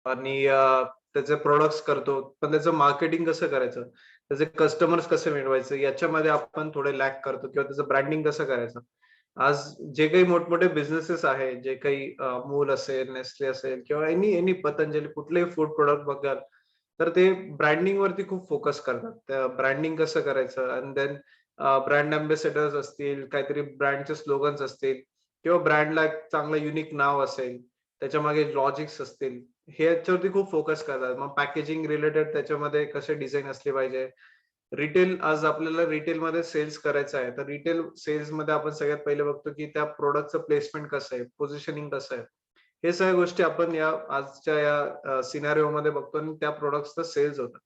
आणि त्याचे प्रॉडक्ट्स करतो. पण त्याचं मार्केटिंग कसं करायचं? त्याचे कस्टमर्स कसे मिळवायचे? याच्यामध्ये आपण थोडे लॅक करतो किंवा त्याचं ब्रँडिंग कसं करायचं? आज जे काही मोठमोठे बिझनेसेस आहे, जे काही अमूल असेल, नेस्ले असेल किंवा एनी एनी पतंजली कुठलेही फूड प्रॉडक्ट बघाल, तर ते ब्रँडिंग वरती खूप फोकस करतात. त्या ब्रँडिंग कसं करायचं अँड देन ब्रँड अँबॅसेडर्स असतील, काहीतरी ब्रँडचे स्लोगन्स असतील किंवा ब्रँडला एक चांगलं युनिक नाव असेल, त्याच्यामागे लॉजिक्स असतील, हे याच्यावरती खूप फोकस करतात. मग पॅकेजिंग रिलेटेड त्याच्यामध्ये कसे डिझाइन असले पाहिजे. रिटेल आज आपल्याला रिटेलमध्ये सेल्स करायचं आहे. तर रिटेल सेल्समध्ये आपण सगळ्यात पहिले बघतो, की त्या प्रॉडक्टचं प्लेसमेंट कसं आहे, पोझिशनिंग कसं आहे. हे सगळ्या गोष्टी आपण या आजच्या या सिनारिओमध्ये बघतो आणि त्या प्रॉडक्ट्सचं सेल्स होतात.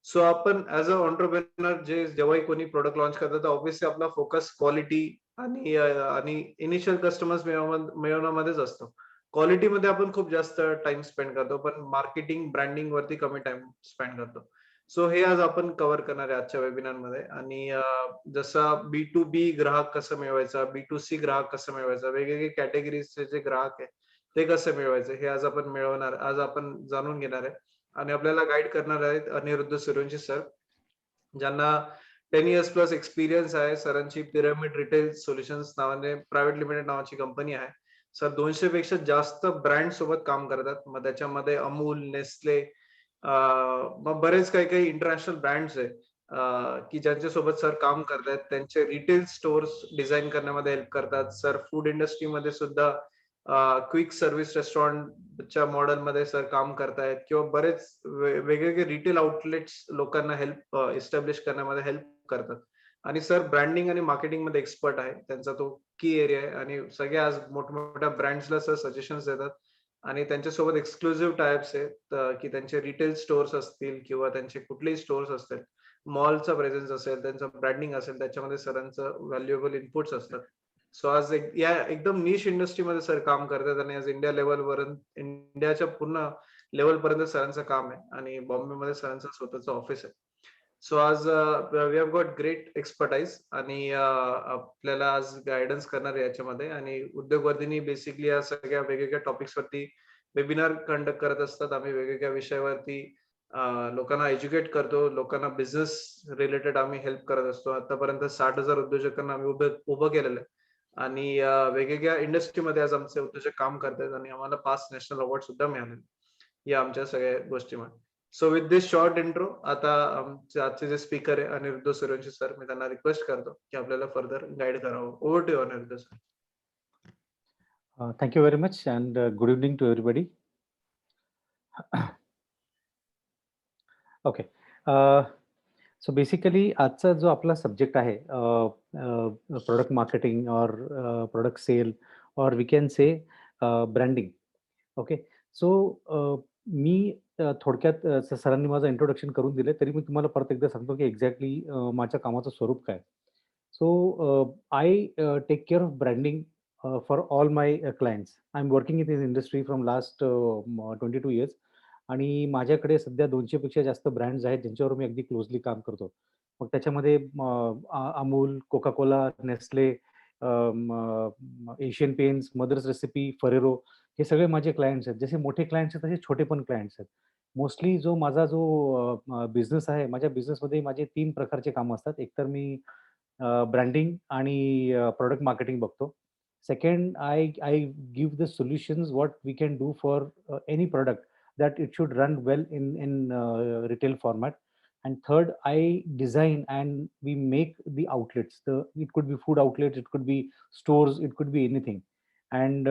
सो आपण ॲज अ एंटरप्रेन्योर जेव्हाही कोणी प्रॉडक्ट लॉन्च करतात, तर ऑब्व्हियसली आपला फोकस क्वालिटी आणि इनिशियल कस्टमर्स मिळवण्यामध्येच असतो. क्वालिटीमध्ये आपण खूप जास्त टाईम स्पेंड करतो, पण मार्केटिंग, ब्रँडिंग वरती कमी टाईम स्पेंड करतो. सो हे आज आपण कव्हर करणार आहे आजच्या वेबिनारमध्ये आणि जसा बी-टू-बी ग्राहक कसं मिळवायचा, बी-टू-सी ग्राहक कसं मिळवायचा, वेगवेगळे कॅटेगरीजचे जे ग्राहक आहे, ते कसं मिळवायचे हे आज आपण जाणून घेणार आहे आणि आपल्याला गाईड करणार आहेत अनिरुद्ध सूर्यवंशी सर, ज्यांना 10 इयर्स प्लस एक्सपिरियन्स आहे. सरांची पिरामिड रिटेल सोल्युशन्स नावाने प्रायव्हेट लिमिटेड नावाची कंपनी आहे. सर 200 पेक्षा जास्त ब्रँड सोबत काम करतात. मग त्याच्यामध्ये अमूल, नेस्ले मग बरेच काही-काही इंटरनॅशनल ब्रँड्स आहेत की ज्यांच्यासोबत सर काम करतायत. त्यांचे रिटेल स्टोअर्स डिझाइन करण्यामध्ये हेल्प करतात. सर फूड इंडस्ट्रीमध्ये सुद्धा क्विक सर्व्हिस रेस्टॉरंटच्या मॉडेलमध्ये सर काम करतायत किंवा बरेच वेगवेगळे रिटेल आउटलेट्स लोकांना एस्टॅब्लिश करण्यामध्ये हेल्प करतात. आणि सर ब्रँडिंग आणि मार्केटिंगमध्ये एक्सपर्ट आहे. त्यांचा तो की एरिया आहे आणि सगळे आज मोठमोठ्या ब्रँड्सला सर सजेशन्स देतात आणि त्यांच्यासोबत एक्सक्लुझिव्ह टायप्स आहेत की त्यांचे रिटेल स्टोअर्स असतील किंवा त्यांचे कुठलेही स्टोअर्स असतील, मॉलचा प्रेझेन्स असेल, त्यांचं ब्रँडिंग असेल, त्याच्यामध्ये सरांचं व्हॅल्युएबल इनपुट्स असतात. सो आज या एकदम निश इंडस्ट्रीमध्ये सर काम करतात आणि आज इंडियाच्या पूर्ण लेव्हलपर्यंत सरांचं काम आहे आणि बॉम्बेमध्ये सरांचं स्वतःचं ऑफिस आहे. सो आज we have got great expertise आणि आपल्याला आज गाईडन्स करणार आहे याच्यामध्ये आणि उद्योगवर्धिनी बेसिकली या सगळ्या वेगवेगळ्या टॉपिक्सवरती वेबिनार कंडक्ट करत असतात. आम्ही वेगवेगळ्या विषयावरती लोकांना एज्युकेट करतो. लोकांना बिझनेस रिलेटेड आम्ही हेल्प करत असतो. आतापर्यंत 60,000 उद्योजकांना आम्ही उभं केलेलं आहे. आणि वेगवेगळ्या इंडस्ट्रीमध्ये आज आमचे उद्योजक काम करतात आणि आम्हाला 5 नॅशनल अवॉर्ड सुद्धा मिळालेले. या आमच्या सगळ्या गोष्टीमुळे. So with this short intro आता आमचे आजचे जे स्पीकर आहे अनिरुद्ध सूर्यवंशी सर, मी त्यांना रिक्वेस्ट करतो की आपल्याला फर्दर गाईड करावं. Over to you Aniruddh sir. Thank you very much and good evening to everybody. Okay. So basically आजचा जो आपला सब्जेक्ट आहे प्रोडक्ट मार्केटिंग और प्रोडक्ट सेल और we can say branding. Okay. So मी थोडक्यात सरांनी माझं इंट्रोडक्शन करून दिलं तरी मी तुम्हाला परत एकदा सांगतो की एक्झॅक्टली माझ्या कामाचं स्वरूप काय. So I take care of branding for all my clients. I'm working in this industry from last 22 years. आणि माझ्याकडे सध्या 200 पेक्षा जास्त ब्रँड्स आहेत ज्यांच्यावर मी अगदी क्लोजली काम करतो. मग त्याच्यामध्ये Amul, Coca Cola, Nestle, Asian Paints, Mother's Recipe, Ferrero हे सगळे माझे क्लायंट्स आहेत. जसे मोठे क्लायंट्स आहेत तसे छोटे पण क्लायंट्स आहेत. मोस्टली माझा जो बिझनेस आहे, माझ्या बिझनेसमध्ये माझे 3 प्रकारचे कामं असतात. एकतर मी ब्रँडिंग आणि प्रॉडक्ट मार्केटिंग बघतो. Second, I give the solutions what we can do for any product that it should run well in retail format. And third, I design and we make the outlets. It could be food outlets, it could be stores, it could be anything. And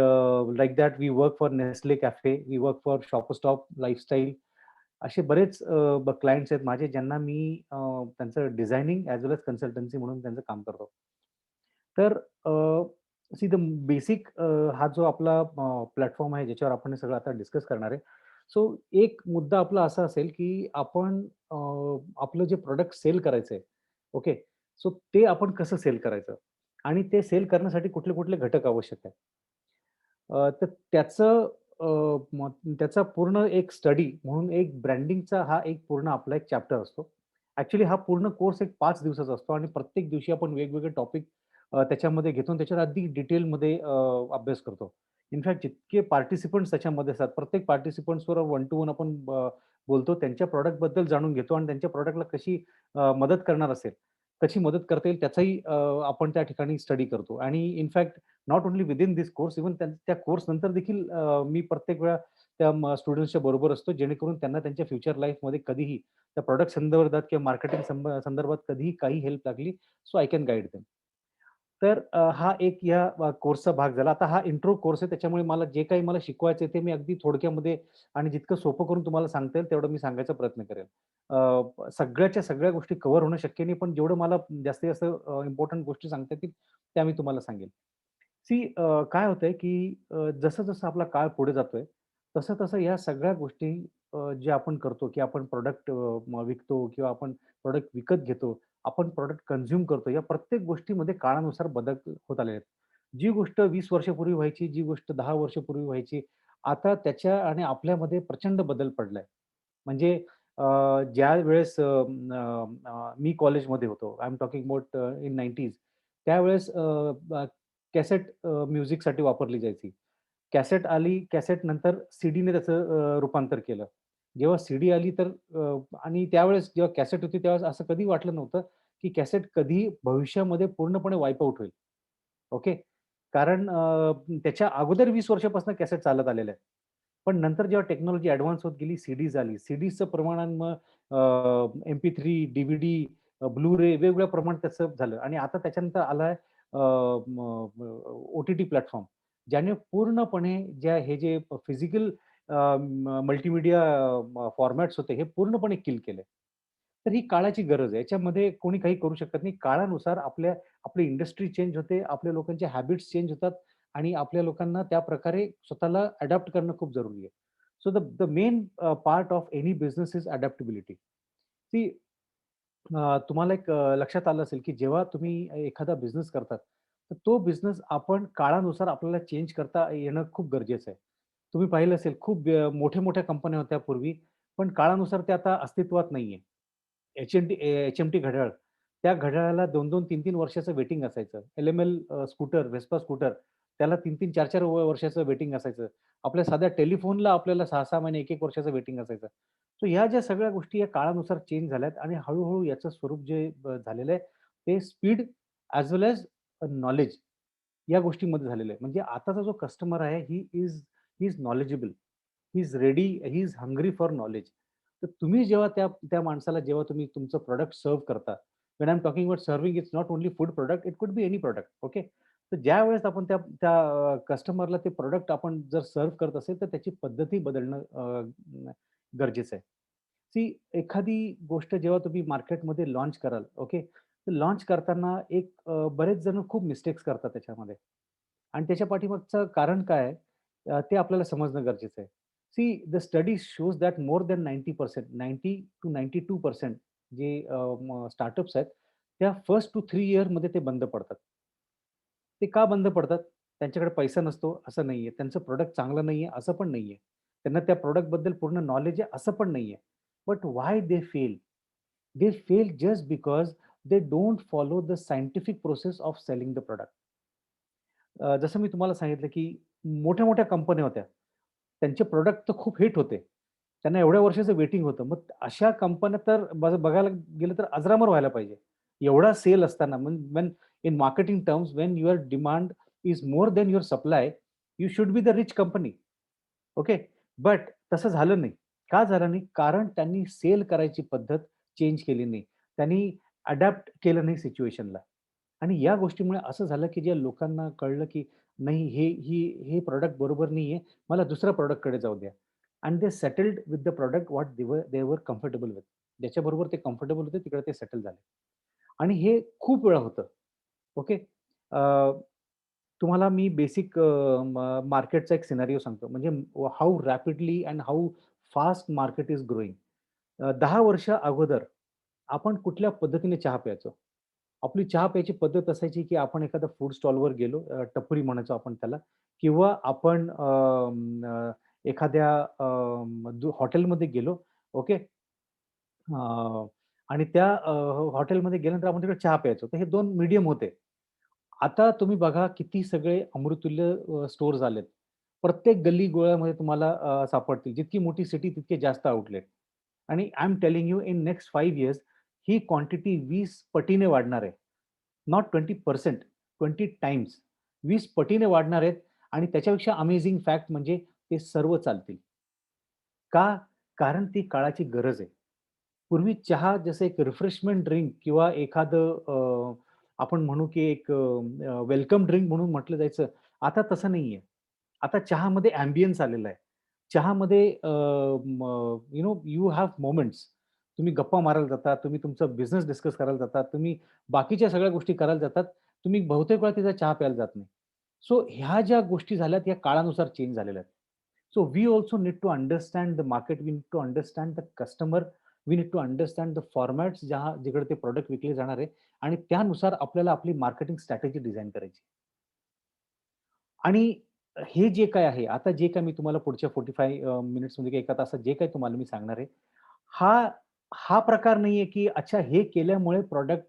like that, we work for Nestle Cafe, we work for Shopper Stop, Lifestyle. असे बरेच clients आहेत माझे ज्यांना मी त्यांचं designing as वेल age consultancy म्हणून त्यांचं काम करतो. तर सी द बेसिक हा जो आपला प्लॅटफॉर्म आहे ज्याच्यावर आपण हे सगळं आता डिस्कस करणार आहे. सो एक मुद्दा आपला असा असेल की आपण आपलं जे प्रॉडक्ट सेल करायचंय, ओके, सो ते आपण कसं सेल करायचं आणि ते सेल करण्यासाठी कुठले कुठले घटक आवश्यक आहेत. तर त्याचा पूर्ण एक स्टडी म्हणून एक ब्रँडिंगचा हा एक पूर्ण आपला एक चॅप्टर असतो. ॲक्चुअली हा पूर्ण कोर्स एक 5 दिवसाचा असतो आणि प्रत्येक दिवशी आपण वेगवेगळे टॉपिक त्याच्यामध्ये घेतो आणि त्याच्यावर अगदी डिटेलमध्ये अभ्यास करतो, इनफॅक्ट जितके पार्टिसिपंट्स त्याच्यामध्ये असतात, प्रत्येक पार्टिसिपंट्सवर वन टू वन आपण बोलतो. त्यांच्या प्रॉडक्टबद्दल जाणून घेतो आणि त्यांच्या प्रॉडक्टला कशी मदत करणार असेल, कशी मदत करता येईल त्याचाही आपण त्या ठिकाणी स्टडी करतो. आणि in fact not only within this course, even त्या कोर्स नंतर देखील मी प्रत्येक वेळा त्या स्टुडंट्सच्या बरोबर असतो, जेणेकरून त्यांना त्यांच्या फ्युचर लाईफमध्ये कधीही त्या प्रॉडक्ट संदर्भात किंवा मार्केटिंग संदर्भात कधीही काही हेल्प लागली, so I can guide them. तर हा एक या कोर्सचा भाग झाला. आता हा इंट्रो कोर्स आहे, त्याच्यामुळे मला जे काही मला शिकवायचं आहे ते मी अगदी थोडक्यामध्ये आणि जितकं सोपं करून तुम्हाला सांगता येईल तेवढं मी सांगायचा प्रयत्न करेन. सगळ्याच्या सगळ्या गोष्टी कव्हर होणं शक्य नाही, पण जेवढं मला जास्तीत जास्त इम्पोर्टंट गोष्टी सांगता येतील त्या मी तुम्हाला सांगेन. सी काय होतंय, की जसं-जसं आपला काळ पुढे जातोय, तसं-तसं या सगळ्या गोष्टी जे आपण करतो, की आपण प्रॉडक्ट विकतो किंवा आपण प्रॉडक्ट विकत घेतो, आपण प्रॉडक्ट कन्झ्युम करतो, या प्रत्येक गोष्टीमध्ये काळानुसार बदल होत आलेले आहेत. जी गोष्ट 20 वर्षापूर्वी व्हायची, जी गोष्ट 10 वर्षापूर्वी व्हायची, आता त्याच्या आणि आपल्यामध्ये प्रचंड बदल पडलाय. म्हणजे अ, ज्यावेळेस मी कॉलेजमध्ये होतो, I am talking about in 90s. त्यावेळेस कॅसेट म्युझिकसाठी वापरली जायची. कॅसेट आली, कॅसेट नंतर सीडीने त्याचं रूपांतर केलं. जेव्हा सीडी आली तर आणि त्यावेळेस जेव्हा कॅसेट होती त्यावेळेस असं कधी वाटलं नव्हतं, की कॅसेट कधी भविष्यामध्ये पूर्णपणे वाईप आउट होईल. ओके. कारण त्याच्या अगोदर 20 वर्षापासून कॅसेट चालत आलेल्या आहेत. पण नंतर जेव्हा टेक्नॉलॉजी ॲडव्हान्स होत गेली, सीडीज आली. सीडीजचं प्रमाण आणि मग MP3, डी-व्ही-डी, ब्लू-रे वेगवेगळ्या प्रमाणात त्याचं झालं आणि आता त्याच्यानंतर आलाय ओ-टी-टी प्लॅटफॉर्म. ज्याने पूर्णपणे हे जे फिजिकल मल्टीमीडिया फॉर्मॅट्स होते, हे पूर्णपणे किल केले. तर ही काळाची गरज आहे. याच्यामध्ये कोणी काही करू शकत नाही. काळानुसार आपली इंडस्ट्री चेंज होते, आपल्या लोकांचे हॅबिट्स चेंज होतात आणि आपल्या लोकांना त्या प्रकारे स्वतःला अडॉप्ट करणं खूप जरुरी आहे. So the the main part of any business is adaptability. ती तुम्हाला एक लक्षात आलं असेल, की जेव्हा तुम्ही एखादा बिझनेस करतात, तर तो बिझनेस आपण काळानुसार आपल्याला चेंज करता येणं खूप गरजेचं आहे. तुम्ही पाहिलं असेल खूप मोठ्या-मोठ्या कंपन्या होत्या पूर्वी, पण काळानुसार त्या आता अस्तित्वात नाहीये. HMT घड्याळ, त्या घड्याळाला 2-2, 3-3 वर्षाचं वेटिंग असायचं. LML स्कूटर, Vespa स्कूटर, त्याला 3-3, 4-4 वर्षाचं वेटिंग असायचं. आपल्या साध्या टेलिफोनला आपल्याला 6-6 महिने, 1-1 वर्षाचं वेटिंग असायचं. सो ह्या ज्या सगळ्या गोष्टी या काळानुसार चेंज झाल्यात आणि हळू-हळू याचं स्वरूप जे झालेलं आहे, ते speed as well as knowledge या गोष्टींमध्ये झालेलं आहे. म्हणजे आताचा जो कस्टमर आहे, he is knowledgeable. He is ready, he is hungry for knowledge. तर तुम्ही जेव्हा त्या त्या माणसाला जेव्हा तुम्ही तुमचं प्रॉडक्ट सर्व्ह करता, when I am talking about serving it's not only food product, it could be any product. Okay. तर ज्यावेळेस आपण त्या त्या कस्टमरला ते प्रॉडक्ट आपण जर सर्व्ह करत असेल, तर त्याची पद्धती बदलणं गरजेचं आहे. सी एखादी गोष्ट जेव्हा तुम्ही मार्केटमध्ये लॉन्च कराल, ओके. तर लॉन्च करताना एक बरेच जण खूप मिस्टेक्स करतात त्याच्यामध्ये. आणि त्याच्या पाठीमागचं कारण काय आहे? ते आपल्याला समजणं गरजेचं आहे. See the study shows that more than 90%, 90% to 92% जे स्टार्टअप्स आहेत, त्या फर्स्ट टू 3 इयरमध्ये ते बंद पडतात. ते का बंद पडतात? त्यांच्याकडे पैसा नसतो असं नाहीये. त्यांचं प्रॉडक्ट चांगलं नाहीये असं पण नाहीये. त्यांना त्या प्रॉडक्टबद्दल पूर्ण नॉलेज आहे असं पण नाहीये. But why they fail? They fail just because they don't follow the scientific process of selling the product. जसं मी तुम्हाला सांगितलं, की मोठ्या-मोठ्या कंपन्या होत्या. त्यांचे प्रॉडक्ट तर खूप हिट होते. त्यांना एवढ्या वर्षाचं वेटिंग होतं. मग अशा कंपन्या तर बघायला गेलं तर अजरामर व्हायला पाहिजे. एवढा सेल असताना when in marketing terms when your demand is more than your supply, you should be the rich company. Okay. But तसं झालं नाही. का झालं नाही? कारण त्यांनी सेल करायची पद्धत चेंज केली नाही. त्यांनी अडॅप्ट केलं नाही सिच्युएशनला. आणि या गोष्टीमुळे असं झालं, की ज्या लोकांना कळलं, की नाही हे प्रॉडक्ट बरोबर नाहीये. मला दुसऱ्या प्रॉडक्टकडे जाऊ द्या. And they settled with the product what they वर कम्फर्टेबल विथ. ज्याच्याबरोबर ते कम्फर्टेबल होते तिकडे ते सेटल झाले. आणि हे खूप वेळा होतं. ओके. तुम्हाला मी बेसिक मार्केटचा एक सिनारिओ सांगतो. म्हणजे how rapidly and how fast market is growing. 10 वर्ष अगोदर आपण कुठल्या पद्धतीने चहा प्यायचो? आपली चहा प्यायची पद्धत असायची, की आपण एखाद्या फूड स्टॉलवर गेलो, टपरी म्हणायचो आपण त्याला किंवा आपण एखाद्या हॉटेलमध्ये गेलो, ओके. आणि त्या हॉटेलमध्ये गेल्यानंतर आपण तिकडे चहा प्यायचो. तर हे 2 मीडियम होते. आता तुम्ही बघा किती सगळे अमृतुल्य स्टोअर्स आलेत. प्रत्येक गल्ली गोळ्यामध्ये तुम्हाला सापडतील. जितकी मोठी सिटी तितके जास्त आउटलेट. आणि I am telling you in next 5 years he quantity 20 पटीने वाढणार आहे. Not 20%, 20 times. 20 पटीने वाढणार आहेत आणि त्याच्यापेक्षा अमेझिंग फॅक्ट म्हणजे ते सर्व चालतील. का? कारण ती काळाची गरज आहे. पूर्वी चहा जसं एक रिफ्रेशमेंट ड्रिंक किंवा एखादं आपण म्हणू की एक वेलकम ड्रिंक म्हणून म्हटलं जायचं. आता तसं नाहीये. आता चहामध्ये अँबियन्स आलेला आहे. चहामध्ये यू हॅव मोमेंट्स. तुम्ही गप्पा मारायला जाता, तुम्ही तुमचा बिझनेस डिस्कस करायला जाता, तुम्ही बाकीच्या सगळ्या गोष्टी करायला जातात. तुम्ही बहुतेक वेळा तिथे चहा प्यायला जात नाही. सो ह्या ज्या गोष्टी झाल्यात, या काळानुसार चेंज झालेल्या आहेत. So we also need to understand the market. We need to understand the customer. We need to understand the formats जिकडे ते प्रॉडक्ट विकले जाणार आहे आणि त्यानुसार आपल्याला आपली मार्केटिंग स्ट्रॅटेजी डिझाइन करायची. आणि हे जे काही आहे, आता जे काही मी तुम्हाला पुढच्या 45 मिनिट्समध्ये किंवा 1 तासात जे काही तुम्हाला मी सांगणार आहे, हा हा प्रकार नाहीये, की अच्छा हे केल्यामुळे प्रॉडक्ट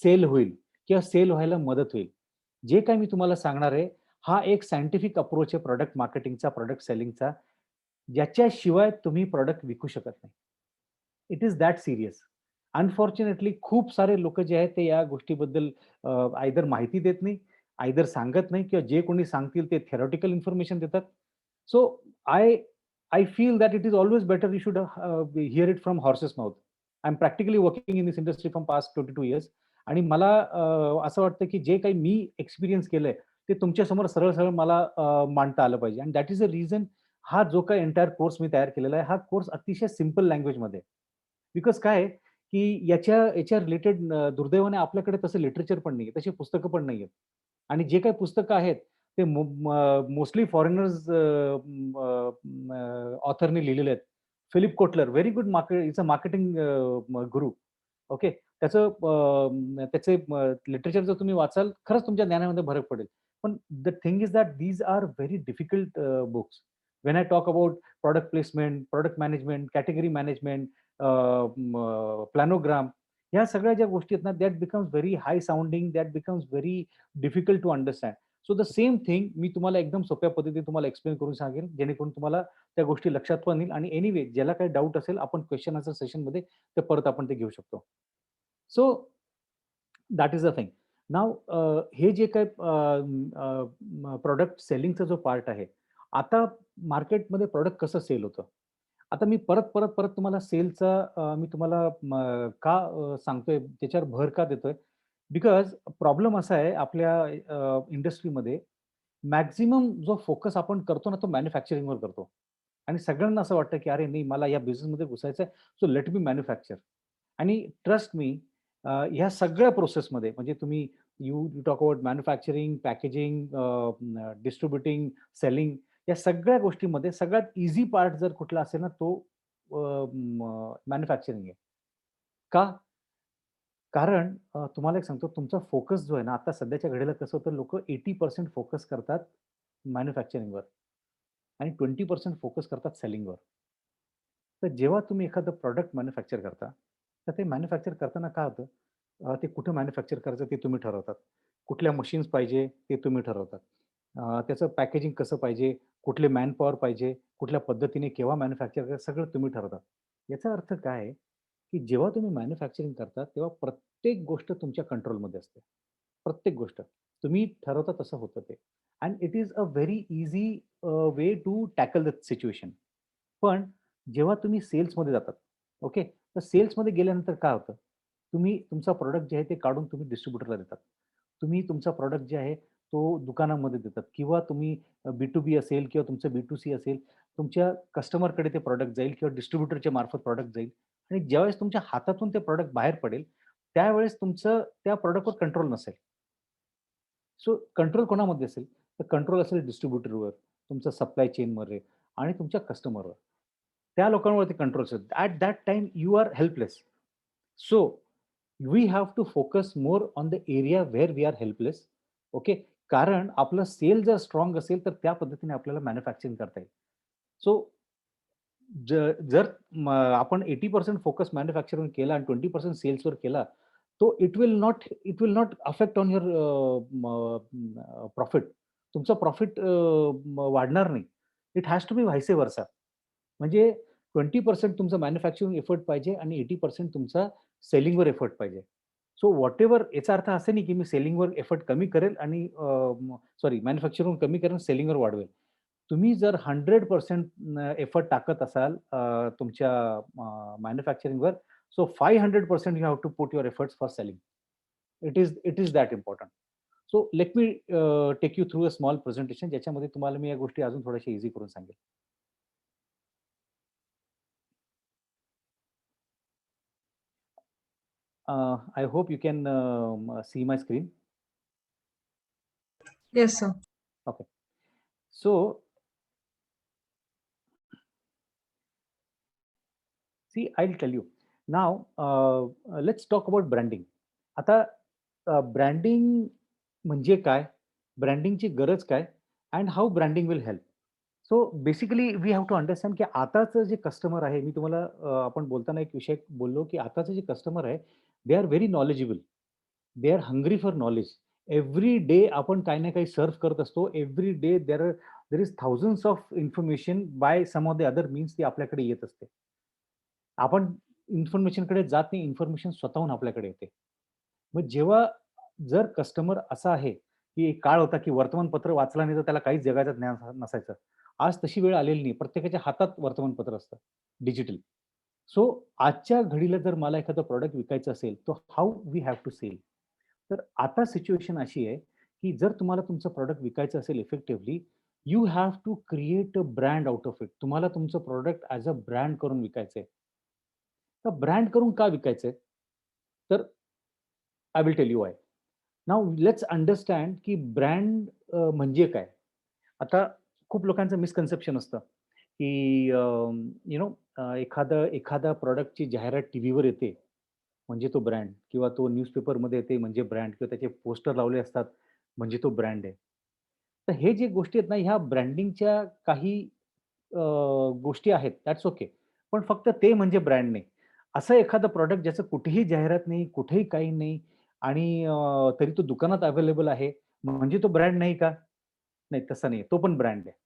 सेल होईल किंवा सेल व्हायला मदत होईल. जे काही मी तुम्हाला सांगणार आहे, हा एक सायंटिफिक अप्रोच आहे प्रॉडक्ट मार्केटिंगचा, प्रॉडक्ट सेलिंगचा. ज्याच्याशिवाय तुम्ही प्रॉडक्ट विकू शकत नाही. It is that serious. Unfortunately खूप सारे लोकं जे आहेत ते या गोष्टीबद्दल आयदर माहिती देत नाही, आयदर सांगत नाही किंवा जे कोणी सांगतील ते थेरॉटिकल इन्फॉर्मेशन देतात. So I I feel that it is always better you should hear it from horse's mouth. I am practically working in this industry from past 22 years आणि मला असं वाटतं की जे काही मी एक्सपिरियन्स केलंय, ते तुमच्यासमोर सरळ-सरळ मला मांडता आलं पाहिजे आणि दॅट इस द रिझन हा जो काही एंटायर कोर्स मी तयार केलेला आहे, हा कोर्स अतिशय सिंपल लँग्वेजमध्ये आहे. बिकॉज काय आहे, की याच्या रिलेटेड दुर्दैवाने आपल्याकडे तसं लिटरेचर पण नाहीये, तशी पुस्तकं पण नाहीयेत. आणि जे काही पुस्तकं आहेत, ते मोस्टली फॉरेनर्स ऑथरनी लिहिलेले आहेत. Philip Kotler, very good is a marketing guru. Okay. त्याचे लिटरेचर जर तुम्ही वाचाल, खरंच तुमच्या ज्ञानामध्ये भर पडेल. पण the thing is that these are very difficult books. When I talk about product placement, product management, category management, planogram, ह्या सगळ्या ज्या गोष्टी आहेत ना, that becomes very high sounding, that becomes very difficult to understand. So the same thing मी तुम्हाला एकदम सोप्या पद्धतीने तुम्हाला एक्सप्लेन करून सांगेन, जेणेकरून तुम्हाला त्या गोष्टी लक्षात पण येईल आणि एनिवे ज्याला काही डाऊट असेल, आपण क्वेशन आन्सर सेशनमध्ये ते परत आपण ते घेऊ शकतो. So that is the thing. Now हे जे काही प्रॉडक्ट सेलिंगचा जो पार्ट आहे, आता मार्केटमध्ये प्रॉडक्ट कसं सेल होतं? आता मी परत तुम्हाला सेलचा मी तुम्हाला का सांगतोय, त्याच्यावर भर का देतोय? बिकॉज प्रॉब्लेम असा आहे आपल्या इंडस्ट्रीमध्ये मॅक्सिमम जो फोकस आपण करतो ना, तो मॅन्युफॅक्चरिंगवर करतो. आणि सगळ्यांना असं वाटतं, की "अरे नाही, मला या बिझनेसमध्ये घुसायचं आहे, सो लेट मी मॅन्युफॅक्चर." आणि ट्रस्ट मी ह्या सगळ्या प्रोसेसमध्ये म्हणजे तुम्ही you talk about manufacturing, packaging, distributing, selling या सगळ्या गोष्टींमध्ये सगळ्यात ईझी पार्ट जर कुठला असेल ना, तो मॅन्युफॅक्चरिंग आहे. का? कारण तुम्हाला एक सांगतो तुमचा फोकस जो आहे ना, आता सध्याच्या घडीला कसं होतं लोकं 80% फोकस करतात मॅन्युफॅक्चरिंगवर आणि 20% फोकस करतात सेलिंगवर. तर जेव्हा तुम्ही एखादं प्रॉडक्ट मॅन्युफॅक्चर करता, तर ते मॅन्युफॅक्चर करताना काय होतं, ते कुठं मॅन्युफॅक्चर करायचं ते तुम्ही ठरवतात. कुठल्या मशीन्स पाहिजे ते तुम्ही ठरवतात. त्याचं पॅकेजिंग कसं पाहिजे, कुठले मॅनपॉवर पाहिजे, कुठल्या पद्धतीने केव्हा मॅन्युफॅक्चर करायचं सगळं तुम्ही ठरवतात. याचा अर्थ काय आहे, की जेव्हा तुम्ही मॅन्युफॅक्चरिंग करता, तेव्हा प्रत्येक गोष्ट तुमच्या कंट्रोलमध्ये असते. प्रत्येक गोष्ट. तुम्ही ठरवता तसं होतं ते. And it is a very easy way to tackle the situation. पण जेव्हा तुम्ही सेल्समध्ये जातात, ओके. तर सेल्समध्ये गेल्यानंतर काय होतं? तुम्ही तुमचा प्रॉडक्ट जे आहे ते काढून तुम्ही डिस्ट्रिब्युटरला देतात. तुम्ही तुमचा प्रॉडक्ट जे आहे तो दुकानामध्ये देतात किंवा तुम्ही बी-टू-बी असेल किंवा तुमचं बी-टू-सी असेल, तुमच्या कस्टमरकडे ते प्रॉडक्ट जाईल किंवा डिस्ट्रिब्युटरच्या मार्फत प्रॉडक्ट जाईल आणि ज्यावेळेस तुमच्या हातातून ते प्रॉडक्ट बाहेर पडेल, त्यावेळेस तुमचं त्या प्रॉडक्टवर कंट्रोल नसेल. सो कंट्रोल कोणामध्ये असेल? तर कंट्रोल असेल डिस्ट्रिब्युटरवर, तुमच्या सप्लाय चेनमध्ये आणि तुमच्या कस्टमरवर. त्या लोकांवरती कंट्रोल असेल. At that time you are helpless. So we have to focus more on the area where we are helpless. Okay. कारण आपलं सेल जर स्ट्राँग असेल, तर त्या पद्धतीने आपल्याला मॅन्युफॅक्चरिंग करता येईल. सो जर आपण 80% फोकस मॅन्युफॅक्चरिंग केला आणि 20% सेल्सवर केला, तो it will not affect on your profit. तुमचा प्रॉफिट वाढणार नाही. इट हॅज टू बी व्हायसे वर्सा. म्हणजे 20% तुमचा मॅन्युफॅक्चरिंग एफर्ट पाहिजे आणि 80% तुमचा सेलिंगवर एफर्ट पाहिजे. सो व्हॉटएव्हर, याचा अर्थ असा नाही की मी सेलिंगवर एफर्ट कमी करेल आणि सॉरी मॅन्युफॅक्चरिंग कमी करेल, सेलिंगवर वाढवेल. तुम्ही जर 100% एफर्ट टाकत असाल तुमच्या मॅन्युफॅक्चरिंगवर, so 500% you have to put your efforts for selling. It is that important. So let me take you through a small presentation, ज्याच्यामध्ये तुम्हाला मी या गोष्टी अजून थोड्याशा इझी करून सांगेल. I hope you can see my screen. Yes, sir. Okay. So, see, I'll tell you. Now, let's talk about branding. आता branding म्हणजे काय? ब्रँडिंगची गरज काय? And how branding will help? So basically we have to understand की आताचं जे customer आहे, मी तुम्हाला आपण बोलताना एक विषय बोललो, की आताचं जे कस्टमर आहे, they are very knowledgeable. They are hungry for knowledge. Every day आपण काही ना काही सर्च करत असतो. Every day there is thousands of information by some of the other means ती आपल्याकडे येत असते. आपण इन्फॉर्मेशनकडे जात नाही, इन्फॉर्मेशन स्वतःहून आपल्याकडे येते. मग जेव्हा जर कस्टमर असा आहे, की एक काळ होता, की वर्तमानपत्र वाचला नाही तर त्याला काहीच जगाचं ज्ञान नसायचं. आज तशी वेळ आलेली नाही. प्रत्येकाच्या हातात वर्तमानपत्र असतं, डिजिटल. सो आजच्या घडीला जर मला एखादं प्रॉडक्ट विकायचं असेल, तर how we have to sell? तर आता सिच्युएशन अशी आहे, की जर तुम्हाला तुमचं प्रॉडक्ट विकायचं असेल effectively, you have to create a brand out of it. तुम्हाला तुमचं प्रॉडक्ट ॲज अ ब्रँड करून विकायचंय. तर ब्रँड करून का विकायचंय? तर I will tell you why. Now let's understand की ब्रँड म्हणजे काय? आता खूप लोकांचं मिसकन्सेप्शन असतं, की एखादा एखादा प्रॉडक्टची जाहिरात टीव्हीवर येते, म्हणजे तो ब्रँड, किंवा तो न्यूजपेपरमध्ये येते म्हणजे ब्रँड, किंवा त्याचे पोस्टर लावले असतात म्हणजे तो ब्रँड आहे. तर हे जे गोष्टी आहेत ना, ह्या ब्रँडिंगच्या काही गोष्टी आहेत, दॅट्स ओके. पण फक्त ते म्हणजे ब्रँड नाही. असं एखादं प्रॉडक्ट ज्याचं कुठेही जाहिरात नाही, कुठेही काही नाही आणि तरी तो दुकानात अवेलेबल आहे, म्हणजे तो ब्रँड नाही का? नाही, तसा नाही. तो पण ब्रँड आहे.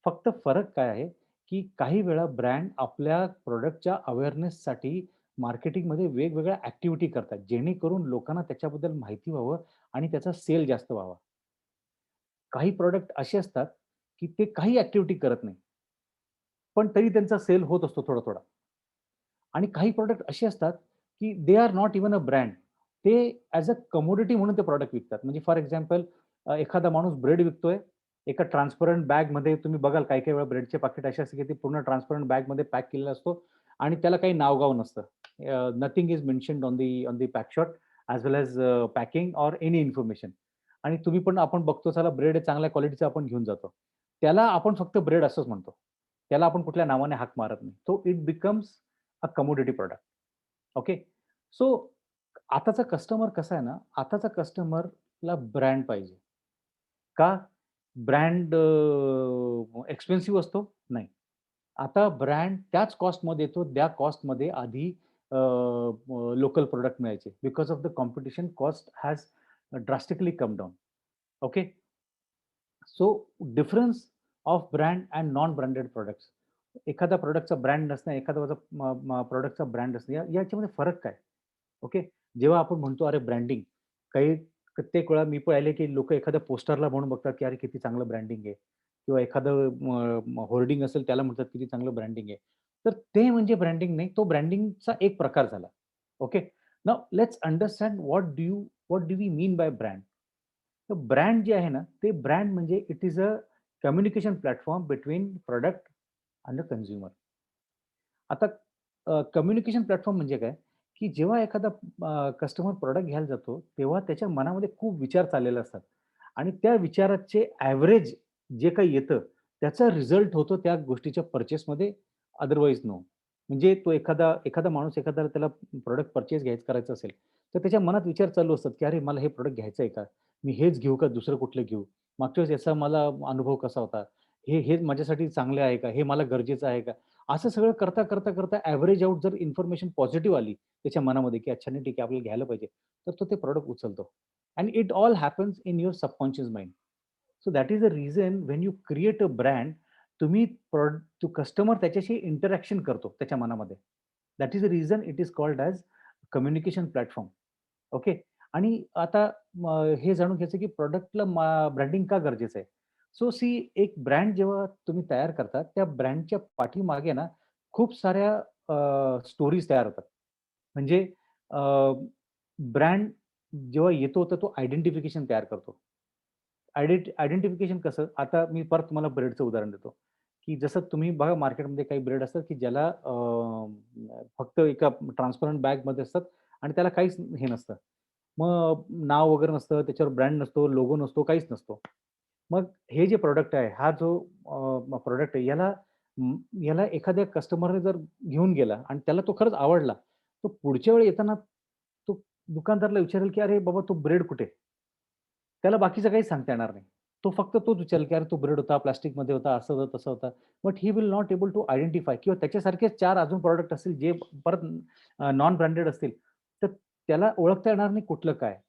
फक्त फरक काय आहे, की काही वेळा ब्रँड आपल्या प्रॉडक्टच्या अवेअरनेससाठी मार्केटिंगमध्ये वेगवेगळ्या ॲक्टिव्हिटी करतात, जेणेकरून लोकांना त्याच्याबद्दल माहिती व्हावं आणि त्याचा सेल जास्त व्हावा. काही प्रॉडक्ट असे असतात, की ते काही ॲक्टिव्हिटी करत नाही. पण तरी त्यांचा सेल होत असतो थोडा-थोडा. आणि काही प्रॉडक्ट असे असतात, की they are not even a brand. ते ॲज अ कमोडिटी म्हणून ते प्रॉडक्ट विकतात. म्हणजे फॉर एक्झाम्पल एखादा माणूस ब्रेड विकतोय. एका ट्रान्सपरंट बॅगमध्ये तुम्ही बघाल काही-काही वेळा ब्रेडचे पाकीट असे असते, की ते पूर्ण ट्रान्सपरंट बॅगमध्ये पॅक केलेला असतो आणि त्याला काही नाव-गाव नसतं. Nothing is mentioned on the packshot as well as packing or any information. आणि तुम्ही पण आपण बघतो, चला ब्रेड चांगल्या क्वालिटीचा आपण घेऊन जातो. त्याला आपण फक्त ब्रेड असंच म्हणतो. त्याला आपण कुठल्या नावाने हाक मारत नाही. So it becomes a commodity product. Okay. So आताचा कस्टमर कसा आहे ना, आताचा कस्टमरला ब्रँड पाहिजे. का? ब्रँड एक्सपेन्सिव्ह असतो? नाही. आता ब्रँड त्याच कॉस्टमध्ये येतो, त्या कॉस्टमध्ये आधी लोकल प्रॉडक्ट मिळायचे. Because of the competition cost has drastically come down. Okay. So difference of brand and non branded products. एखाद्या प्रॉडक्टचा ब्रँड नसणं, एखाद्या प्रॉडक्टचा ब्रँड असणं, याच्यामध्ये फरक काय? ओके. जेव्हा आपण म्हणतो अरे ब्रँडिंग, काही कित्येक वेळा मी पाहिले की लोकं एखाद्या पोस्टरला म्हणून बघतात, की अरे किती चांगलं ब्रँडिंग आहे, किंवा एखादं होर्डिंग असेल त्याला म्हणतात किती चांगलं ब्रँडिंग आहे. तर ते म्हणजे ब्रँडिंग नाही, तो ब्रँडिंगचा एक प्रकार झाला. Okay. Now let's understand what do we mean by brand? तर ब्रँड जे आहे ना, ते ब्रँड म्हणजे it is a communication platform between product and the consumer. आता कम्युनिकेशन प्लॅटफॉर्म म्हणजे काय? की जेव्हा एखादा कस्टमर प्रॉडक्ट घ्यायला जातो, तेव्हा त्याच्या मनामध्ये खूप विचार चाललेले असतात आणि त्या विचाराचे ॲव्हरेज जे काही येतं, त्याचा रिझल्ट होतो त्या गोष्टीच्या पर्चेसमध्ये, अदरवाईज नो. म्हणजे तो एखादा एखादा माणूस एखादा त्याला प्रॉडक्ट पर्चेस करायचं असेल, तर त्याच्या मनात विचार चालू असतात, की "अरे, मला हे प्रॉडक्ट घ्यायचं आहे का? मी हेच घेऊ का दुसरं कुठलं घेऊ? मागच्या वेळेस याचा मला अनुभव कसा होता? हे माझ्यासाठी चांगलं आहे का? हे मला गरजेचं आहे का?" असं सगळं करता ॲव्हरेज आउट जर इन्फॉर्मेशन पॉझिटिव्ह आली त्याच्या मनामध्ये, की अच्छा नाही ठीक आहे आपल्याला घ्यायला पाहिजे, तर तो ते प्रॉडक्ट उचलतो. And it all happens in your subconscious mind. So that is the reason when you create a brand, तुम्ही तो कस्टमर त्याच्याशी इंटरॅक्शन करतो त्याच्या मनामध्ये. That is the reason it is called as communication platform. Okay. आणि आता हे जाणून घ्यायचं की प्रॉडक्टला ब्रँडिंग का गरजेचं आहे? सो सी एक ब्रँड जेव्हा तुम्ही तयार करता, त्या ब्रँडच्या पाठीमागे ना खूप साऱ्या स्टोरीज तयार होतात. म्हणजे ब्रँड जेव्हा येतो तर तो आयडेंटिफिकेशन तयार करतो. आयडेंटिफिकेशन कसं? आता मी परत तुम्हाला ब्रेडचं उदाहरण देतो, की जसं तुम्ही बघा मार्केटमध्ये काही ब्रेड असतात, की ज्याला फक्त एका ट्रान्सपरंट बॅगमध्ये असतात आणि त्याला काहीच हे नसतं. मग नाव वगैरे नसतं, त्याच्यावर ब्रँड नसतो, लोगो नसतो, काहीच नसतो. मग हे जे प्रॉडक्ट आहे, हा जो प्रॉडक्ट आहे, याला एखाद्या कस्टमरने जर घेऊन गेला आणि त्याला तो खरंच आवडला, तो पुढच्या वेळी येताना तो दुकानदाराला विचारेल, की "अरे बाबा, तो ब्रेड कुठे?" त्याला बाकीचं काहीच सांगता येणार नाही. तो फक्त तोच विचारेल, की "अरे, तो ब्रेड होता, प्लास्टिकमध्ये होता, असं होतं, तसं होतं." But he will not able to identify किंवा त्याच्यासारखेच 4 अजून प्रॉडक्ट असतील, जे परत नॉन ब्रँडेड असतील, तर त्याला ओळखता येणार नाही कुठलं काय.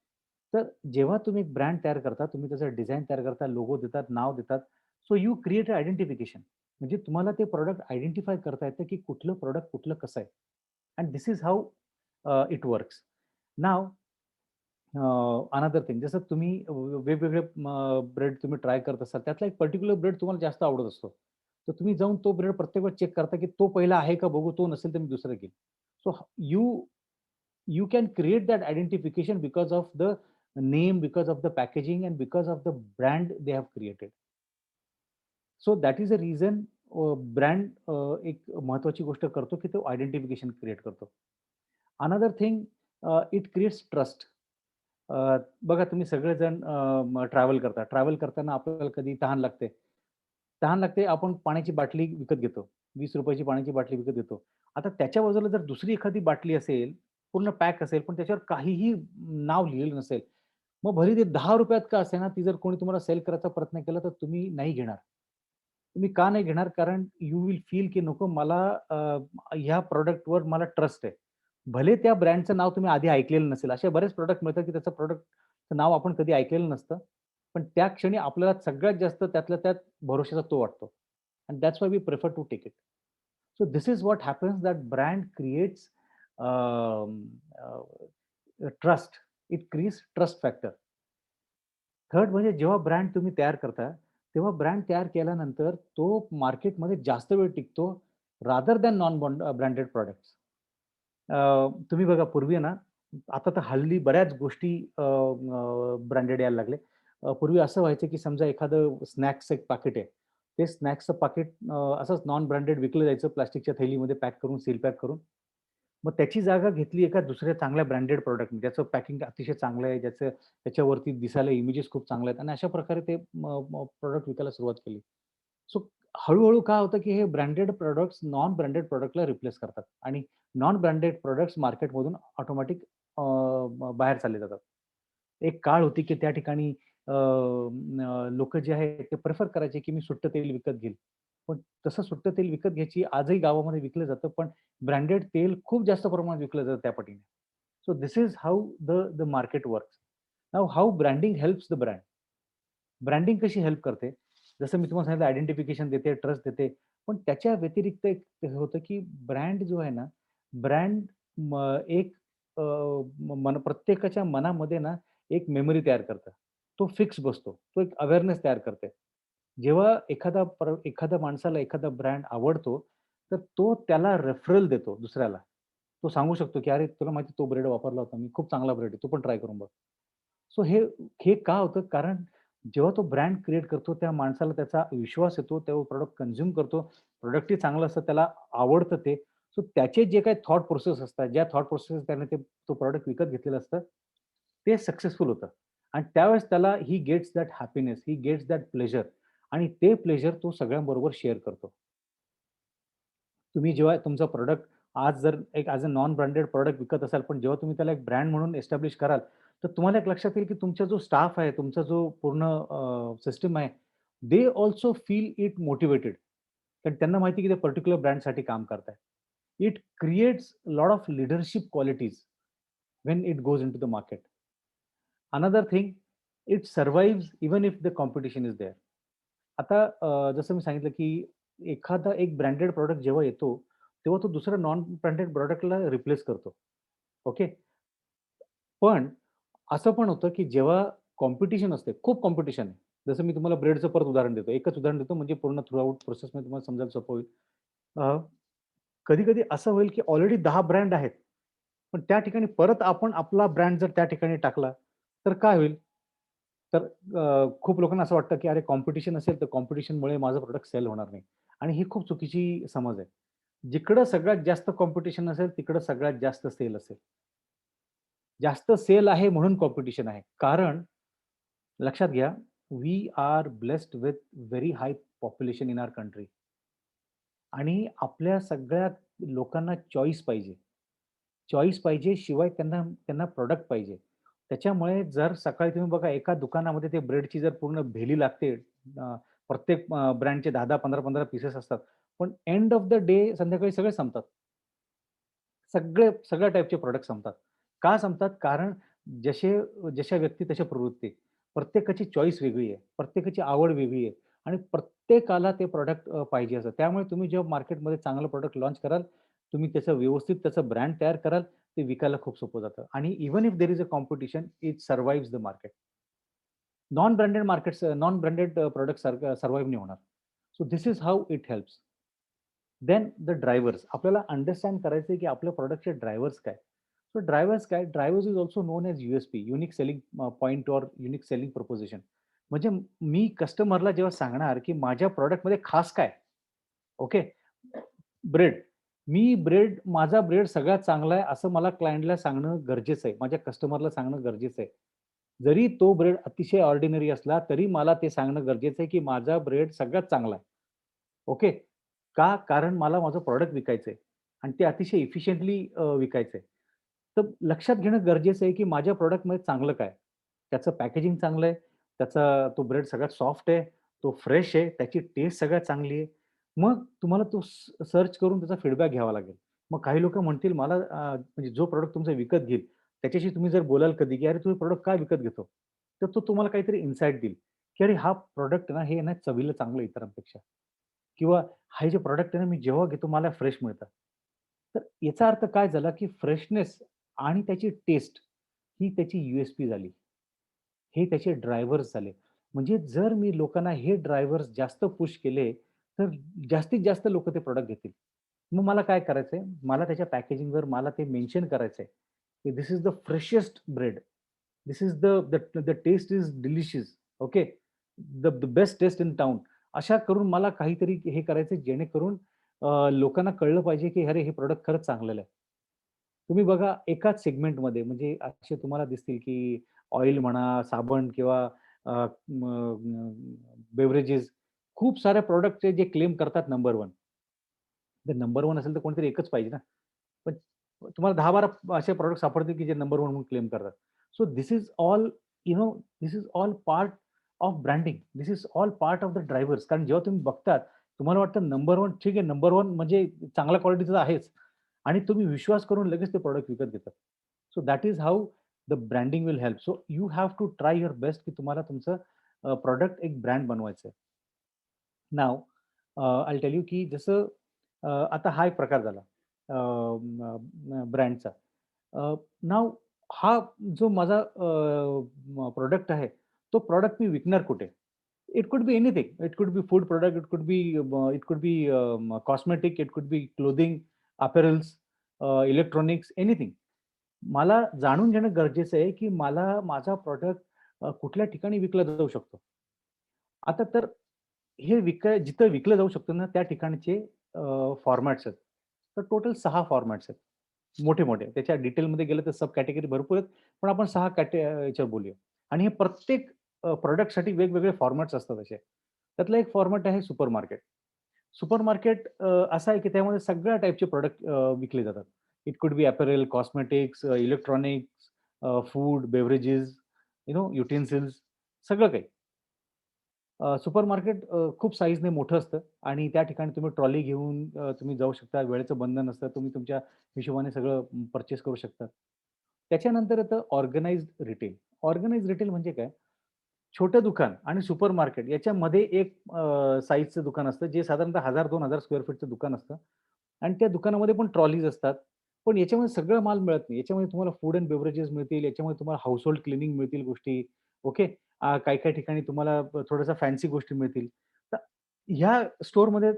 तर जेव्हा तुम्ही एक ब्रँड तयार करता, तुम्ही त्याचं डिझाइन तयार करता, लोगो देतात, नाव देतात. So you create a identification. म्हणजे तुम्हाला ते प्रॉडक्ट आयडेंटिफाय करता येतं, की कुठलं प्रॉडक्ट कुठलं कसं आहे. And this is how it works. Now another thing जसं तुम्ही वेगवेगळे ब्रेड तुम्ही ट्राय करत असाल, त्यातला एक पर्टिक्युलर ब्रेड तुम्हाला जास्त आवडत असतो. तर तुम्ही जाऊन तो ब्रेड प्रत्येक वेळेस चेक करता, की तो पहिला आहे का बघू, तो नसेल तर मी दुसरं घेईन. So you you can create that identification because of the name, because of the packaging, and because of the brand they have created. So that is the reason brand एक महत्त्वाची गोष्ट करतो, की तो आयडेंटिफिकेशन क्रिएट करतो. Another thing it creates trust. बघा तुम्ही सगळेजण ट्रॅव्हल करता. ट्रॅव्हल करताना आपल्याला कधी तहान लागते. तहान लागते, आपण पाण्याची बाटली विकत घेतो. ₹20 ची पाण्याची बाटली विकत घेतो. आता त्याच्या बाजूला जर दुसरी एखादी बाटली असेल, पूर्ण पॅक असेल, पण त्याच्यावर काहीही नाव लिहिलेलं नसेल. मग भले ते ₹10 का असेना, ती जर कोणी तुम्हाला सेल करायचा प्रयत्न केला, तर तुम्ही नाही घेणार. तुम्ही का नाही घेणार? कारण यू विल फील की नको मला ह्या प्रॉडक्टवर मला ट्रस्ट आहे. भले त्या ब्रँडचं नाव तुम्ही आधी ऐकलेलं नसेल. असे बरेच प्रॉडक्ट मिळतात, की त्याचं प्रॉडक्टचं नाव आपण कधी ऐकलेलं नसतं. पण त्या क्षणी आपल्याला सगळ्यात जास्त त्यातल्या त्यात भरोश्याचा तो वाटतो. And that's why we prefer to take it. So this is what happens that brand creates trust. It creates trust factor. Third म्हणजे जेव्हा ब्रँड तुम्ही तयार करता, तेव्हा ब्रँड तयार केल्यानंतर तो मार्केटमध्ये जास्त वेळ टिकतो rather than non branded products. तुम्ही बघा पूर्वी आहे ना, आता तर हल्ली बऱ्याच गोष्टी ब्रँडेड यायला लागले. पूर्वी असं व्हायचं की समजा एखादं स्नॅक्सचं एक पाकीट आहे. ते स्नॅक्सचं पाकीट असंच नॉन ब्रँडेड विकलं जायचं प्लास्टिकच्या थैलीमध्ये पॅक करून, सील पॅक करून. मग त्याची जागा घेतली एका दुसऱ्या चांगल्या ब्रँडेड प्रॉडक्टने, ज्याचं पॅकिंग अतिशय चांगलं आहे, त्याच्यावरती दिसायला इमेजेस खूप चांगले आहेत आणि अशा प्रकारे ते प्रॉडक्ट विकायला सुरुवात केली. सो हळू-हळू काय होतं, की हे ब्रँडेड प्रॉडक्ट्स नॉन ब्रँडेड प्रॉडक्टला रिप्लेस करतात आणि नॉन ब्रँडेड प्रॉडक्ट्स मार्केटमधून ऑटोमॅटिक बाहेर चालले जातात. एक काळ होती, की त्या ठिकाणी जे आहेत ते प्रिफर करायचे, की मी सुट्टं तेल विकत घेईल. पण तसं सुट्टं तेल विकत घ्यायची आजही गावामध्ये विकलं जातं, पण ब्रँडेड तेल खूप जास्त प्रमाणात विकलं जातं त्या पटीने. So this is how the market works. Now how branding helps the brand. Branding कशी हेल्प करते? जसं मी तुम्हाला सांगितलं आयडेंटिफिकेशन देते, ट्रस्ट देते. पण त्याच्या व्यतिरिक्त एक हे होतं, की ब्रँड जो आहे ना, ब्रँड एक प्रत्येकाच्या मनामध्ये ना, एक मेमरी तयार करतं. तो फिक्स बसतो. तो एक अवेअरनेस तयार करते. जेव्हा एखाद्या माणसाला एखादा ब्रँड आवडतो, तर तो त्याला रेफरल देतो दुसऱ्याला. तो सांगू शकतो, की "अरे, तुला माहिती तो ब्रेड वापरला होता मी. खूप चांगला ब्रेड आहे. तू पण ट्राय करून बघ." सो हे हे का होतं? कारण जेव्हा तो ब्रँड क्रिएट करतो, त्या माणसाला त्याचा विश्वास येतो, तो प्रॉडक्ट कन्झ्युम करतो. प्रॉडक्टही चांगलं असतं, त्याला आवडतं ते. सो त्याचे जे काही थॉट प्रोसेस असतात, ज्या थॉट प्रोसेस त्याने तो प्रॉडक्ट विकत घेतलेलं असतं, ते सक्सेसफुल होतं. आणि त्यावेळेस त्याला he gets that happiness, he gets that pleasure आणि ते प्लेजर तो सगळ्यांबरोबर शेअर करतो. तुम्ही जेव्हा तुमचा प्रॉडक्ट आज जर एक as a non branded product विकत असाल, पण जेव्हा तुम्ही त्याला एक ब्रँड म्हणून एस्टॅब्लिश कराल, तर तुम्हाला एक लक्षात येईल, की तुमचा जो स्टाफ आहे, तुमचा जो पूर्ण सिस्टम आहे, they also feel it motivated. कारण त्यांना माहिती आहे, की ते पर्टिक्युलर ब्रँडसाठी काम करताय. It creates lot of leadership qualities when it goes into the market. Another thing, it survives even if the competition is there. आता जसं मी सांगितलं, की एखादा एक ब्रँडेड प्रॉडक्ट जेव्हा येतो, तेव्हा तो दुसऱ्या नॉन ब्रँडेड प्रॉडक्टला रिप्लेस करतो. ओके. पण असं पण होतं, की जेव्हा कॉम्पिटिशन असते, खूप कॉम्पिटिशन आहे. जसं मी तुम्हाला ब्रेडचं परत उदाहरण देतो. एकच उदाहरण देतो म्हणजे पूर्ण थ्रूआउट प्रोसेसमध्ये तुम्हाला समजायला सोपं होईल. अ, कधी-कधी असं होईल, की ऑलरेडी 10 ब्रँड आहेत. पण त्या ठिकाणी परत आपण आपला ब्रँड जर त्या ठिकाणी टाकला, तर काय होईल? तर खूप लोकांना असं वाटतं, की अरे कॉम्पिटिशन असेल, तर कॉम्पिटिशनमुळे माझं प्रॉडक्ट सेल होणार नाही. आणि ही खूप चुकीची समज आहे. जिकडं सगळ्यात जास्त कॉम्पिटिशन असेल, तिकडं सगळ्यात जास्त सेल असेल. जास्त सेल आहे म्हणून कॉम्पिटिशन आहे. कारण लक्षात घ्या, we are blessed with very high population in our country आणि आपल्या सगळ्या लोकांना चॉईस पाहिजे. चॉईस पाहिजे शिवाय त्यांना त्यांना प्रॉडक्ट पाहिजे. त्याच्यामुळे जर सकाळी तुम्ही बघा एका दुकानामध्ये ते ब्रेडची जर पूर्ण भेली लागते, प्रत्येक ब्रँडचे 10-10, 15-15 पीसेस असतात. पण एंड ऑफ द डे संध्याकाळी सगळे संपतात. सगळ्या टाइपचे प्रॉडक्ट संपतात. का संपतात? कारण जसे जशा व्यक्ती तशा प्रवृत्ती. प्रत्येकाची चॉईस वेगळी आहे. प्रत्येकाची आवड वेगळी आहे आणि प्रत्येकाला ते प्रॉडक्ट पाहिजे असतं. त्यामुळे तुम्ही जेव्हा मार्केटमध्ये चांगलं प्रॉडक्ट लॉन्च कराल, तुम्ही त्याचं व्यवस्थित त्याचं ब्रँड तयार कराल, ते विकायला खूप सोपं जातं आणि even if there is a competition, it survives the market. Non branded markets non branded product survive नाही होणार. So this is how it helps. Then the drivers. आपल्याला अंडरस्टँड करायचं आहे, की आपल्या प्रॉडक्टचे ड्रायव्हर्स काय? सो ड्रायव्हर्स काय? Drivers is also known as U S P, unique selling point or unique selling proposition. म्हणजे मी कस्टमरला जेव्हा सांगणार, की माझ्या प्रॉडक्टमध्ये खास काय? ओके. ब्रेड. माझा ब्रेड सगळ्यात चांगला आहे, असं मला क्लायंटला सांगणं गरजेचं आहे. माझ्या कस्टमरला सांगणं गरजेचं आहे. जरी तो ब्रेड अतिशय ऑर्डिनरी असला, तरी मला ते सांगणं गरजेचं आहे, की माझा ब्रेड सगळ्यात चांगला आहे. ओके. का? कारण मला माझं प्रॉडक्ट विकायचंय आणि ते अतिशय इफिशियंटली विकायचंय. तर लक्षात घेणं गरजेचं आहे, की माझ्या प्रॉडक्टमध्ये चांगलं काय? त्याचं पॅकेजिंग चांगलं आहे, त्याचा तो ब्रेड सगळ्यात सॉफ्ट आहे, तो फ्रेश आहे, त्याची टेस्ट सगळ्यात चांगली आहे. मग तुम्हाला तो सर्च करून त्याचा फीडबॅक घ्यावा लागेल. मग काही लोकं म्हणतील मला म्हणजे जो प्रॉडक्ट तुमचा विकत घेईल, त्याच्याशी तुम्ही जर बोलाल कधी, की "अरे, तुम्ही प्रॉडक्ट का विकत घेतो?" तर तो तुम्हाला काहीतरी इन्साईट देईल, की "अरे, हा प्रॉडक्ट ना, हे ना चवीला चांगलं आहे इतरांपेक्षा." किंवा हे जे प्रॉडक्ट आहे ना, मी जेव्हा घेतो मला फ्रेश मिळतं. तर याचा अर्थ काय झाला, की फ्रेशनेस आणि त्याची टेस्ट ही त्याची यू-एस-पी झाली. हे त्याचे ड्रायव्हर्स झाले. म्हणजे जर मी लोकांना हे ड्रायव्हर्स जास्त पुश केले, तर जास्तीत जास्त लोकं ते प्रॉडक्ट घेतील. मग मला काय करायचंय? मला त्याच्या पॅकेजिंगवर मला ते मेन्शन करायचंय, की "this is the freshest bread. This is the taste is delicious." Okay. The best taste in town. अशा करून मला काहीतरी हे करायचं जेणेकरून लोकांना कळलं पाहिजे, की अरे हे प्रॉडक्ट खरंच चांगलं आहे. तुम्ही बघा एकाच सेगमेंटमध्ये म्हणजे असे तुम्हाला दिसतील, की ऑइल म्हणा, साबण किंवा बेव्हरेजेस खूप साऱ्या प्रॉडक्टचे जे क्लेम करतात नंबर 1. जर नंबर 1 असेल तर कोणीतरी एकच पाहिजे ना. पण तुम्हाला 10-12 असे प्रॉडक्ट सापडतील, की जे नंबर 1 म्हणून क्लेम करतात. So this is all you know this is all part of branding. This is all part of the drivers. कारण जेव्हा तुम्ही बघतात, तुम्हाला वाटतं नंबर 1 ठीक आहे, नंबर 1 म्हणजे चांगल्या क्वालिटीचं आहेच आणि तुम्ही विश्वास करून लगेच ते प्रॉडक्ट विकत घेतात. So that is how the branding will help. So you have to try your best, की तुम्हाला तुमचं प्रॉडक्ट एक ब्रँड बनवायचं आहे. नाऊ आय टेल यू की जसं आता हा एक प्रकार झाला ब्रँडचा. नाऊ हा जो माझा प्रॉडक्ट आहे, तो प्रॉडक्ट मी विकणार कुठे? It could be anything. It could B food product, it could B cosmetic, it could be clothing, apparels, electronics, anything. मला जाणून घेणं गरजेचं आहे, की मला माझा प्रॉडक्ट कुठल्या ठिकाणी विकला जाऊ शकतो. आता तर हे जिथं विकलं जाऊ शकतं ना, त्या ठिकाणचे फॉर्मॅट्स आहेत. तर टोटल 6 फॉर्मॅट्स आहेत. मोठे-मोठे. त्याच्या डिटेलमध्ये गेलं तर सब कॅटेगरी भरपूर आहेत. पण आपण 6 याच्यावर बोलूया. आणि हे प्रत्येक प्रॉडक्टसाठी वेगवेगळे फॉर्मॅट्स असतात असे. त्यातला एक फॉर्मॅट आहे सुपरमार्केट. सुपरमार्केट असं आहे की त्यामध्ये सगळ्या टाइपचे प्रॉडक्ट विकले जातात. It could be apparel, cosmetics, electronics, food, beverages, utensils सगळं काही. सुपरमार्केट खूप साइझने मोठं असतं आणि त्या ठिकाणी तुम्ही ट्रॉली घेऊन तुम्ही जाऊ शकता. वेळेचं बंधन नसतं. तुम्ही तुमच्या हिशोबाने सगळं पर्चेस करू शकता. त्याच्यानंतर येतं ऑर्गनाइज्ड रिटेल. ऑर्गनाइज्ड रिटेल म्हणजे काय? छोटं दुकान आणि सुपर मार्केट याच्यामध्ये एक साइजचं दुकान असतं, जे साधारणतः 1000-2000 स्क्वेअर फीटचं दुकान असतं आणि त्या दुकानामध्ये पण ट्रॉलीज असतात. पण याच्यामध्ये सगळं माल मिळत नाही. याच्यामध्ये तुम्हाला फूड एंड बेव्हरेजेस मिळतील, याच्यामध्ये तुम्हाला हाउसहोल्ड क्लीनिंग मिळतील गोष्टी, ओके. काही-काही ठिकाणी तुम्हाला थोड्याशा फॅन्सी गोष्टी मिळतील. तर ह्या स्टोअरमध्ये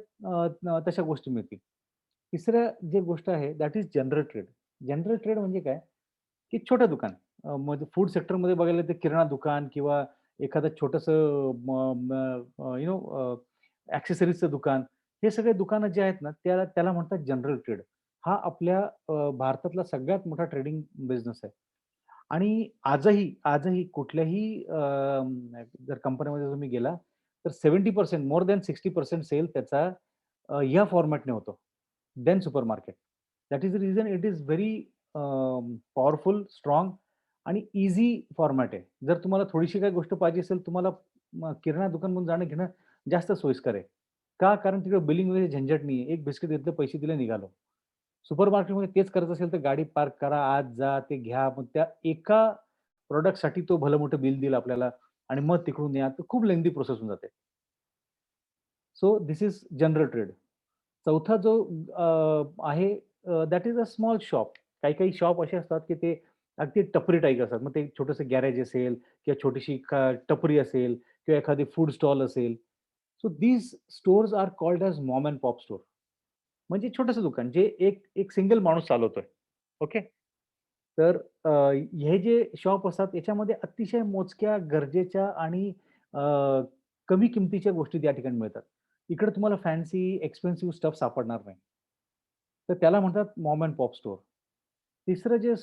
तशा गोष्टी मिळतील. तिसरं जे गोष्ट आहे that is general trade. General trade म्हणजे काय, की छोटं दुकान. म्हणजे फूड सेक्टरमध्ये बघायला ते किराणा दुकान किंवा एखादं छोटंसं एक्सेसरीजचं दुकान. हे सगळे दुकानं जे आहेत ना, त्याला त्याला म्हणतात जनरल ट्रेड. हा आपल्या भारतातला सगळ्यात मोठा ट्रेडिंग बिझनेस आहे. आणि आजही कुठल्याही जर कंपनीमध्ये तुम्ही गेला, तर 70% मोर दॅन 60% सेल त्याचा या फॉर्मॅटने होतो. Then supermarket. That is the reason it is very powerful, strong आणि ईझी फॉर्मॅट आहे. जर तुम्हाला थोडीशी काही गोष्ट पाहिजे असेल, तुम्हाला किराणा दुकानमधून जाणं घेणं जास्त सोयीस्कर आहे. का? कारण तिकडे बिलिंग वगैरे झंझट नाहीये. एक बिस्किट घेतलं, पैसे दिले, निघालो. सुपर मार्केटमध्ये तेच करायचं असेल, तर गाडी पार्क करा, आत जा, ते घ्या. मग त्या एका प्रॉडक्टसाठी तो भलं मोठं बिल देईल आपल्याला आणि मग तिकडून या. तर खूप लेंदी प्रोसेस होऊन जाते. So this is general trade. चौथा जो आहे that is a small shop. काही-काही शॉप असे असतात, की ते अगदी टपरी टाइप असतात. मग ते छोटंसं गॅरेज असेल किंवा छोटीशी टपरी असेल किंवा एखादी फूड स्टॉल असेल. So these stores are called as mom and pop store. म्हणजे छोटंसं दुकान जे एक एक सिंगल माणूस चालवतोय. ओके. तर हे जे शॉप असतात याच्यामध्ये अतिशय मोजक्या गरजेच्या आणि अ, कमी किमतीच्या गोष्टी त्या ठिकाणी मिळतात. इकडे तुम्हाला फॅन्सी एक्सपेन्सिव्ह स्टफ सापडणार नाही. तर त्याला म्हणतात मॉम एंड पॉप स्टोअर. तिसरं जे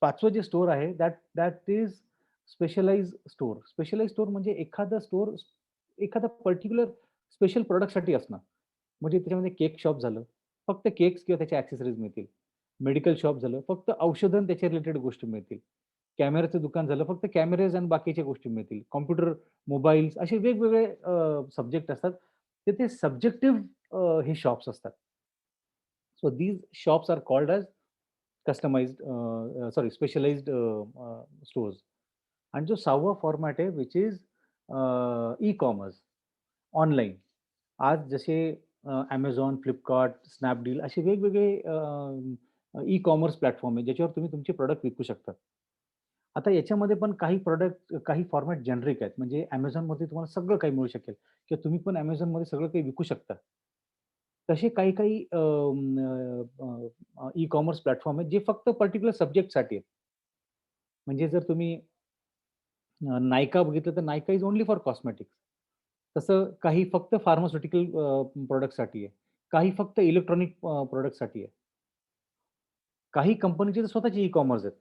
5वं जे स्टोअर आहे that that is specialized store. Specialized store म्हणजे एखादं स्टोअर एखादा पर्टिक्युलर स्पेशल प्रॉडक्टसाठी असणं. म्हणजे त्याच्यामध्ये केक शॉप झालं, फक्त केक्स किंवा त्याच्या एक्सेसरीज मिळतील. मेडिकल शॉप झालं, फक्त औषधं आणि त्याच्या रिलेटेड गोष्टी मिळतील. कॅमेराचं दुकान झालं, फक्त कॅमेराज आणि बाकीच्या गोष्टी मिळतील. कॉम्प्युटर, मोबाईल्स असे वेगवेगळे सब्जेक्ट असतात. तर ते सब्जेक्टिव्ह हे शॉप्स असतात. सो these shops are called as customized specialized stores. आणि जो 6वा फॉर्मॅट आहे व्हिच इज ई-कॉमर्स, ऑनलाईन. आज जसे Amazon, Flipkart, Snapdeal असे वेगवेगळे ई-कॉमर्स प्लॅटफॉर्म आहे, ज्याच्यावर तुम्ही तुमचे प्रॉडक्ट विकू शकता. आता याच्यामध्ये पण काही प्रॉडक्ट काही फॉर्मॅट जेनेरिक आहेत. म्हणजे Amazonमध्ये तुम्हाला सगळं काही मिळू शकेल किंवा तुम्ही पण Amazonमध्ये सगळं काही विकू शकता. तसे काही-काही ई-कॉमर्स प्लॅटफॉर्म आहेत, जे फक्त पर्टिक्युलर सब्जेक्टसाठी आहेत. म्हणजे जर तुम्ही Nykaa बघितलं तर Nykaa is only for cosmetics. तसं काही फक्त फार्मास्युटिकल प्रॉडक्टसाठी आहे. काही फक्त इलेक्ट्रॉनिक प्रॉडक्टसाठी आहे. काही कंपनीचे तर स्वतःचे ई-कॉमर्स आहेत.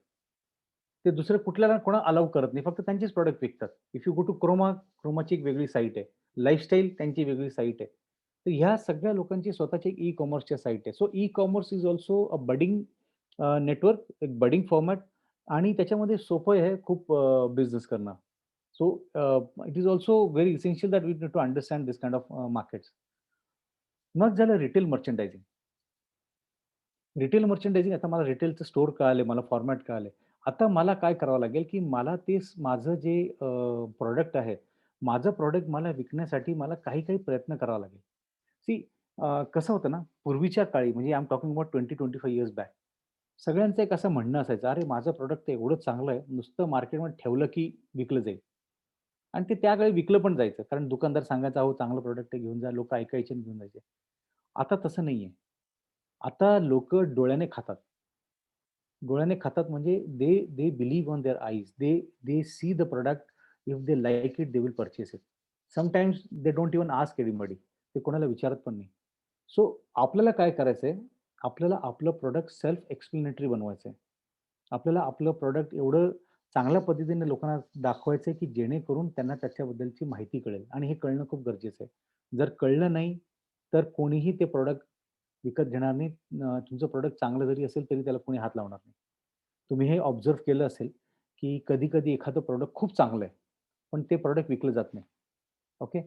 ते दुसऱ्या कुठल्याला कोणाला अलाऊ करत नाही. फक्त त्यांचेच प्रॉडक्ट विकतात. इफ यू गो टू क्रोमाची एक वेगळी साईट आहे. लाईफस्टाईल त्यांची वेगळी साईट आहे. तर ह्या सगळ्या लोकांची स्वतःची एक ई-कॉमर्सच्या साईट आहे. So e-commerce is also a budding network, एक बडिंग फॉर्मॅट आणि त्याच्यामध्ये सोपं आहे खूप बिझनेस करणं. So it is also very essential that we need to understand this kind of markets. मग झालं रिटेल मर्चंडायझिंग. रिटेल मर्चंडायझिंग आता मला रिटेलचं स्टोअर कळाले, मला फॉर्मॅट कळाले. आता मला काय करावं लागेल, की मला ते माझं जे प्रॉडक्ट आहे, माझं प्रॉडक्ट मला विकण्यासाठी मला काही-काही प्रयत्न करावा लागेल. सी कसं होतं ना, पूर्वीच्या काळी म्हणजे I am talking about 20-25 years back. सगळ्यांचं एक असं म्हणणं असायचं, "अरे, माझं प्रॉडक्ट एवढं चांगलं आहे, नुसतं मार्केटमध्ये ठेवलं की विकलं जाईल." आणि ते त्यावेळी विकलं पण जायचं. कारण दुकानदार सांगायचा, "अहो, चांगलं प्रॉडक्ट आहे, घेऊन जा." लोकं ऐकायचे आणि घेऊन जायचे. आता तसं नाहीये. आता लोकं डोळ्याने खातात. डोळ्याने खातात म्हणजे they they believe on their eyes. They they see the product. If they like it, they will purchase it. Sometimes they don't even ask anybody. ते कोणाला विचारत पण नाही. सो आपल्याला काय करायचंय? आपल्याला आपलं प्रॉडक्ट सेल्फ एक्सप्लेनेटरी बनवायचंय. आपल्याला आपलं प्रॉडक्ट एवढं चांगल्या पद्धतीने लोकांना दाखवायचंय, की जेणेकरून त्यांना त्याच्याबद्दलची माहिती कळेल आणि हे कळणं खूप गरजेचं आहे. जर कळलं नाही, तर कोणीही ते प्रॉडक्ट विकत घेणार नाही. तुमचं प्रॉडक्ट चांगलं जरी असेल, तरी त्याला कोणी हात लावणार नाही. तुम्ही हे ऑब्झर्व्ह केलं असेल, की कधी-कधी एखादं प्रॉडक्ट खूप चांगलं आहे, पण ते प्रॉडक्ट विकलं जात नाही. ओके.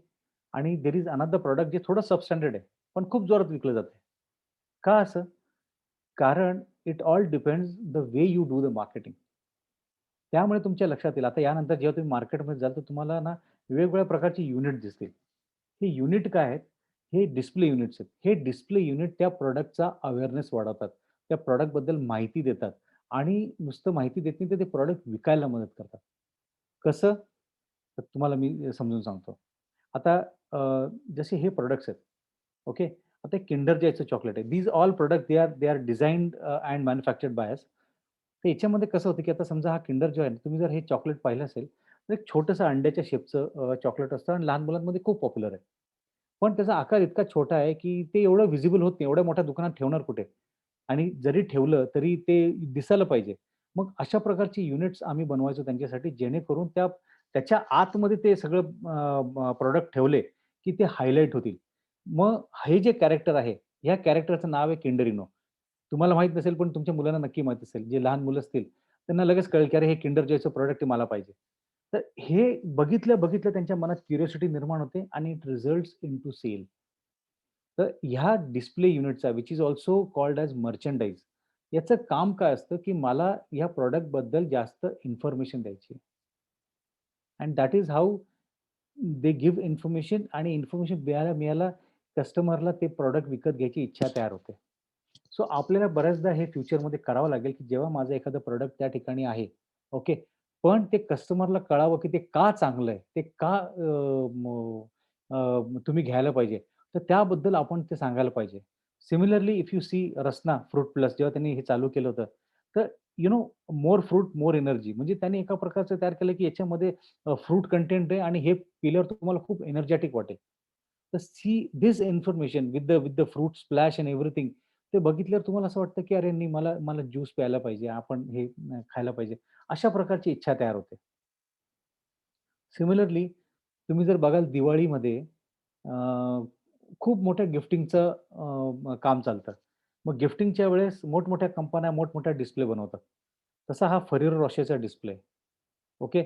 आणि देअर इस अनदर प्रॉडक्ट जे थोडं सबस्टँडर्ड आहे, पण खूप जोरात विकलं जातंय. का असं? कारण it all depends the way you do the marketing. त्यामुळे तुमच्या लक्षात येईल. आता यानंतर जेव्हा तुम्ही मार्केटमध्ये जाल, तर तुम्हाला ना वेगवेगळ्या प्रकारची युनिट दिसतील. हे युनिट काय आहेत? हे डिस्प्ले युनिट्स आहेत. हे डिस्प्ले युनिट त्या प्रॉडक्टचा अवेअरनेस वाढवतात. त्या प्रॉडक्टबद्दल माहिती देतात आणि नुसतं माहिती देत नाही, तर ते प्रॉडक्ट विकायला मदत करतात. कसं? तर तुम्हाला मी समजून सांगतो. आता जसे हे प्रॉडक्ट्स आहेत, ओके. आता किंडर जॉयचं चॉकलेट आहे. These all product they are designed and manufactured by us. तर याच्यामध्ये कसं होतं, की आता समजा हा किंडर जॉय आहे, तुम्ही जर हे चॉकलेट पाहिलं असेल, तर एक छोटंसं अंड्याच्या शेपचं चॉकलेट असतं आणि लहान मुलांमध्ये खूप पॉप्युलर आहे. पण त्याचा आकार इतका छोटा आहे, की ते एवढं व्हिजिबल होत नाही. एवढ्या मोठ्या दुकानात ठेवणार कुठे? आणि जरी ठेवलं तरी ते दिसायला पाहिजे. मग अशा प्रकारची युनिट्स आम्ही बनवायचो त्यांच्यासाठी जेणेकरून त्याच्या आतमध्ये ते सगळं प्रॉडक्ट ठेवले, की ते हायलाइट होतील. मग हे जे कॅरेक्टर आहे, ह्या कॅरेक्टरचं नाव आहे किंडर तुम्हाला माहीत नसेल, पण तुमच्या मुलांना नक्की माहीत असेल. जे लहान मुलं असतील, त्यांना लगेच कळेल, की अरे हे किंडर जॉयचं प्रॉडक्ट मला पाहिजे. तर हे बघितल्या-बघितल्या त्यांच्या मनात क्युरिओसिटी निर्माण होते आणि इट रिझल्ट्स इंटू सेल. तर ह्या डिस्प्ले युनिटचा which is also called as merchandise याचं काम काय असतं, की मला ह्या प्रॉडक्टबद्दल जास्त इन्फॉर्मेशन द्यायची आहे. And that is how they give information आणि इन्फॉर्मेशन मिळायला कस्टमरला ते प्रॉडक्ट विकत घ्यायची इच्छा तयार होते. सो आपल्याला बऱ्याचदा हे फ्युचरमध्ये करावं लागेल, की जेव्हा माझं एखादं प्रॉडक्ट त्या ठिकाणी आहे, ओके. पण ते कस्टमरला कळावं, की ते का चांगलं आहे? ते का तुम्ही घ्यायला पाहिजे. तर त्याबद्दल आपण ते सांगायला पाहिजे. Similarly if you see Rasna fruit plus जेव्हा त्यांनी हे चालू केलं होतं, तर you know more fruit, more energy म्हणजे त्यांनी एका प्रकारचं तयार केलं, की याच्यामध्ये फ्रूट कंटेंट आहे आणि हे पिल्यावर तुम्हाला खूप एनर्जेटिक वाटेल. तर see this information with the fruit splash and everything ते बघितल्यावर तुम्हाला असं वाटतं, की अरे नाही मला मला ज्यूस प्यायला पाहिजे, आपण हे खायला पाहिजे. अशा प्रकारची इच्छा तयार होते. सिमिलरली तुम्ही जर बघाल दिवाळीमध्ये अ, खूप मोठ्या गिफ्टिंगचं काम चालतं. मग गिफ्टिंगच्या वेळेस मोठमोठ्या कंपन्या मोठमोठ्या डिस्प्ले बनवतात. तसा हा Ferrero Rocherचा डिस्प्ले आहे. ओके.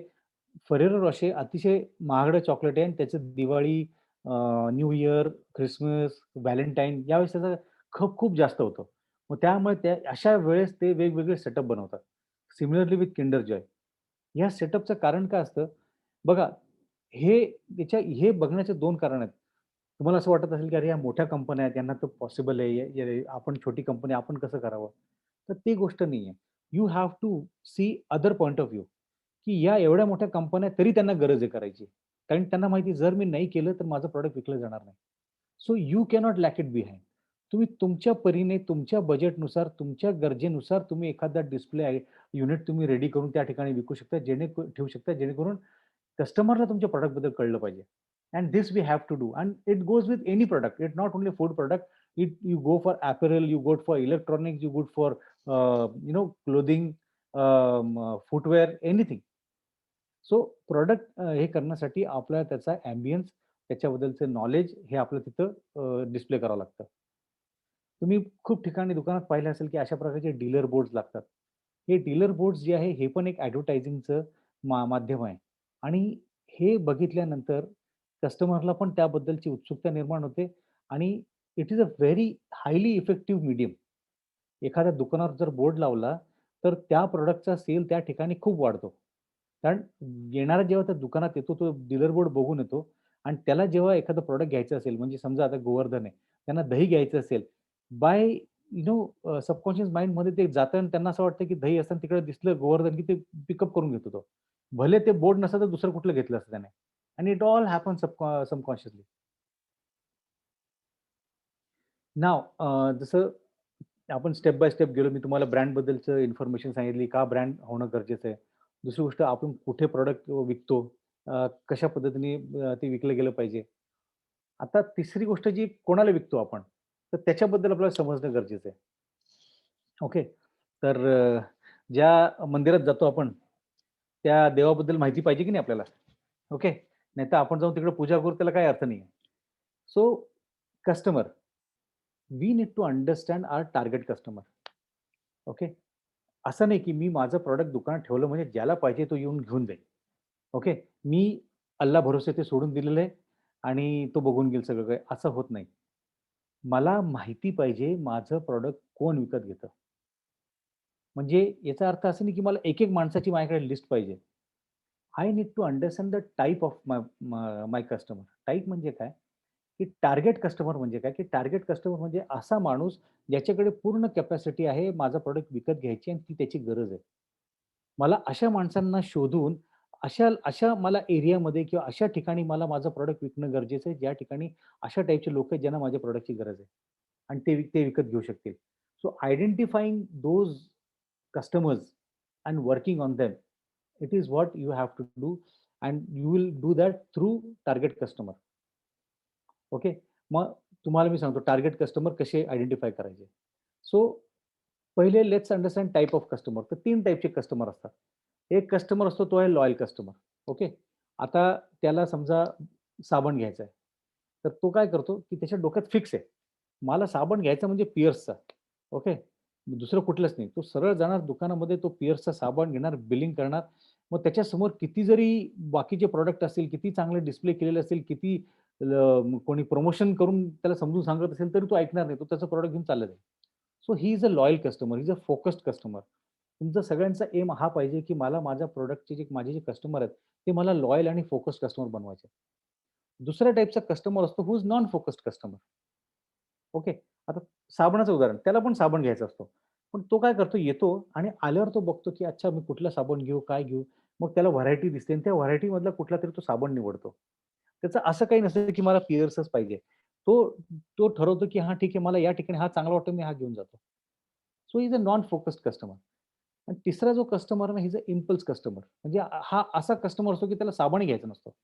Ferrero Rocher अतिशय महागडं चॉकलेट आहे आणि त्याचं Diwali, new year, Christmas, Valentine यावेळेस त्याचा खप खूप जास्त होतो. मग त्यामुळे त्या अशा वेळेस ते वेगवेगळे सेटअप बनवतात. Similarly with Kinder Joy. या सेटअपचं कारण काय असतं? बघा, हे बघण्याचे 2 कारण आहेत. तुम्हाला असं वाटत असेल, की अरे, या मोठ्या कंपन्या आहेत, यांना तर पॉसिबल आहे. आपण छोटी कंपनी आपण कसं करावं? तर ती गोष्ट नाहीये. You have to see other point of view, की या एवढ्या मोठ्या कंपन्या तरी त्यांना गरज आहे करायची. कारण त्यांना माहिती आहे, जर मी नाही केलं, तर माझं प्रॉडक्ट विकलं जाणार नाही. So you cannot lack it behind. तुम्ही तुमच्या परीने, तुमच्या बजेटनुसार, तुमच्या गरजेनुसार तुम्ही एखादा डिस्प्ले युनिट तुम्ही रेडी करून त्या ठिकाणी विकू शकता, ठेवू शकता, जेणेकरून कस्टमरला तुमच्या प्रॉडक्टबद्दल कळलं पाहिजे. And this we have to do and it goes with any product. It not only food product. You go for apparel, you go for electronics, you go for clothing, footwear, anything. So product हे करण्यासाठी आपल्याला त्याचा ambience, त्याच्याबद्दलचं knowledge हे आपलं तिथं display करावं लागतं. तुम्ही खूप ठिकाणी दुकानात पाहिलं असेल, की अशा प्रकारचे डीलर बोर्ड्स लागतात. हे डीलर बोर्ड्स जे आहे, हे पण एक ॲडव्हर्टायझिंगचं माध्यम आहे आणि हे बघितल्यानंतर कस्टमरला पण त्याबद्दलची उत्सुकता निर्माण होते आणि it is a very highly effective medium. एखाद्या दुकानावर जर बोर्ड लावला, तर त्या प्रॉडक्टचा सेल त्या ठिकाणी खूप वाढतो. कारण येणारा जेव्हा त्या दुकानात येतो, तो डीलर बोर्ड बघून येतो आणि त्याला जेव्हा एखादं प्रॉडक्ट घ्यायचं असेल, म्हणजे समजा आता गोवर्धन आहे, त्यांना दही घ्यायचं असेल, बाय सबकॉन्शियस माइंडमध्ये ते जातं आणि त्यांना असं वाटतं, की दही असताना तिकडे दिसलं गोवर्धन, की ते पिकअप करून घेतो तो. भले ते बोर्ड नसतं, तर दुसरं कुठलं घेतलं असतं त्याने. आणि it all happens subconsciously. Now जसं आपण स्टेप बाय स्टेप गेलो. मी तुम्हाला ब्रँडबद्दलचं इन्फॉर्मेशन सांगितली, का ब्रँड होणं गरजेचं आहे. दुसरी गोष्ट आपण कुठे प्रॉडक्ट विकतो, कशा पद्धतीने ते विकलं गेलं पाहिजे. आता तिसरी गोष्ट जी कोणाला विकतो आपण, तर त्याच्याबद्दल आपल्याला समजणं गरजेचं आहे. ओके. तर ज्या मंदिरात जातो आपण, त्या देवाबद्दल माहिती पाहिजे की नाही आपल्याला? ओके. नाहीतर आपण जाऊन तिकडे पूजा करू त्याला काही अर्थ नाहीये. So customer, we need to understand our target customer. Okay. असं नाही की मी माझं प्रॉडक्ट दुकानात ठेवलं म्हणजे ज्याला पाहिजे तो येऊन घेऊन जाईल. ओके. मी अल्ला भरोसे ते सोडून दिलेलं आहे आणि तो बघून घेईल सगळं काही, असं होत नाही. मला माहिती पाहिजे माझं प्रॉडक्ट कोण विकत घेतं. म्हणजे याचा अर्थ असा नाही की मला एक-एक माणसाची माझ्याकडे लिस्ट पाहिजे. I need to understand the type of my customer. Type म्हणजे काय? की टार्गेट कस्टमर म्हणजे काय? की टार्गेट कस्टमर म्हणजे असा माणूस ज्याच्याकडे पूर्ण कॅपॅसिटी आहे माझा प्रॉडक्ट विकत घ्यायची आणि ती त्याची गरज आहे. मला अशा माणसांना शोधून अशा अशा मला एरियामध्ये किंवा अशा ठिकाणी मला माझं प्रॉडक्ट विकणं गरजेचं आहे, ज्या ठिकाणी अशा टाइपचे लोक आहेत ज्यांना माझ्या प्रॉडक्टची गरज आहे आणि ते विकत घेऊ शकतील. So identifying those customers and working on them, it is what you have to do, and you will do that through target customer. Okay. मग तुम्हाला मी सांगतो टार्गेट कस्टमर कसे आयडेंटिफाय करायचे. सो पहिले let's understand type of customer. तर 3 टाइपचे customer असतात. एक कस्टमर असतो तो आहे लॉयल कस्टमर. ओके. आता त्याला समजा साबण घ्यायचा आहे. तर तो काय करतो, की त्याच्या डोक्यात फिक्स आहे. मला साबण घ्यायचा म्हणजे पिअर्सचा. ओके. दुसरं कुठलंच नाही. तो सरळ जाणार दुकानामध्ये तो पिअर्सचा साबण घेणार, बिलिंग करणार. मग त्याच्यासमोर किती जरी बाकीचे प्रॉडक्ट असतील, किती चांगले डिस्प्ले केलेले असतील, किती कोणी प्रमोशन करून त्याला समजून सांगत असेल, तरी तो ऐकणार नाही. तो त्याचं प्रॉडक्ट घेऊन चालला जाईल. So he is a loyal customer, he is a focused customer. तुमचा सगळ्यांचा एम हा पाहिजे, की मला माझ्या प्रॉडक्टचे जे माझे जे कस्टमर आहेत, ते मला लॉयल आणि फोकस्ड कस्टमर बनवायचे. दुसऱ्या टाइपचा कस्टमर असतो who is non focused customer. Okay. आता साबणाचं उदाहरण, त्याला पण साबण घ्यायचा असतो. पण तो काय करतो, येतो आणि आल्यावर तो बघतो, की अच्छा मी कुठला साबण घेऊ, काय घेऊ? मग त्याला व्हरायटी दिसते आणि त्या व्हरायटीमधला कुठलातरी तो साबण निवडतो. त्याचं असं काही नसतं, की मला पिअर्सच पाहिजे. तो तो ठरवतो, की हां, ठीक आहे, मला या ठिकाणी हा चांगला वाटतो, मी हा घेऊन जातो. So he is a non focused customer. आणि तिसरा जो कस्टमर आहे ना, he is a impulse customer. म्हणजे हा असा कस्टमर असतो, की त्याला साबण घ्यायचा नसतो.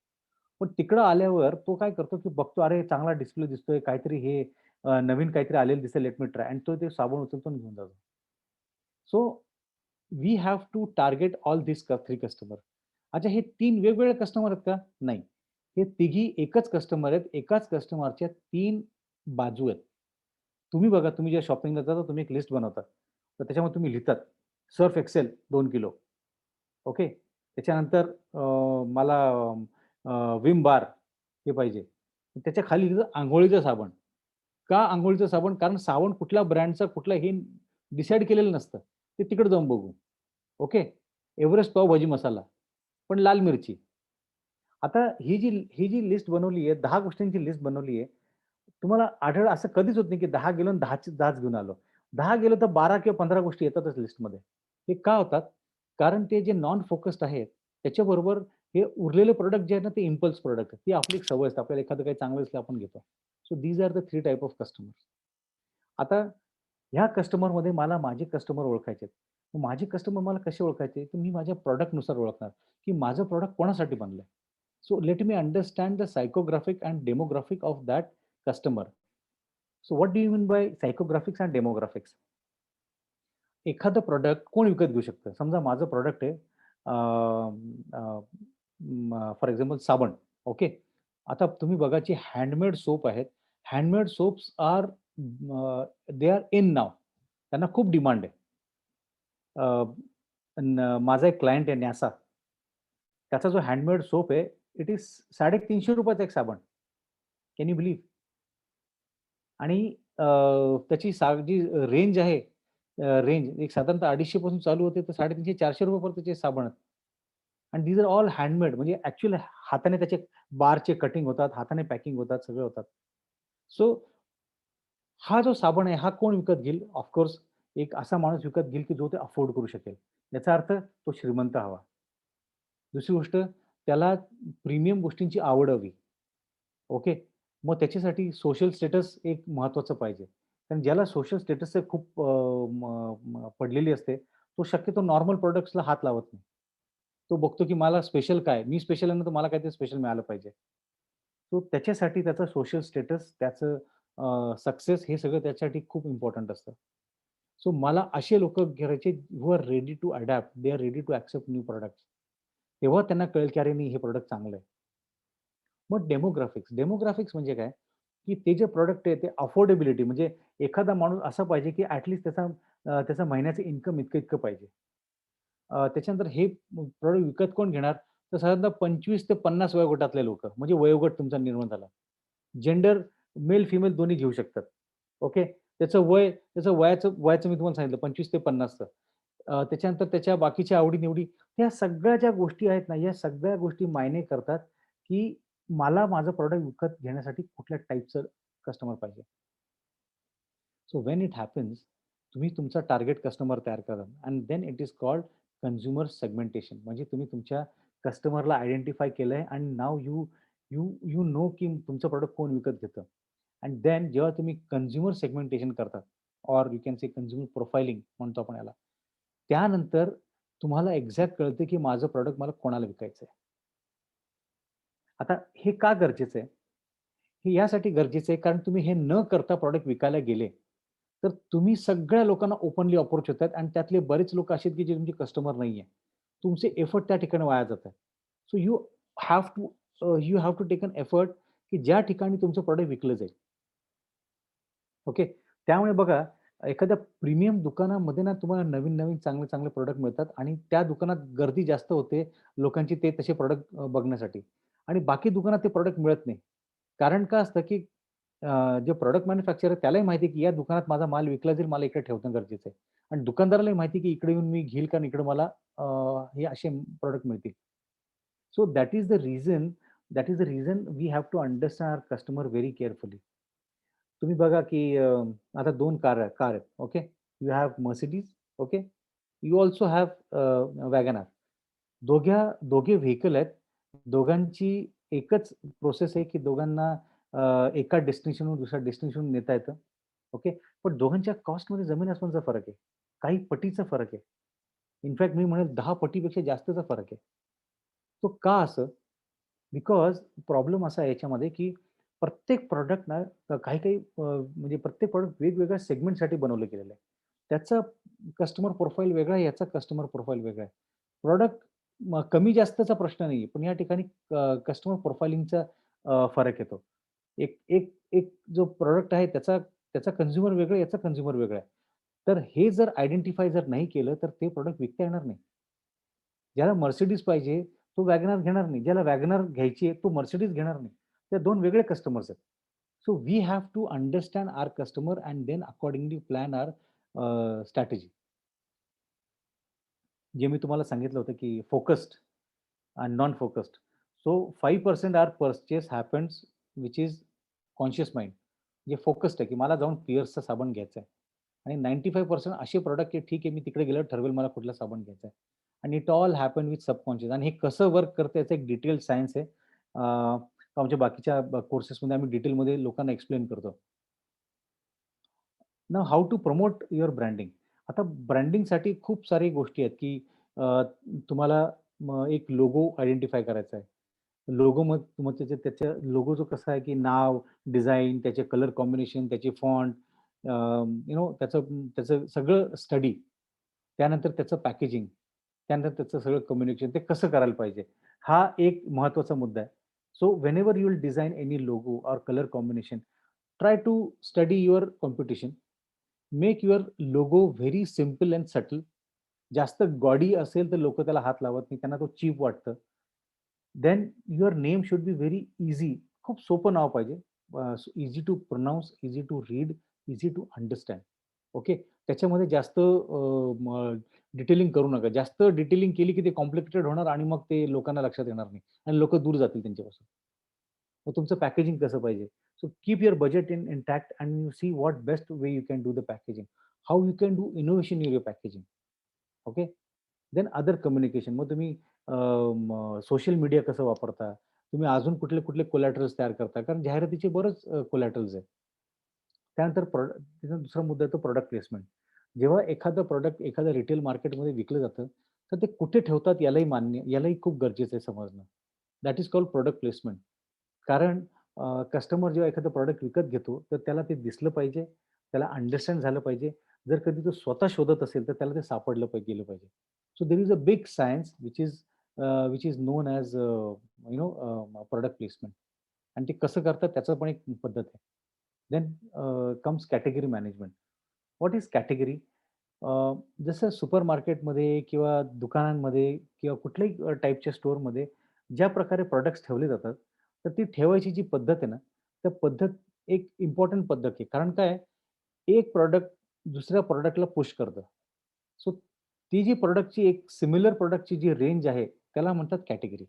पण तिकडं आल्यावर तो काय करतो, की बघतो, अरे चांगला डिस्प्ले दिसतोय, काहीतरी हे नवीन काहीतरी आलेलं दिसेल, लेट मी ट्राय आणि तो ते साबण उचलतो आणि घेऊन जातो. So we have to target all this 3 customer. अच्छा हे 3 वेगवेगळे कस्टमर आहेत का? नाही. हे तिघी एकच कस्टमर आहेत. एकाच कस्टमरच्या 3 बाजू आहेत. तुम्ही बघा, तुम्ही जेव्हा शॉपिंगला जाता, तुम्ही एक लिस्ट बनवता. तर त्याच्यामध्ये तुम्ही लिहितात, सर्फ एक्सेल 2 किलो. ओके. त्याच्यानंतर मला विम बार हे पाहिजे. त्याच्या खाली लिहिलं अंघोळीचं साबण. का अंघोळीचं साबण? कारण साबण कुठल्या ब्रँडचा कुठला हे डिसाईड केलेलं नसतं. ते तिकडे जाऊन बघू. ओके. एव्हरेस्ट पावभाजी मसाला, पण लाल मिरची. आता ही जी लिस्ट बनवली आहे, 10 गोष्टींची लिस्ट बनवली आहे. तुम्हाला आढळ असं कधीच होत नाही, की 10 गेलो आणि 10च घेऊन आलो. 10 गेलो तर 12 किंवा 15 गोष्टी येतातच लिस्टमध्ये. हे का होतात? कारण ते जे नॉन फोकस्ड आहेत, त्याच्याबरोबर हे उरलेले प्रॉडक्ट जे आहेत ना, ते इम्पल्स प्रॉडक्ट आहेत. ती आपली एक सवय असते. आपल्याला एखादं काही चांगलं दिसलं आपण घेतो. So these are the 3 type of customers. आता ह्या कस्टमरमध्ये मला माझे कस्टमर ओळखायचे आहेत. मग माझे कस्टमर मला कसे ओळखायचे? तर मी माझ्या प्रॉडक्टनुसार ओळखणार, की माझं प्रॉडक्ट कोणासाठी बनलंय. So let me understand the psychographic and demographic of that customer. So what do you mean by psychographics and demographics? एखादं प्रॉडक्ट कोण विकत घेऊ शकतं? समजा माझं प्रॉडक्ट आहे फॉर एक्झाम्पल साबण. ओके. आता तुम्ही बघा जे हँडमेड सोप आहेत. Handmade soaps are they are in now. त्यांना खूप डिमांड आहे. माझा एक क्लायंट आहे NASA. त्याचा जो हँडमेड सोप आहे, इट इज ₹350 चा एक साबण. Can you believe? आणि त्याची जी रेंज आहे, रेंज एक साधारणतः 250 पासून चालू होते, तर ₹350-400 पर्यंत त्याचे साबण आहेत. आणि दीज आर ऑल हँडमेड म्हणजे ॲक्चुअली हाताने त्याचे बारचे कटिंग होतात, हाताने पॅकिंग होतात, सगळे होतात. सो हा जो साबण आहे, हा कोण विकत घेईल? ऑफकोर्स एक असा माणूस विकत घेईल, की जो ते अफोर्ड करू शकेल. याचा अर्थ तो श्रीमंत हवा. दुसरी गोष्ट त्याला प्रीमियम गोष्टींची आवड हवी. ओके. मग त्याच्यासाठी सोशल स्टेटस एक महत्त्वाचं पाहिजे. कारण ज्याला सोशल स्टेटसचं खूप पडलेली असते, तो शक्यतो नॉर्मल प्रॉडक्ट्सला हात लावत नाही. तो बघतो की मला स्पेशल काय? मी स्पेशल आहे ना, तर मला काहीतरी स्पेशल मिळालं पाहिजे. तो त्याच्यासाठी त्याचा सोशल स्टेटस, त्याचं सक्सेस हे सगळं त्याच्यासाठी खूप इम्पोर्टंट असतं. सो मला असे लोकं घ्यायचे who are ready to adapt, they are ready to accept new products. तेव्हा त्यांना कळेल की अरे नाही हे प्रॉडक्ट चांगलं आहे. मग डेमोग्राफिक्स. डेमोग्राफिक्स म्हणजे काय? की ते जे प्रॉडक्ट आहे ते अफोर्डेबिलिटी म्हणजे एखादा माणूस असा पाहिजे की त्याचा महिन्याचं इन्कम इतकं-इतकं पाहिजे. त्याच्यानंतर हे प्रॉडक्ट विकत कोण घेणार? तर साधारणतः 25 ते 50 वयोगटातले लोकं. म्हणजे वयोगट तुमचा निर्माण झाला. जेंडर मेल, फिमेल दोन्ही घेऊ शकतात. ओके. त्याचं वयाचं मी तुम्हाला सांगितलं 25 ते 50चं. त्याच्यानंतर त्याच्या बाकीच्या आवडी-निवडी, ह्या सगळ्या ज्या गोष्टी आहेत ना, या सगळ्या गोष्टी मायने करतात, की मला माझं प्रॉडक्ट विकत घेण्यासाठी कुठल्या टाइपचं कस्टमर पाहिजे. सो व्हेन इट हॅपन्स, तुम्ही तुमचा टार्गेट कस्टमर तयार करा and then it is called consumer segmentation. म्हणजे तुम्ही तुमच्या कस्टमरला आयडेंटिफाय केलंय आणि now you you you know की तुमचं प्रॉडक्ट कोण विकत घेतं. अँड देन जेव्हा तुम्ही कन्झ्युमर सेगमेंटेशन करतात or you can say consumer profiling म्हणतो आपण याला. त्यानंतर तुम्हाला एक्झॅक्ट कळतं की माझं प्रॉडक्ट मला कोणाला विकायचंय. आता हे का गरजेचं आहे? हे यासाठी गरजेचं आहे कारण तुम्ही हे न करता प्रॉडक्ट विकायला गेले, तर तुम्ही सगळ्या लोकांना ओपनली अप्रोच होतात आणि त्यातले बरेच लोक असे आहेत, की जे तुमचे कस्टमर नाहीये. तुमचे एफर्ट त्या ठिकाणी वाया जातात. So have to you have to take an effort, की ज्या ठिकाणी तुमचं प्रॉडक्ट विकलं जाईल. ओके. त्यामुळे बघा, एखाद्या प्रीमियम दुकानामध्ये ना तुम्हाला नवीन-नवीन चांगले-चांगले प्रॉडक्ट मिळतात आणि त्या दुकानात गर्दी जास्त होते लोकांची ते तसे प्रॉडक्ट बघण्यासाठी आणि बाकी दुकानात ते प्रॉडक्ट मिळत नाही. कारण काय असतं, की जे प्रॉडक्ट मॅन्युफॅक्चरर आहे त्यालाही माहिती आहे, की या दुकानात माझा माल विकला जाईल, मला इकडे ठेवणं गरजेचं आहे. आणि दुकानदारालाही माहिती आहे, की इकडे येऊन मी घेईल कारण इकडे मला अ, हे असे प्रॉडक्ट मिळतील. So that is the reason we have to understand our customer very carefully. तुम्ही बघा, की आता 2 कार आहेत. Okay. You have Mercedes. Okay. You also have WagonR. दोघे व्हेइकल आहेत. दोघांची एकच प्रोसेस आहे, की दोघांना एका डेस्टिनेशनहून दुसऱ्या डेस्टिनेशनहून नेता येतं. ओके. पण दोघांच्या कॉस्टमध्ये जमीन-आसमानचा फरक आहे. काही पटीचा फरक आहे. इनफॅक्ट मी म्हणेल 10 पटीपेक्षा जास्तचा फरक आहे. तो का असं? बिकॉज प्रॉब्लेम असा आहे याच्यामध्ये, की प्रत्येक प्रॉडक्ट ना काही-काही म्हणजे प्रत्येक प्रॉडक्ट वेगवेगळ्या सेगमेंटसाठी बनवलं गेलेलं आहे. त्याचा कस्टमर प्रोफाइल वेगळा आहे, याचा कस्टमर प्रोफाइल वेगळा आहे. प्रॉडक्ट कमी जास्तचा प्रश्न नाहीये, पण या ठिकाणी कस्टमर प्रोफाइलिंगचा फरक येतो. एक एक एक जो प्रॉडक्ट आहे त्याचा त्याचा कन्झ्युमर वेगळा आहे, याचा कन्झ्युमर वेगळा आहे. तर हे जर आयडेंटिफाय जर नाही केलं, तर ते प्रॉडक्ट विकता येणार नाही. ज्याला Mercedes पाहिजे, तो वॅगनआर घेणार नाही. ज्याला वॅगनआर घ्यायची आहे, तो Mercedes घेणार नाही. ते 2 वेगळे कस्टमर्स आहेत. So we have to understand our customer and then accordingly plan our strategy. जे मी तुम्हाला सांगितलं होतं, की focused and non-focused. So 5% our purchase happens which is conscious mind. जे फोकस्ड आहे, की मला जाऊन पिअर्सचा साबण घ्यायचा आहे. आणि 95% असे प्रॉडक्ट आहे, ठीक आहे, मी तिकडे गेल्यावर ठरवेल मला कुठला साबण घ्यायचा आहे. आणि it all happen with subconscious आणि हे कसं वर्क करतं याचं एक डिटेल सायन्स आहे. आमच्या बाकीच्या कोर्सेसमध्ये आम्ही डिटेलमध्ये लोकांना एक्सप्लेन करतो. Now how to promote your branding. आता ब्रँडिंगसाठी खूप सारी गोष्टी आहेत, की तुम्हाला एक लोगो आयडेंटिफाय करायचा आहे. लोगो मग त्याच्या लोगोचं कसं आहे, की नाव, डिझाइन, त्याचे कलर कॉम्बिनेशन, त्याची फॉन्ट, त्याचं त्याचं सगळं स्टडी. त्यानंतर त्याचं पॅकेजिंग, त्यानंतर त्याचं सगळं कम्युनिकेशन ते कसं करायला पाहिजे. हा एक महत्त्वाचा मुद्दा आहे. So whenever you will design any logo or colour combination, try to study your competition. Make your logo very simple and subtle. जास्त गॉडी असेल तर लोकं त्याला हात लावत नाही. त्यांना तो चीप वाटतं. Then your name should be very easy. खूप सोपं नाव पाहिजे. Easy to pronounce, easy to read, easy to understand. Okay. त्याच्यामध्ये जास्त डिटेलिंग करू नका. जास्त डिटेलिंग केली की ते कॉम्प्लिकेटेड होणार आणि मग ते लोकांना लक्षात येणार नाही आणि लोकं दूर जातील त्यांच्यापासून. मग तुमचं पॅकेजिंग कसं पाहिजे? So keep your budget intact and you see what best way you can do the packaging. How you can do innovation in your packaging. Okay. Then other communication. मग तुम्ही सोशल मीडिया कसं वापरता? तुम्ही अजून कुठले-कुठले कोलॅटरल्स तयार करता? कारण जाहिरातीचे बरेच कोलॅटरल्स आहेत. त्यानंतर त्याचा दुसरा मुद्दा येतो प्रॉडक्ट प्लेसमेंट. जेव्हा एखादं प्रॉडक्ट एखाद्या रिटेल मार्केटमध्ये विकलं जातं, तर ते कुठे ठेवतात यालाही खूप गरजेचं आहे समजणं. That is called product placement. कारण कस्टमर जेव्हा एखादं प्रॉडक्ट विकत घेतो, तर त्याला ते दिसलं पाहिजे, त्याला अंडरस्टँड झालं पाहिजे. जर कधी तो स्वतः शोधत असेल, तर त्याला ते सापडलं गेलं पाहिजे. So there is a big science which is known as product placement आणि ते कसं करतात त्याचं पण एक पद्धत आहे. Then comes category management. What is category? जसं सुपर मार्केटमध्ये किंवा दुकानांमध्ये किंवा कुठल्याही टाइपच्या स्टोअरमध्ये ज्या प्रकारे प्रॉडक्ट्स ठेवले जातात, तर ती ठेवायची जी पद्धत आहे ना, त्या पद्धत एक इम्पोर्टंट पद्धत आहे. कारण काय आहे, एक प्रॉडक्ट दुसऱ्या प्रॉडक्टला पुश करतं. सो ती जी प्रॉडक्टची एक सिमिलर प्रॉडक्टची जी रेंज आहे, त्याला म्हणतात कॅटेगरी.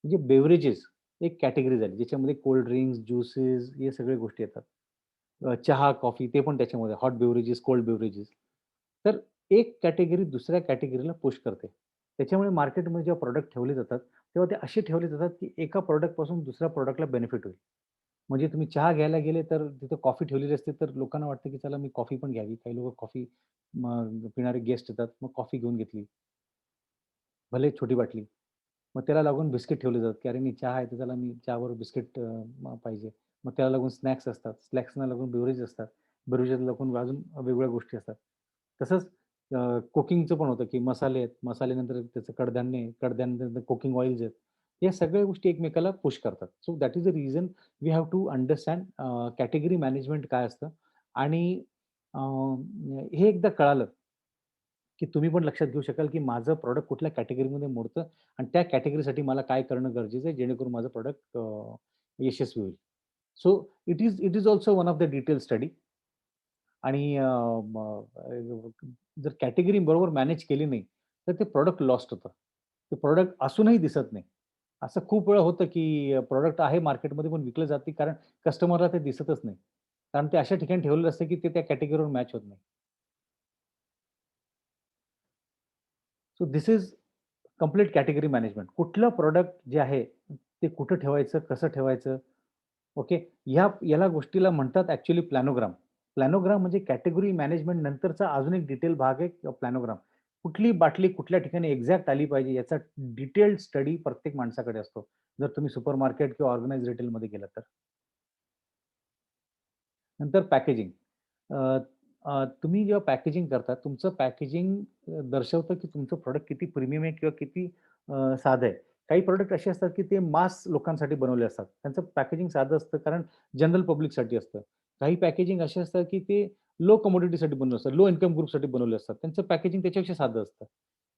म्हणजे बेव्हरेजेस एक कॅटेगरी झाली, ज्याच्यामध्ये कोल्ड ड्रिंक्स, ज्युसेस हे सगळ्या गोष्टी येतात. चहा, कॉफी ते पण त्याच्यामध्ये हॉट बेव्हरेजेस, कोल्ड बेव्हरेजेस. तर एक कॅटेगरी दुसऱ्या कॅटेगरीला पुश करते. त्याच्यामुळे मार्केटमध्ये जेव्हा प्रॉडक्ट ठेवले जातात, तेव्हा ते असे ठेवले जातात, की एका प्रॉडक्टपासून दुसऱ्या प्रॉडक्टला बेनिफिट होईल. म्हणजे तुम्ही चहा घ्यायला गेले, तर तिथं कॉफी ठेवलेली असते, तर लोकांना वाटतं, की चला मी कॉफी पण घ्यावी. काही लोकं कॉफी मग पिणारे गेस्ट येतात, मग कॉफी घेऊन घेतली. भले छोटी बाटली. मग त्याला लागून बिस्किट ठेवले जातात, की अरे नाही चहा आहे, तर त्याला मी चहाबरोबर बिस्किट पाहिजे. मग त्याला लागून स्नॅक्स असतात. स्नॅक्सना लागून बेव्हरेज असतात. बेव्हरेजला लागून अजून वेगवेगळ्या गोष्टी असतात. तसंच कुकिंगचं पण होतं, की मसाले आहेत. मसाल्यानंतर त्याचं कडधान्य आहे. कडधान्यानंतर कुकिंग ऑइल्स आहेत. या सगळ्या गोष्टी एकमेकाला पुश करतात. So that is the reason we have to understand category management काय असतं आणि हे एकदा कळालं की तुम्ही पण लक्षात घेऊ शकाल, की माझं प्रॉडक्ट कुठल्या कॅटेगरीमध्ये मोडतं आणि त्या कॅटेगरीसाठी मला काय करणं गरजेचं आहे, जेणेकरून माझं प्रॉडक्ट यशस्वी होईल. So it is also one of the detail study आणि जर कॅटेगरी बरोबर मॅनेज केली नाही, तर ते प्रॉडक्ट लॉस्ट होतं. ते प्रॉडक्ट असूनही दिसत नाही. असं खूप वेळा होतं, की प्रॉडक्ट आहे मार्केटमध्ये पण विकलं जात नाही, कारण कस्टमरला ते दिसतच नाही. कारण ते अशा ठिकाणी ठेवलेलं असतं, की ते त्या कॅटेगरीवर मॅच होत नाही. So this is complete category management. कुठलं प्रॉडक्ट जे आहे, ते कुठं ठेवायचं, कसं ठेवायचं, ओके. याला गोष्टीला म्हणतात ॲक्चुअली प्लॅनोग्राम. प्लॅनोग्राम म्हणजे कॅटेगरी मॅनेजमेंट नंतरचा अजून एक डिटेल भाग आहे प्लॅनोग्राम. कुठली बाटली कुठल्या ठिकाणी एक्झॅक्ट आली पाहिजे याचा डिटेल्ड स्टडी प्रत्येक माणसाकडे असतो. जर तुम्ही सुपरमार्केट किंवा ऑर्गनाइज्ड रिटेलमध्ये गेलात तर. नंतर पॅकेजिंग. अ, तुम्ही जेव्हा पॅकेजिंग करता, तुमचं पॅकेजिंग दर्शवतं की तुमचं प्रॉडक्ट किती प्रीमियम आहे किंवा किती साधं आहे. काही प्रॉडक्ट असे असतात की ते मास लोकांसाठी बनवले असतात. त्यांचं पॅकेजिंग साधं असतं कारण जनरल पब्लिकसाठी असतं. काही पॅकेजिंग असे असतात की ते लो कमोडिटीसाठी बनवले असतात, लो इन्कम ग्रुपसाठी बनवले असतात. त्यांचं पॅकेजिंग त्याच्यापेक्षा साधं असतं.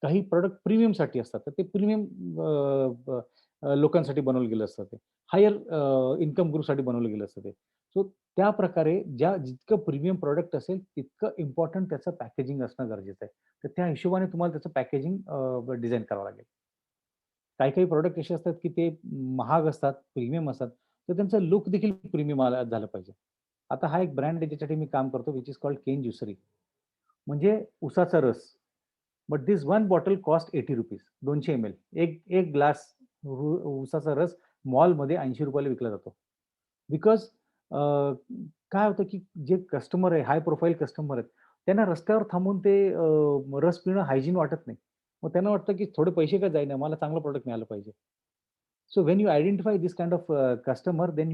काही प्रॉडक्ट प्रीमियमसाठी असतात. तर ते प्रीमियम लोकांसाठी बनवलं गेलं असतं ते. हायर इन्कम ग्रुपसाठी बनवलं गेलं असतं ते. सो त्या प्रकारे जितकं प्रीमियम प्रॉडक्ट असेल, तितकं इम्पोर्टंट त्याचं पॅकेजिंग असणं गरजेचं आहे. तर त्या हिशोबाने तुम्हाला त्याचं पॅकेजिंग डिझाइन करावं लागेल. काही-काही प्रॉडक्ट असे असतात, की ते महाग असतात, प्रीमियम असतात, तर त्यांचं लूक देखील प्रीमियम झालं पाहिजे. आता हा एक ब्रँड आहे ज्याच्यासाठी मी काम करतो, व्हिच इस कॉल्ड केन ज्युसरी. म्हणजे उसाचा रस. But this one bottle cost ₹80 200 ML. एक ग्लास उसाचा रस मॉलमध्ये ₹80 ला विकला जातो. बिकॉज काय होतं, की जे कस्टमर आहे, हाय प्रोफाइल कस्टमर आहेत, त्यांना रस्त्यावर थांबून ते रस पिणं हायजीन वाटत नाही. मग त्यांना वाटतं, की थोडे पैसे का जाईना, मला चांगलं प्रॉडक्ट मिळालं पाहिजे. So when you identify this kind of customer, then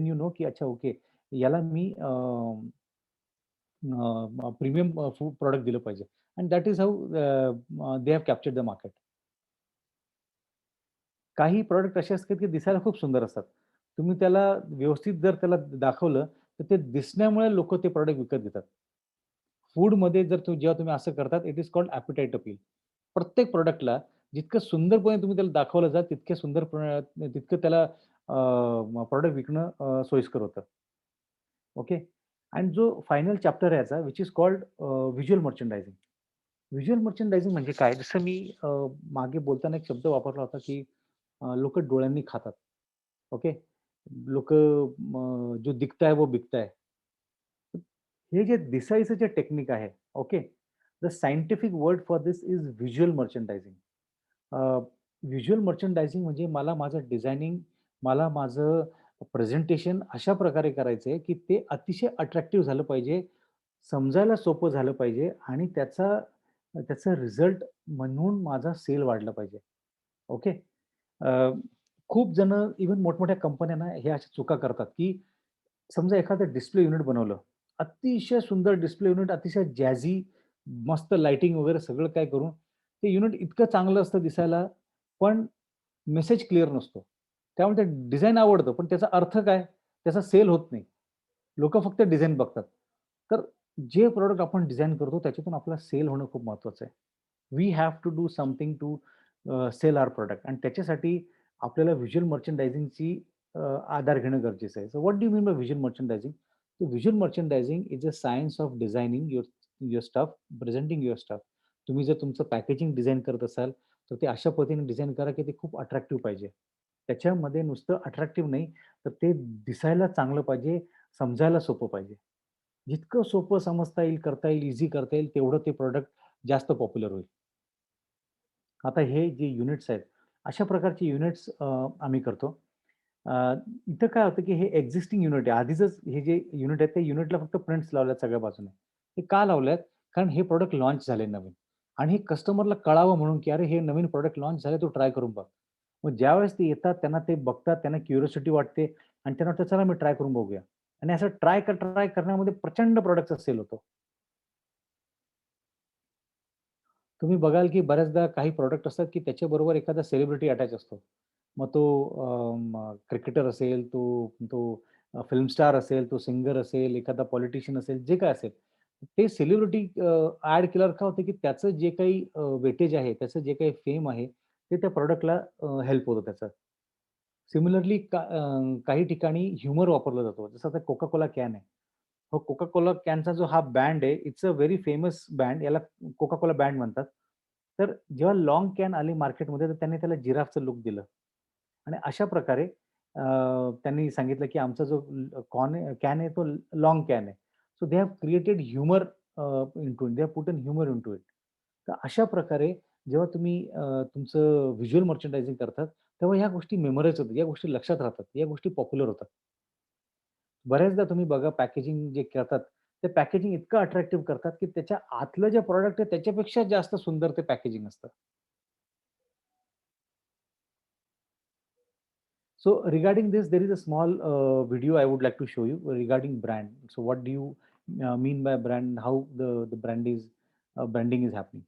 you know, की अच्छा ओके, याला मी प्रीमियम फूड प्रॉडक्ट दिलं पाहिजे. And that is how they have captured the market. काही प्रॉडक्ट असे असतात, की दिसायला खूप सुंदर असतात. तुम्ही त्याला व्यवस्थित जर त्याला दाखवलं, तर ते दिसण्यामुळे लोकं ते प्रॉडक्ट विकत घेतात. फूडमध्ये जर जेव्हा तुम्ही असं करतात, it is called appetite appeal. प्रत्येक प्रॉडक्टला जितकं सुंदरपणे तुम्ही त्याला दाखवलं जात, तितक्या तितकं त्याला प्रॉडक्ट विकणं सोयीस्कर होतं. ओके. आणि जो फायनल चॅप्टर आहे याचा, which is called visual merchandising. Visual merchandising म्हणजे काय? जसं मी मागे बोलताना एक शब्द वापरला होता, की लोकं डोळ्यांनी खातात. ओके. लोकं जो दिखता है वो बिकता है. हे जे दिसायचं जे टेक्निक आहे, okay. The scientific word for this is visual merchandising. Visual merchandising म्हणजे मला माझं डिझायनिंग, मला माझं प्रेझेंटेशन अशा प्रकारे करायचं आहे, की ते अतिशय अट्रॅक्टिव्ह झालं पाहिजे, समजायला सोपं झालं पाहिजे आणि त्याचा रिझल्ट म्हणून माझा सेल वाढला पाहिजे. ओके. खूप जणं इव्हन मोठमोठ्या कंपन्यांना ह्या अशा चुका करतात, की समजा एखादं डिस्प्ले युनिट बनवलं. अतिशय सुंदर डिस्प्ले युनिट, अतिशय जॅझी, मस्त लाइटिंग वगैरे सगळं काय करून ते युनिट इतकं चांगलं असतं दिसायला, पण मेसेज क्लिअर नसतो. त्यामुळे ते डिझाइन आवडतं, पण त्याचा अर्थ काय? त्याचा सेल होत नाही. लोकं फक्त डिझाइन बघतात. तर जे प्रॉडक्ट आपण डिझाइन करतो त्याच्यातून आपला सेल होणं खूप महत्वाचं आहे. We have to do something to sell our product आणि त्याच्यासाठी आपल्याला व्हिज्युअल मर्चंडायझिंगची आधार घेणं गरजेचं आहे. So what do you mean by visual merchandising? So visual merchandising is a science of designing your stuff, presenting your stuff. तुम्ही जर तुमचं पॅकेजिंग डिझाइन करत असाल, तर ते अशा पद्धतीने डिझाइन करा, की ते खूप अट्रॅक्टिव्ह पाहिजे. त्याच्यामध्ये नुसतं अट्रॅक्टिव्ह नाही, तर ते दिसायला चांगलं पाहिजे, समजायला सोपं पाहिजे. जितकं सोपं समजता येईल, करता येईल, ईझी करता येईल, तेवढं ते प्रॉडक्ट जास्त पॉप्युलर होईल. आता हे जे युनिट्स आहेत, अशा प्रकारचे युनिट्स आम्ही करतो. अ, इथं काय होतं, की हे एक्झिस्टिंग युनिट आहे. आधीचच हे जे युनिट आहेत, त्या युनिटला फक्त प्रिंट्स लावल्यात सगळ्या बाजूने. हे का लावल्यात? कारण हे प्रॉडक्ट लॉन्च झाले नवीन आणि हे कस्टमरला कळावं म्हणून, की "अरे, हे नवीन प्रॉडक्ट लॉन्च झाले, तू ट्राय करून बघ." मग ज्यावेळेस ते येतात, त्यांना ते बघतात, त्यांना क्युरिओसिटी वाटते आणि त्यांना वाटतं, "चला, मी ट्राय करून बघूया." आणि असं ट्राय करण्यामध्ये प्रचंड प्रॉडक्टचा सेल होतो. तुम्ही बघाल, की बऱ्याचदा काही प्रॉडक्ट असतात, की त्याच्याबरोबर एखादा सेलिब्रिटी अटॅच असतो. मग तो क्रिकेटर असेल, तो तो फिल्म स्टार असेल, तो सिंगर असेल, एखादा पॉलिटिशियन असेल, जे काय असेल. ते सेलिब्रिटी ॲड केल्यावर काय होतं, की त्याचं जे काही वेटेज आहे, त्याचं जे काही फेम आहे, ते त्या प्रॉडक्टला हेल्प होतं त्याचं. सिमिलरली काही ठिकाणी ह्युमर वापरला जातो. जसं आता Coca-Cola कॅन आहे. हो, Coca-Cola कॅनचा जो हा ब्रँड आहे, it's a very famous brand. याला Coca-Cola ब्रँड म्हणतात. तर जेव्हा लाँग कॅन आली मार्केटमध्ये, तर त्यांनी त्याला जिराफचं लूक दिलं आणि अशा प्रकारे त्यांनी सांगितलं, की आमचा जो कॅन आहे, तो लाँग कॅन आहे. So they have created humour into it. They have put in humour into it. तर अशा प्रकारे जेव्हा तुम्ही तुमचं व्हिज्युअल मर्चंडायझिंग करतात, तेव्हा ह्या गोष्टी मेमोराईज होतात. या गोष्टी लक्षात राहतात. या गोष्टी पॉप्युलर होतात. बऱ्याचदा तुम्ही बघा पॅकेजिंग जे करतात, ते पॅकेजिंग इतकं अट्रॅक्टिव्ह करतात, की त्याच्या आतलं जे प्रॉडक्ट आहे त्याच्यापेक्षा जास्त सुंदर ते पॅकेजिंग असतं. So regarding this, there is a small video I would like to show you regarding brand. So what do you mean by brand? How the brand is branding is happening?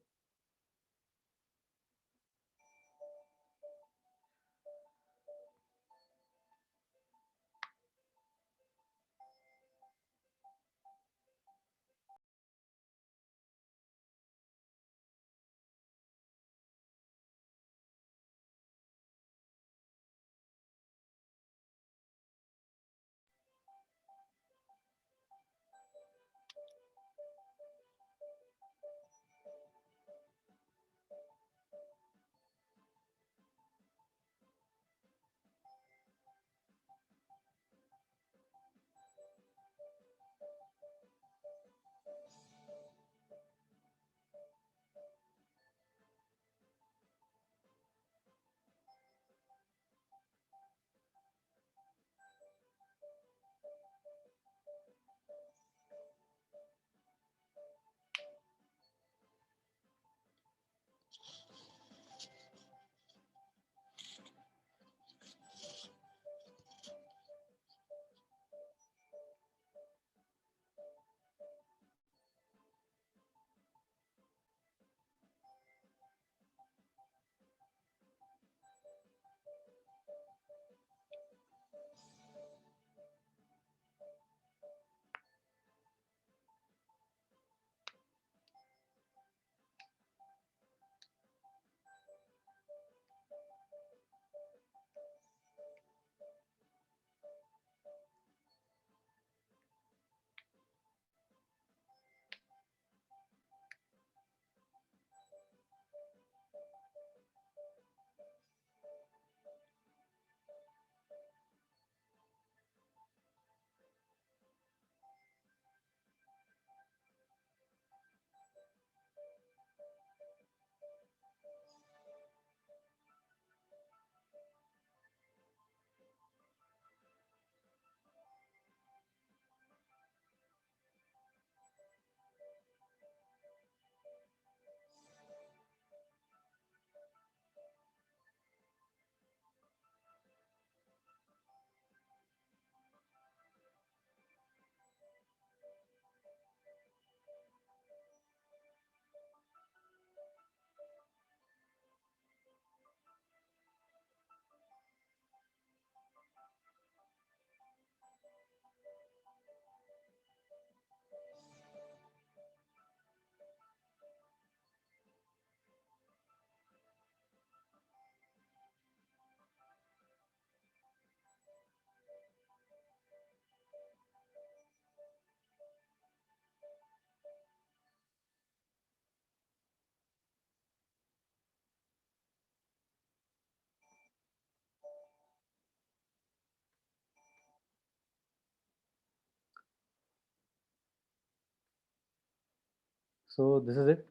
So this is it.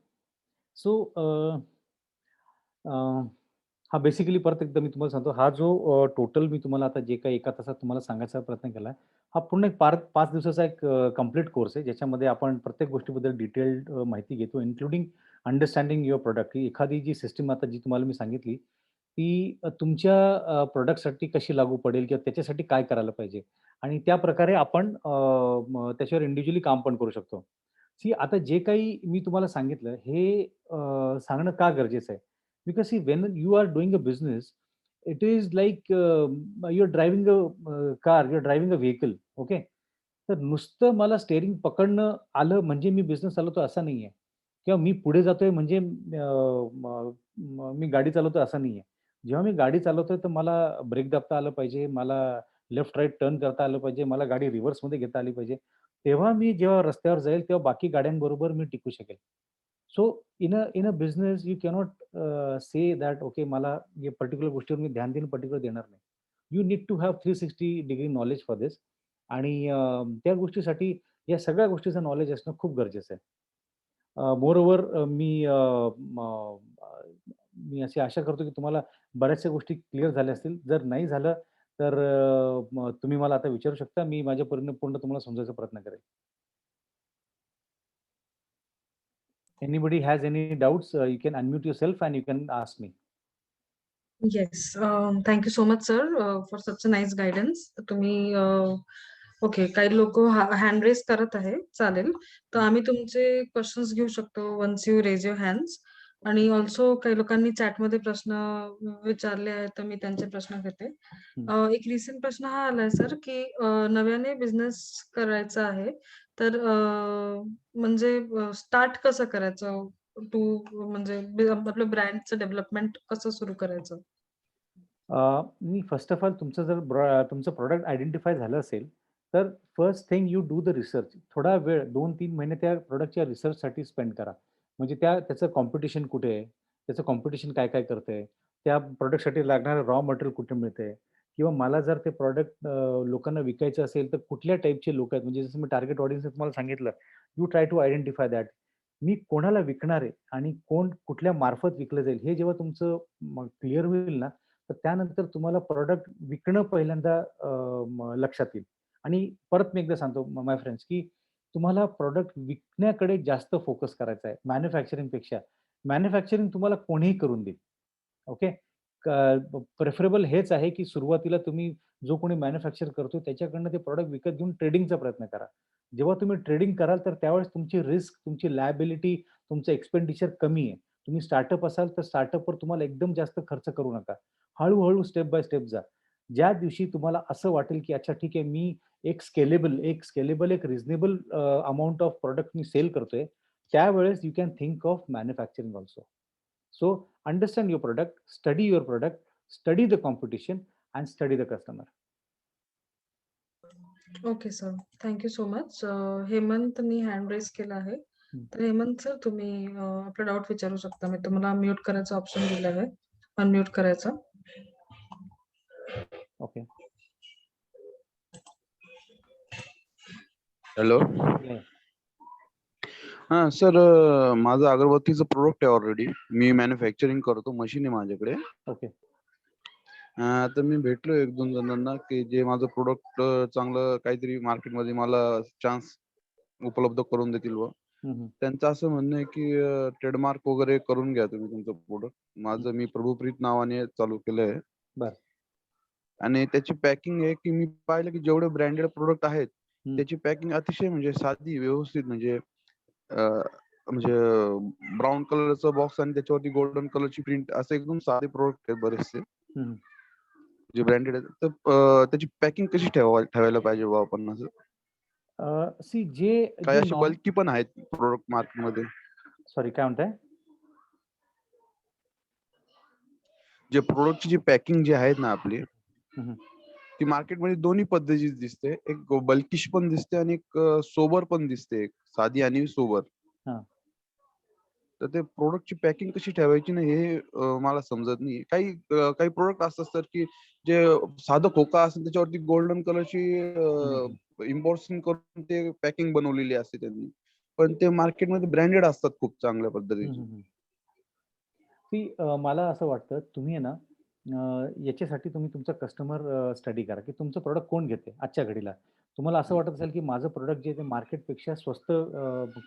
So हा basically परत एकदा मी तुम्हाला सांगतो, हा जो total मी तुम्हाला आता जे काही एका तासात तुम्हाला सांगायचा प्रयत्न केला, हा पूर्ण एक 5 दिवसाचा एक कंप्लीट कोर्स आहे, ज्याच्यामध्ये आपण प्रत्येक गोष्टीबद्दल डिटेल्ड माहिती घेतो, इन्क्लुडिंग अंडरस्टँडिंग युअर प्रॉडक्ट. की एखादी जी सिस्टम आता जी तुम्हाला मी सांगितली, ती तुमच्या प्रॉडक्टसाठी कशी लागू पडेल किंवा त्याच्यासाठी काय करायला पाहिजे आणि त्याप्रकारे आपण त्याच्यावर इंडिव्हिज्युअली काम पण करू शकतो. सी आता जे काही मी तुम्हाला सांगितलं हे सांगणं का गरजेचं आहे? Because see, when you are doing a business, it is like you're driving a car, you're driving a vehicle, okay? तर नुसतं मला स्टेअरिंग पकडणं आलं म्हणजे मी बिझनेस चालवतोय असं नाहीये किंवा मी पुढे जातोय म्हणजे मी गाडी चालवतोय असं नाहीये. जेव्हा मी गाडी चालवतोय तर मला ब्रेक दाबता आलं पाहिजे, मला लेफ्ट राइट टर्न करता आलं पाहिजे, मला गाडी रिव्हर्समध्ये घेता आली पाहिजे. तेव्हा मी जेव्हा रस्त्यावर जाईल तेव्हा बाकी गाड्यांबरोबर मी टिकू शकेल. So in a business you cannot say that okay मला या पर्टिक्युलर गोष्टीवर मी ध्यान देईन, पर्टिक्युलर देणार नाही. You need to have 360 degree knowledge for this आणि त्या गोष्टीसाठी या सगळ्या गोष्टीचं नॉलेज असणं खूप गरजेचं आहे. मोरोव्हर मी अशी आशा करतो की तुम्हाला बऱ्याचशा गोष्टी क्लिअर झाल्या असतील. जर नाही झालं तर तुम्ही मला आता विचारू शकता. मी माझ्या परीने पूर्ण तुम्हाला समजायचा प्रयत्न करेल. Anybody has any doubts, you can unmute yourself and you can ask me. Yes, thank you so much, sir, for such a nice guidance. तुम्ही ओके, काही लोक हँड रेज करत आहे, चालेल. तर आम्ही तुमचे क्वेश्चन्स घेऊ शकतो once you raise your hands. आणि ऑल्सो काही लोकांनी चॅटमध्ये प्रश्न विचारले आहेत, तर मी त्यांचे प्रश्न घेते. एक रिसेंट प्रश्न हा आलाय सर, की नव्याने बिझनेस करायचा आहे, तर म्हणजे स्टार्ट कसं करायचं? टू म्हणजे आपलं ब्रँडचं डेव्हलपमेंट कसं सुरू करायचं? मी फर्स्ट ऑफ ऑल तुमचं जर तुमचं प्रॉडक्ट आयडेंटिफाय झालं असेल, तर first thing you do the research. थोडा वेळ 2-3 महिने त्या प्रॉडक्टच्या रिसर्चसाठी स्पेंड करा. म्हणजे त्याचं कॉम्पिटिशन कुठे आहे? त्याचं कॉम्पिटिशन काय-काय करतंय? त्या प्रॉडक्टसाठी लागणारं रॉ मटेरियल कुठे मिळतंय? किंवा मला जर ते प्रॉडक्ट लोकांना विकायचं असेल, तर कुठल्या टाइपचे लोकं आहेत? म्हणजे जसं मी टार्गेट ऑडियन्स तुम्हाला सांगितलं, you try to identify that. मी कोणाला विकणार आहे आणि कोण कुठल्या मार्फत विकलं जाईल, हे जेव्हा तुमचं क्लिअर होईल ना, तर त्यानंतर तुम्हाला प्रॉडक्ट विकणं पहिल्यांदा लक्षात येईल. आणि परत मी एकदा सांगतो माय फ्रेंड्स, की तुम्हाला प्रॉडक्ट विकण्याकडे जास्त फोकस करायचा आहे मॅन्युफॅक्चरिंगपेक्षा. मॅन्युफॅक्चरिंग तुम्हाला कोणीही करून देईल. ओके. प्रेफरेबल हेच आहे, की सुरुवातीला तुम्ही जो कोणी मॅन्युफॅक्चर करतो त्याच्याकडनं ते प्रॉडक्ट विकत घेऊन ट्रेडिंगचा प्रयत्न करा. जेव्हा तुम्ही ट्रेडिंग कराल, तर त्यावेळेस तुमची रिस्क, तुमची लायबिलिटी, तुमचं एक्सपेंडिचर कमी आहे. तुम्ही स्टार्टअप असाल, तर स्टार्टअपवर तुम्हाला एकदम जास्त खर्च करू नका. हळू-हळू स्टेप बाय स्टेप जा. ज्या दिवशी तुम्हाला असं वाटेल, की अच्छा ठीक आहे, मी एक रिझनेबल अमाउंट ऑफ प्रॉडक्ट मी सेल करतोय, त्यावेळेस you can think of manufacturing also. So understand your product, study the competition, and study the customer. Okay sir, thank you so much. हेमंतनी हँड रेज केला आहे. तर हेमंत सर, तुम्ही आपला doubt विचारू शकता. मी तुम्हाला म्यूट करायचा ऑप्शन दिला आहे, अनम्यूट करायचा. Okay. हॅलो. Yeah. हा सर, माझं अगरबत्तीचं प्रोडक्ट आहे ऑलरेडी. मी मॅन्युफॅक्चरिंग करतो, मशीन आहे माझ्याकडे. Okay. तर मी भेटलो 1-2 जणांना की जे माझं प्रोडक्ट चांगलं काहीतरी मार्केटमध्ये मला चान्स उपलब्ध करून देतील बुवा. त्यांचं असं म्हणणं आहे की ट्रेडमार्क वगैरे करून घ्या तुम्ही तुमचं प्रोडक्ट. माझं मी प्रभुप्रीत नावाने चालू केलंय. बरं. आणि त्याची पॅकिंग आहे की मी पाहिलं की जेवढे ब्रँडेड प्रोडक्ट आहेत त्याची पॅकिंग अतिशय म्हणजे साधी, व्यवस्थित, म्हणजे ब्राऊन कलरचा बॉक्स आणि त्याच्यावरती गोल्डन कलरची प्रिंट, असं एकदम साधे प्रोडक्ट आहेत बरेचसे जे ब्रँडेड आहेत. तर त्याची पॅकिंग कशी ठेवायला पाहिजे बा आपण? असं सी जे काही असे बल्की पण आहेत प्रोडक्ट मार्केटमध्ये. सॉरी, काय म्हणताय? जे प्रोडक्टची जी पॅकिंग जी आहेत ना आपली, ती मार्केटमध्ये दोन्ही पद्धतीची दिसते. एक बल्किश पण दिसते आणि एक सोबर पण दिसते, एक साधी आणि सोबर. तर ते प्रोडक्टची पॅकिंग कशी ठेवायची ना, हे मला समजत नाही. काही प्रोडक्ट असतात सर की जे साधं खोका असेल त्याच्यावरती गोल्डन कलरची इम्बॉसिंग करून ते पॅकिंग बनवलेली असते त्यांनी. पण ते मार्केटमध्ये ब्रँडेड असतात खूप चांगल्या हम्म, पद्धतीचे. हम्म. मला असं वाटतं तुम्ही आहे ना याच्यासाठी तुम्ही तुमचा कस्टमर स्टडी करा की तुमचं प्रोडक्ट कोण घेते आजच्या घडीला. तुम्हाला असं वाटत असेल की माझं प्रोडक्ट जे आहे ते मार्केटपेक्षा स्वस्त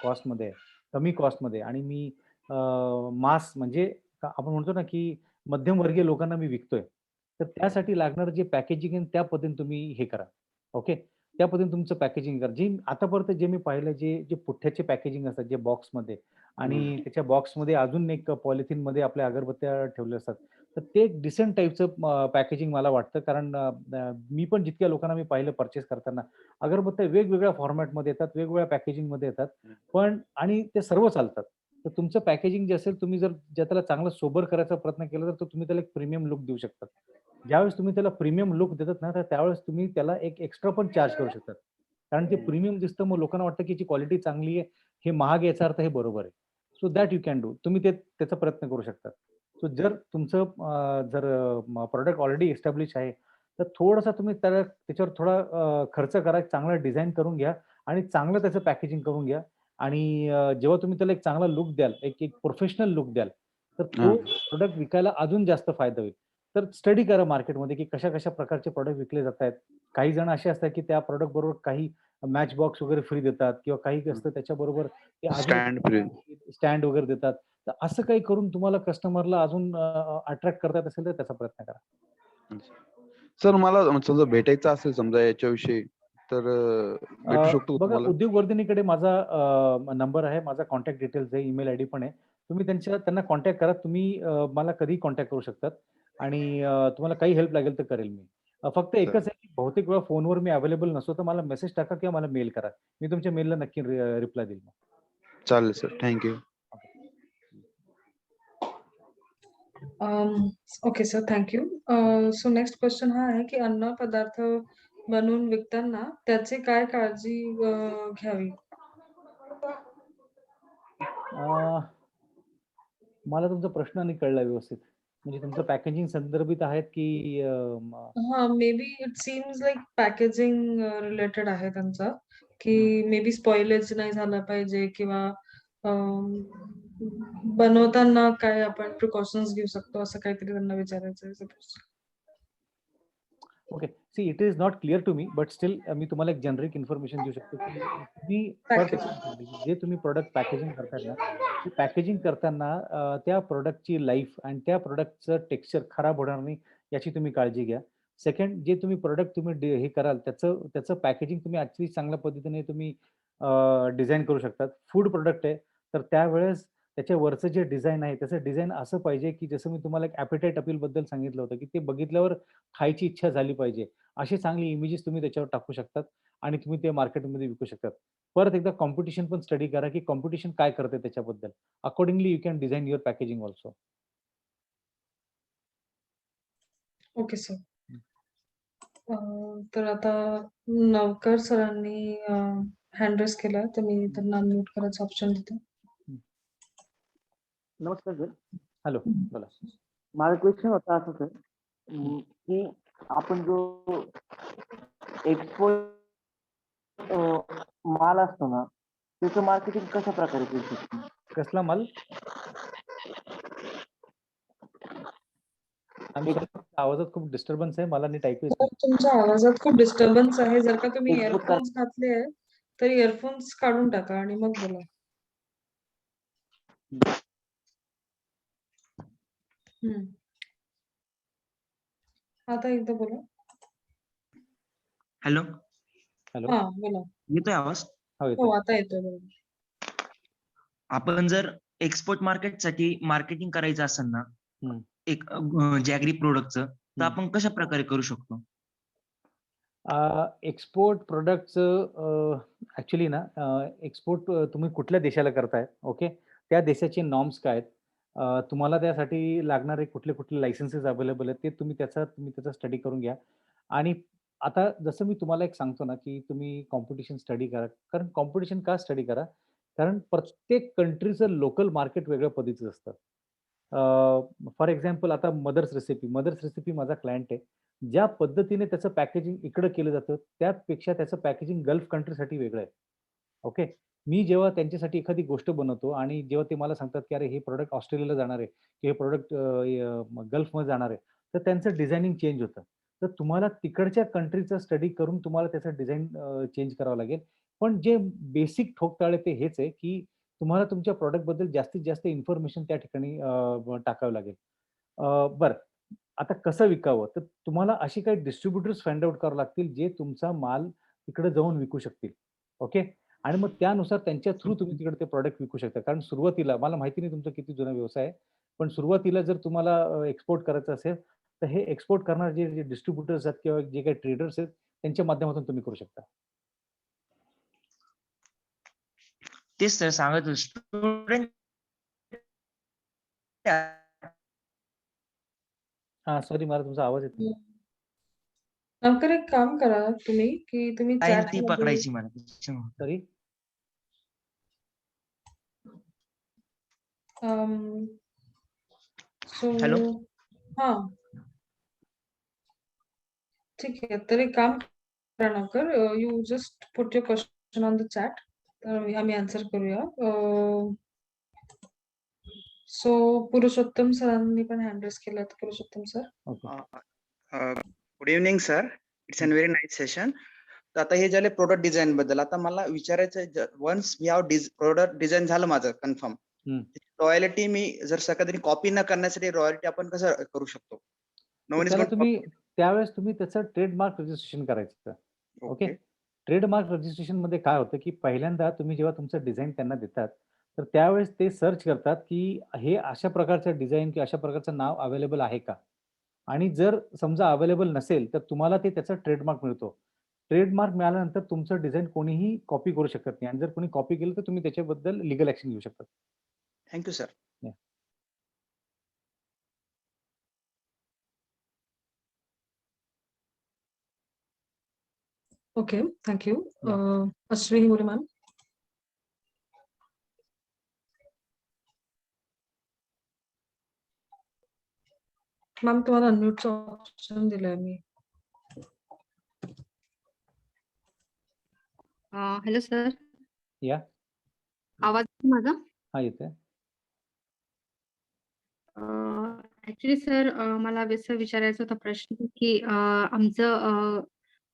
कॉस्टमध्ये आहे, कमी कॉस्टमध्ये आणि मी मास म्हणजे आपण म्हणतो ना की मध्यमवर्गीय लोकांना मी विकतोय. तर त्यासाठी लागणारं जे पॅकेजिंग आहे त्या पद्धतीने तुम्ही हे करा. ओके. त्या पद्धतीने तुमचं पॅकेजिंग करा. जे आतापर्यंत जे मी पाहिलं जे जे पुठ्ठ्याचे पॅकेजिंग असतात जे बॉक्समध्ये आणि त्याच्या बॉक्समध्ये अजून एक पॉलिथिनमध्ये आपल्या अगरबत्त्या ठेवल्या असतात. तर ते एक डिसेंट टाईपचं पॅकेजिंग मला वाटतं. कारण मी पण जितक्या लोकांना मी पाहिलं पर्चेस करताना अगरबत्त्या वेगवेगळ्या फॉर्मॅटमध्ये येतात, वेगवेगळ्या पॅकेजिंगमध्ये येतात. पण आणि ते सर्व चालतात. तर तुमचं पॅकेजिंग जे असेल तुम्ही जर त्याला चांगलं सोबर करायचा प्रयत्न केला तर तुम्ही त्याला एक प्रीमियम लूक देऊ शकता. ज्यावेळेस तुम्ही त्याला प्रीमियम लूक देतात ना, तर त्यावेळेस तुम्ही त्याला एक एक्स्ट्रा पण चार्ज करू शकतात. कारण ते प्रीमियम दिसतं मग लोकांना वाटतं की याची क्वालिटी चांगली आहे. हे महाग आहे याचा अर्थ हे बरोबर आहे. So that you can do. तुम्ही त्याचा प्रयत्न करू शकता. सो जर तुमचं जर प्रॉडक्ट ऑलरेडी एस्टॅब्लिश आहे, तर थोडासा तुम्ही त्याच्यावर थोडा खर्च करा, चांगला डिझाइन करून घ्या आणि चांगलं त्याचं पॅकेजिंग करून घ्या आणि जेव्हा तुम्ही त्याला एक चांगला लूक द्याल, एक एक प्रोफेशनल लूक द्याल, तर हां. तो प्रॉडक्ट विकायला अजून जास्त फायदा होईल. तर स्टडी करा मार्केटमध्ये की कशा-कशा प्रकारचे प्रॉडक्ट विकले जातायत. काही जण असे असतात की त्या प्रॉडक्ट बरोबर काही मॅच बॉक्स वगैरे फ्री देतात किंवा काही असतं त्याच्याबरोबर ते अजून स्टँड फ्री. स्टँड वगैरे देतात. तर असं काही करून तुम्हाला कस्टमरला अजून अट्रॅक्ट करता येत असेल तर त्याचा प्रयत्न करा. सर मला समजा भेटायचं असेल समजा याच्याविषयी तर भेटू शकतो का बघा तुम्हाला? उद्योगवर्धिनीकडे माझा नंबर आहे, माझा कॉन्टॅक्ट डिटेल्स आहे, ईमेल आयडी पण आहे. तुम्ही त्यांना कॉन्टॅक्ट करा. तुम्ही मला कधीही कॉन्टॅक्ट करू शकतात आणि तुम्हाला काही हेल्प लागेल तर करेल मी. फक्त एकच चालेल. आहे की बहुतेक वेळा फोनवर मी अवेलेबल नसतो, तर मला मेसेज टाका किंवा मला मेल करा. मी तुमच्या मेलला नक्की रिप्लाय देईल. चालेल sir. Thank you. Okay sir, thank you. So next question हा आहे की अन्न पदार्थ बनवून विकताना त्याची काय काळजी घ्यावी? मला तुमचा प्रश्न नाही कळला व्यवस्थित. म्हणजे तुमचं पॅकेजिंग संदर्भित आहेत की हां, may be it seems like packaging related आहे त्यांचा, की मे बी स्पॉइलेज नाही झाला पाहिजे किंवा बनवताना काय आपण प्रिकॉशन्स घेऊ शकतो असं काहीतरी त्यांना विचारायचं आहे suppose. Okay. See it is not clear to me, but still मी तुम्हाला एक जेनरिक इन्फॉर्मेशन देऊ शकतो की तुम्ही फॉर एक्झाम्पल जे तुम्ही प्रॉडक्ट पॅकेजिंग करताय ना, ते पॅकेजिंग करताना त्या प्रॉडक्टची लाईफ आणि त्या प्रॉडक्टचं टेक्स्चर खराब होणार नाही याची तुम्ही काळजी घ्या. सेकंड जे तुम्ही प्रॉडक्ट तुम्ही हे कराल त्याचं पॅकेजिंग तुम्ही ॲक्चुअली चांगल्या पद्धतीने तुम्ही डिझाइन करू शकतात. फूड प्रॉडक्ट आहे, तर त्यावेळेस त्याच्या वरचं जे डिझाइन आहे, त्याचं डिझाइन असं पाहिजे की जसं मी तुम्हाला एक ॲपेटाइट अपीलबद्दल सांगितलं होतं, की ते बघितल्यावर खायची इच्छा झाली पाहिजे. अशी चांगली इमेजेस तुम्ही त्याच्यावर टाकू शकतात आणि तुम्ही ते मार्केटमध्ये विकू शकतात. परत एकदा कॉम्पिटिशन पण स्टडी करा, की कॉम्पिटिशन काय करते त्याच्याबद्दल. Accordingly you can design your packaging also. Okay sir. तर आता नवकर सरांनी हँड रेस केला तर मी त्यांना म्यूट करायचा ऑप्शन देते. नमस्कार सर. हॅलो, बोला. माझा क्वेश्चन होता असं सर की आपण जो एक्सपोर्ट माल असतो ना त्याचं मार्केटिंग कशा प्रकारे करू शकतो? कसला माल? आवाजात खूप डिस्टर्बन्स आहे. मला नीट ऐकू येत तर तुमच्या आवाजात खूप डिस्टर्बन्स आहे. जर का तुम्ही Export इयरफोन्स घातले आहे, तर इयरफोन्स काढून टाका आणि मग बोला. आता एकदा बोला. Hello, hello. हां, बोला. येतोय आवाज? हो, हो, येतोय. आता येतोय बरोबर. आपण जर एक्सपोर्ट मार्केटसाठी मार्केटिंग करायचं असेल ना, हं. एक जॅगरी प्रोडक्टचं, तर आपण कशा प्रकारे करू शकतो? एक्सपोर्ट प्रॉडक्टचं ॲक्चुअली ना एक्सपोर्ट तुम्ही कुठल्या देशाला करताय, ओके? त्या देशाचे नॉर्म्स काय आहेत? तुम्हाला त्यासाठी लागणारे कुठले लायसन्सेस अवेलेबल आहेत, ते तुम्ही त्याचा स्टडी करून घ्या. आणि आता जसं मी तुम्हाला एक सांगतो ना, की तुम्ही कॉम्पिटिशन स्टडी करा. कारण कॉम्पिटिशन का स्टडी करा? कारण प्रत्येक कंट्रीचं लोकल मार्केट वेगळ्या पद्धतीचं असतं. फॉर एक्झाम्पल आता मदर्स रेसिपी माझा क्लायंट आहे. ज्या पद्धतीने त्याचं पॅकेजिंग इकडं केलं जातं, त्यापेक्षा त्याचं पॅकेजिंग गल्फ कंट्रीसाठी वेगळं आहे. ओके. मी जेव्हा त्यांच्यासाठी एखादी गोष्ट बनवतो आणि जेव्हा ते मला सांगतात, की "अरे, हे प्रॉडक्ट ऑस्ट्रेलियाला जाणार आहे, की हे प्रॉडक्ट गल्फमध्ये जाणार आहे." तर त्यांचं डिझायनिंग चेंज होतं. तर तुम्हाला तिकडच्या कंट्रीचा स्टडी करून तुम्हाला त्याचं डिझाइन चेंज करावं लागेल. पण जे बेसिक ठोकताळे ते हेच आहे, की तुम्हाला तुमच्या प्रॉडक्टबद्दल जास्तीत जास्त इन्फॉर्मेशन त्या ठिकाणी टाकावं लागेल. बरं, आता कसं विकावं? तर तुम्हाला असे काही डिस्ट्रिब्युटर्स फाइंड आउट करावे लागतील, जे तुमचा माल तिकडे जाऊन विकू शकतील. ओके. आणि मग त्यानुसार त्यांच्या थ्रू तुम्ही तिकडे ते प्रॉडक्ट विकू शकता. कारण सुरुवातीला मला माहिती नाही तुमचा किती जुना व्यवसाय आहे. पण सुरुवातीला जर तुम्हाला एक्सपोर्ट करायचं असेल, तर हे एक्सपोर्ट करणारे जे डिस्ट्रिब्युटर्स आहेत किंवा जे काही ट्रेडर्स आहेत, त्यांच्या माध्यमातून तुम्ही करू शकता. तेच सर सांगत होतो. स्टुडंट हां, सॉरी मला तुमचा आवाज येत नाही. नंतर एक काम करा तुम्ही, की तुम्ही लाईन ती चॅटमध्ये पकडायची मला त्याच्यामुळे. सॉरी? So hello? हां. ठीक आहे. तर एक काम करा नंतर you just put your question on the chat. तर आम्ही आन्सर करूया. सो पुरुषोत्तम सरांनी पण हँड रेज केला तर Purushottam sir. Okay. Good evening sir. It's a very nice session. तर आता हे झाले प्रोडक्ट डिझाईन बद्दल. आता मला विचारायचं आहे, once we have product design झालं माझं कन्फर्म, रॉयल्टी मी जर सकाळी कॉपी न करण्यासाठी रॉयल्टी आपण कसं करू शकतो? नो वन इज त्याला गोइंग तुम्ही त्यावेळेस तुम्ही त्याचं ट्रेडमार्क रजिस्ट्रेशन करायचं. ओके. ओके. ट्रेडमार्क रजिस्ट्रेशनमध्ये काय होतं, की पहिल्यांदा तुम्ही जेव्हा तुमचं डिझाइन त्यांना देतात, तर त्यावेळेस ते सर्च करतात, की हे अशा प्रकारचं डिझाइन किंवा अशा प्रकारचं नाव अवेलेबल आहे का? आणि जर समजा अवेलेबल नसेल, तर तुम्हाला ते त्याचा ट्रेडमार्क मिळतो. ट्रेडमार्क मिळाल्यानंतर तुमचं डिझाइन कोणीही कॉपी करू शकत नाही आणि जर कोणी कॉपी केलं, तर तुम्ही त्याच्याबद्दल लीगल ॲक्शन घेऊ शकता. Thank you sir. Yeah. Okay. Thank you. Yeah. Ashwini Hingole ma'am. Ma'am तुम्हाला अनम्यूटचा ऑप्शन दिलाय मी. Hello sir. या. आवाज येतो माझा? हां, येतोय. ऍक्च्युली सर मला असं विचारायचा होता प्रश्न, की आमचं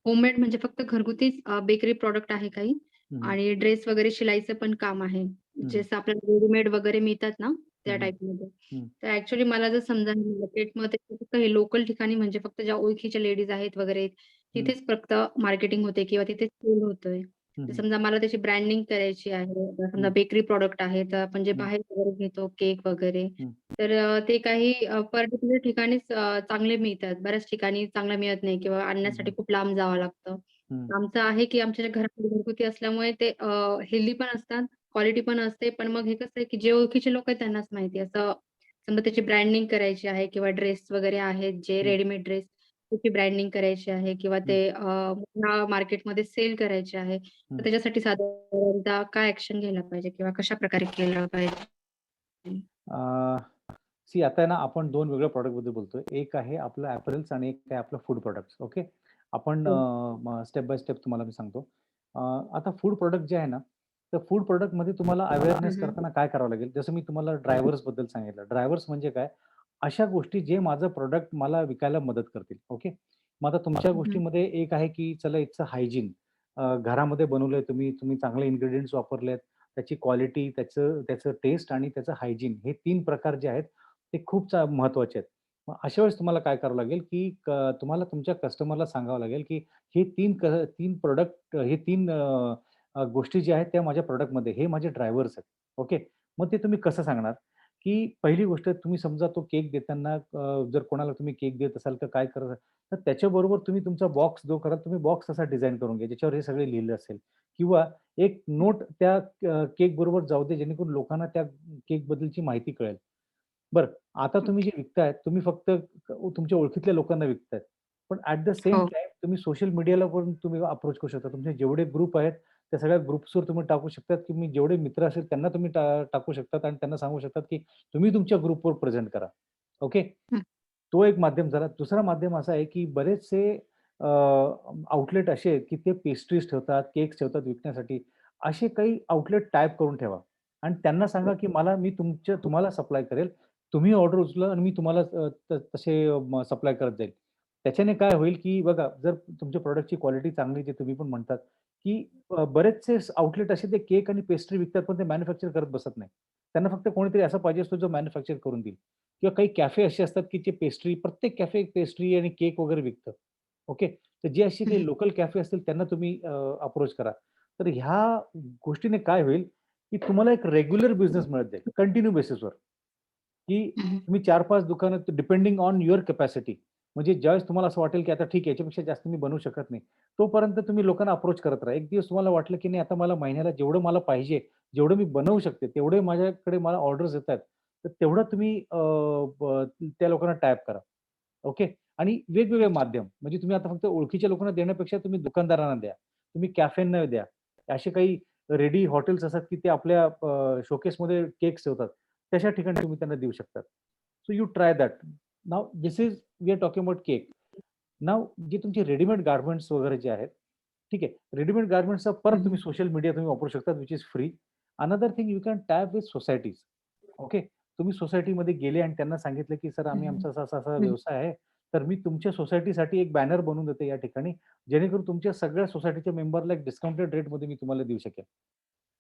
होममेड म्हणजे फक्त घरगुतीच बेकरी प्रॉडक्ट आहे काही हं, आणि ड्रेस वगैरे शिलाईचं पण काम आहे. हं. जसं आपल्याला रेडीमेड वगैरे मिळतात ना, त्या हं, हं. टाईपमध्ये. हं. तर ऍक्च्युली मला जर समजा मार्केटमध्ये फक्त हे लोकल ठिकाणी म्हणजे फक्त ज्या ओळखीच्या लेडीज आहेत वगैरे, तिथेच फक्त मार्केटिंग होते किंवा तिथेच सेल होतोय. हं, तर हं. समजा मला त्याची ब्रँडिंग करायची आहे. तर समजा हं. बेकरी प्रॉडक्ट आहे, तर आपण जे हं. बाहेर वगैरे घेतो केक वगैरे, हं. तर ते काही पर्टिक्युलर ठिकाणीच चांगले मिळतात. बऱ्याच ठिकाणी चांगलं मिळत नाही किंवा आणण्यासाठी हं. खूप लांब जावं लागतं. हं. आमचं आहे की आमच्या घरामध्ये घरगुती असल्यामुळे ते हेल्दी पण असतात, क्वालिटी पण असते. पण मग हे कसं आहे की जे ओळखीचे लोक आहेत त्यांनाच माहिती. असं समजा त्याची ब्रँडिंग करायची आहे किंवा ड्रेस वगैरे आहेत जे हं. रेडीमेड ड्रेस त्याची ब्रँडिंग करायची आहे किंवा हं. ते मार्केटमध्ये सेल करायचे आहे. तर हं. त्याच्यासाठी साधारणतः काय ॲक्शन घ्यायला पाहिजे किंवा कशाप्रकारे केलं पाहिजे? सी आता आहे ना, आपण 2 वेगळ्या प्रॉडक्टबद्दल बोलतोय. एक आहे आपलं अपॅरल्स आणि एक आहे आपलं फूड प्रॉडक्ट्स. ओके. आपण हो. स्टेप बाय स्टेप तुम्हाला मी सांगतो. आता फूड प्रॉडक्ट जे आहे ना, तर फूड प्रॉडक्टमध्ये तुम्हाला अवेअरनेस हं, करताना काय करावं लागेल? जसं मी तुम्हाला ड्रायव्हर्सबद्दल सांगितलं. ड्रायव्हर्स म्हणजे काय? अशा गोष्टी जे माझं प्रॉडक्ट मला विकायला मदत करतील. ओके. मग आता तुमच्या गोष्टीमध्ये एक आहे, की चला इट्स हायजीन. घरामध्ये बनवलंय तुम्ही, तुम्ही चांगले इन्ग्रीडियंट्स वापरलेत. त्याची क्वालिटी, त्याचं त्याचं टेस्ट आणि त्याचं हायजीन हे 3 प्रकार जे आहेत, ते खूप महत्त्वाचे आहेत. मग अशा वेळेस तुम्हाला काय करावं लागेल, की तुम्हाला तुमच्या कस्टमरला सांगावं लागेल, की हे 3 प्रॉडक्ट हे 3 गोष्टी ज्या आहेत त्या माझ्या प्रॉडक्टमध्ये हे माझे ड्रायव्हर्स आहेत. ओके. मग ते तुम्ही कसं सांगणार, की पहिली गोष्ट तुम्ही समजा तो केक देताना जर कोणाला तुम्ही केक देत असाल तर काय करत तर त्याच्याबरोबर तुम्ही तुमचा बॉक्स जो कराल तुम्ही बॉक्स तसा डिझाइन करून घ्या, ज्याच्यावर हे सगळे लिहिलं असेल किंवा एक नोट त्या केक बरोबर जाऊ दे, जेणेकरून लोकांना त्या केक बद्दलची माहिती कळेल. बरं, आता तुम्ही जे ओके. विकताय, तुम्ही फक्त तुमच्या ओळखीतल्या लोकांना विकताय. पण ॲट द सेम हो. टाईम तुम्ही सोशल मीडियाला पण तुम्ही अप्रोच करू शकता. तुमचे जेवढे ग्रुप आहेत, त्या सगळ्या ग्रुप्सवर तुम्ही टाकू शकतात, की मी जेवढे मित्र असेल त्यांना तुम्ही टाकू शकतात आणि त्यांना सांगू शकतात, की तुम्ही तुमच्या ग्रुपवर प्रेझेंट करा. ओके. हं. तो एक माध्यम झाला. दुसरा माध्यम असा आहे, की बरेचसे आउटलेट असे आहेत, की ते पेस्ट्रीज ठेवतात, केक्स ठेवतात विकण्यासाठी. असे काही आउटलेट टाइप करून ठेवा आणि त्यांना सांगा की मी तुम्हाला सप्लाय करेल. तुम्ही ऑर्डर उचला आणि मी तुम्हाला तसे सप्लाय करत जाईल. त्याच्याने काय होईल की बघा, जर तुमच्या प्रॉडक्टची क्वालिटी चांगली जे तुम्ही पण म्हणतात, की बरेचसे आउटलेट असे ते केक आणि पेस्ट्री विकतात, पण ते मॅन्युफॅक्चर करत बसत नाही. त्यांना फक्त कोणीतरी असं पाहिजे असतो जो मॅन्युफॅक्चर करून देईल किंवा काही कॅफे असे असतात की जे प्रत्येक कॅफे पेस्ट्री आणि केक वगैरे विकतं. ओके. तर जे असे काही लोकल कॅफे असतील त्यांना तुम्ही अप्रोच करा. तर ह्या गोष्टीने काय होईल, की तुम्हाला एक रेग्युलर बिझनेस मिळत जाईल कंटिन्यू बेसिसवर, की तुम्ही 4-5 दुकानं डिपेंडिंग ऑन युअर कॅपॅसिटी. म्हणजे ज्यावेळेस तुम्हाला असं वाटेल, की आता ठीक आहे याच्यापेक्षा जास्त मी बनवू शकत नाही. तोपर्यंत तुम्ही लोकांना अप्रोच करत राहा. एक दिवस तुम्हाला वाटलं, की नाही आता मला महिन्याला जेवढं मला पाहिजे, जेवढं मी बनवू शकते, तेवढे माझ्याकडे मला ऑर्डर्स येतायत. तर तेवढं तुम्ही त्या लोकांना टॅप करा. ओके. आणि वेगवेगळे माध्यम म्हणजे तुम्ही आता फक्त ओळखीच्या लोकांना देण्यापेक्षा तुम्ही दुकानदारांना द्या. तुम्ही कॅफेंना द्या. असे काही रेडी हॉटेल्स असतात, की ते आपल्या शोकेसमध्ये केक्स ठेवतात. तशा ठिकाणी तुम्ही त्यांना देऊ शकता. So you try that. Now this is we are talking about cake. Now जे तुमचे रेडीमेड गारमेंट्स वगैरे जे आहेत, ठीक आहे. रेडीमेड गारमेंट्सचा परत तुम्ही सोशल मीडिया तुम्ही वापरू शकता which is free. Another thing you can tap with societies. Okay. तुम्ही सोसायटीमध्ये गेले आणि त्यांना सांगितलं, की सर आम्ही आमचा असा-असा व्यवसाय आहे. तर मी तुमच्या सोसायटीसाठी एक बॅनर बनवून देते या ठिकाणी, जेणेकरून तुमच्या सगळ्या सोसायटीच्या मेंबरला एक डिस्काउंटेड रेटमध्ये मी तुम्हाला देऊ शकेन.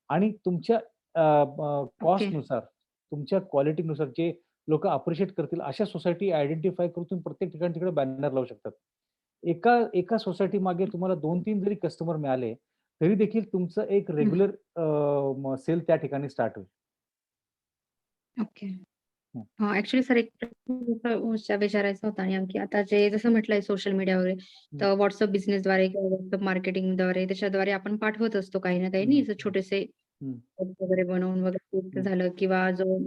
आणि तुमच्या ओके. कॉस्टनुसार, तुमच्या क्वालिटीनुसार जे लोकं अप्रिशिएट करतील अशा सोसायटी आयडेंटिफाय करून तुम्ही प्रत्येक ठिकाणी तिकडे बॅनर लावू शकतात. एका सोसायटी मागे तुम्हाला 2-3 जरी कस्टमर मिळाले, तरी देखील तुमचं एक रेग्युलर सेल त्या ठिकाणी स्टार्ट होईल. ओके. हं. ॲक्चुअली सर एक प्रश्न विचारायचा होता आणि आणखी आता जे जसं म्हटलंय सोशल मीडिया वगैरे, तर WhatsApp बिझनेसद्वारे किंवा WhatsApp मार्केटिंगद्वारे त्याच्याद्वारे आपण पाठवत असतो काही ना काही नाही, असं छोटेसे हं. पोस्ट वगैरे बनवून वगैरे ते हं. झालं किंवा जो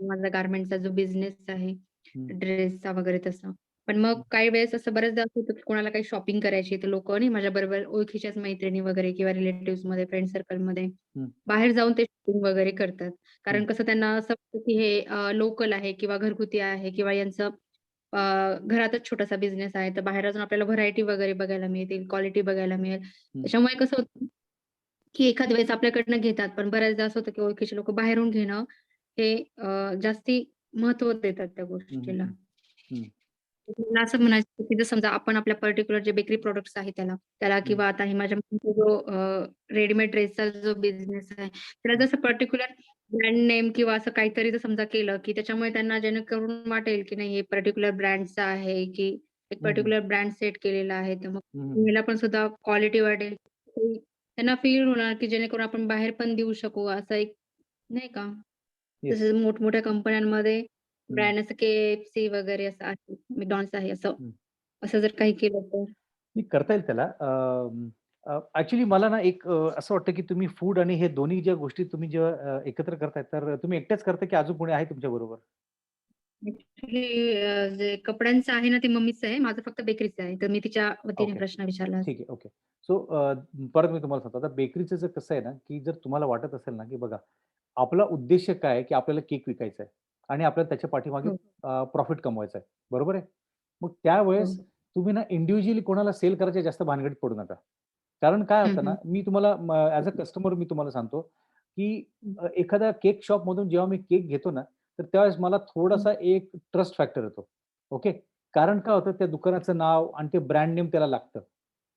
माझा गारमेंटचा जो बिझनेस आहे, हं. ड्रेसचा वगैरे तसं. पण मग काही वेळेस असं बऱ्याचदा असं होतं की कोणाला काही शॉपिंग करायची तर लोकं नाही माझ्याबरोबर ओळखीच्याच मैत्रिणी वगैरे किंवा रिलेटिव्हजमध्ये, फ्रेंड सर्कलमध्ये हं. बाहेर जाऊन ते शॉपिंग वगैरे करतात. हं. कारण कसं त्यांना असं वाटतं की हे लोकल आहे किंवा घरगुती आहे किंवा यांचं घरातच छोटासा बिझनेस आहे, तर बाहेर अजून आपल्याला व्हरायटी वगैरे बघायला मिळतील, क्वालिटी बघायला मिळेल. हं. त्याच्यामुळे कसं होतं, की एखाद वेळेस आपल्याकडनं घेतात, पण बऱ्याचदा असं होतं, की ओळखीचे लोकं बाहेरून घेणं हे जास्ती महत्त्व देतात त्या हं, हं, गोष्टीला. हं. हं. मला असं म्हणायचं की जर समजा आपण आपल्या पर्टिक्युलर जे बेकरी प्रॉडक्ट्स आहे त्याला हं. किंवा आता ही माझ्या मुलीचा जो रेडीमेड ड्रेसचा जो बिझनेस आहे, त्याला जसं पर्टिक्युलर ब्रँड नेम किंवा असं काहीतरी जर समजा केलं, की त्याच्यामुळे त्यांना जेणेकरून वाटेल, की नाही हे पर्टिक्युलर ब्रँडचं आहे, की एक हं, हं. पर्टिक्युलर ब्रँड सेट केलेला आहे. तर मग हं, हं. ह्याला पण सुद्धा क्वालिटी वाढेल. की त्यांना फील होणार, की जेणेकरून आपण बाहेर पण देऊ शकू असं एक नाही का? येस. तसंच मोठमोठ्या कंपन्यांमध्ये हं. ब्रँड असं KFC वगैरे असं आहे, McDonald's आहे असं. हं. असं जर काही केलं तर? नाही करता येईल त्याला. ॲक्चुअली मला ना एक असं वाटतं, की तुम्ही फूड आणि हे दोन्ही ज्या गोष्टी तुम्ही जेव्हा एकत्र करताय, तर तुम्ही एकटेच करताय, की अजून कोणी आहे तुमच्याबरोबर? ॲक्चुअली जे कपड्यांचं आहे ना, ते मम्मीचं आहे. माझं फक्त बेकरीचं आहे. तर मी तिच्या वतीने ओके. प्रश्न विचारला असता. ठीक आहे. ओके. सो परत मी तुम्हाला सांगतो. आता बेकरीचं जर कसं आहे ना, की जर तुम्हाला वाटत असेल ना, की बघा आपला उद्देश काय आहे, की आपल्याला केक विकायचा आहे आणि आपल्याला त्याच्या पाठीमागे हो, प्रॉफिट कमवायचा आहे. बरोबर आहे? मग हो. त्यावेळेस तुम्ही ना इंडिव्हिज्युअली कोणाला सेल करायच्या जास्त भानगडीत पडू नका. कारण काय हं, होतं ना, हं. मी तुम्हाला ॲज अ कस्टमर मी तुम्हाला सांगतो, की एखाद्या केक शॉपमधून जेव्हा मी केक घेतो ना, तर त्यावेळेस मला हं, थोडासा एक ट्रस्ट फॅक्टर येतो. ओके. कारण काय होतं त्या दुकानाचं नाव आणि ते ब्रँड नेम त्याला लागतं.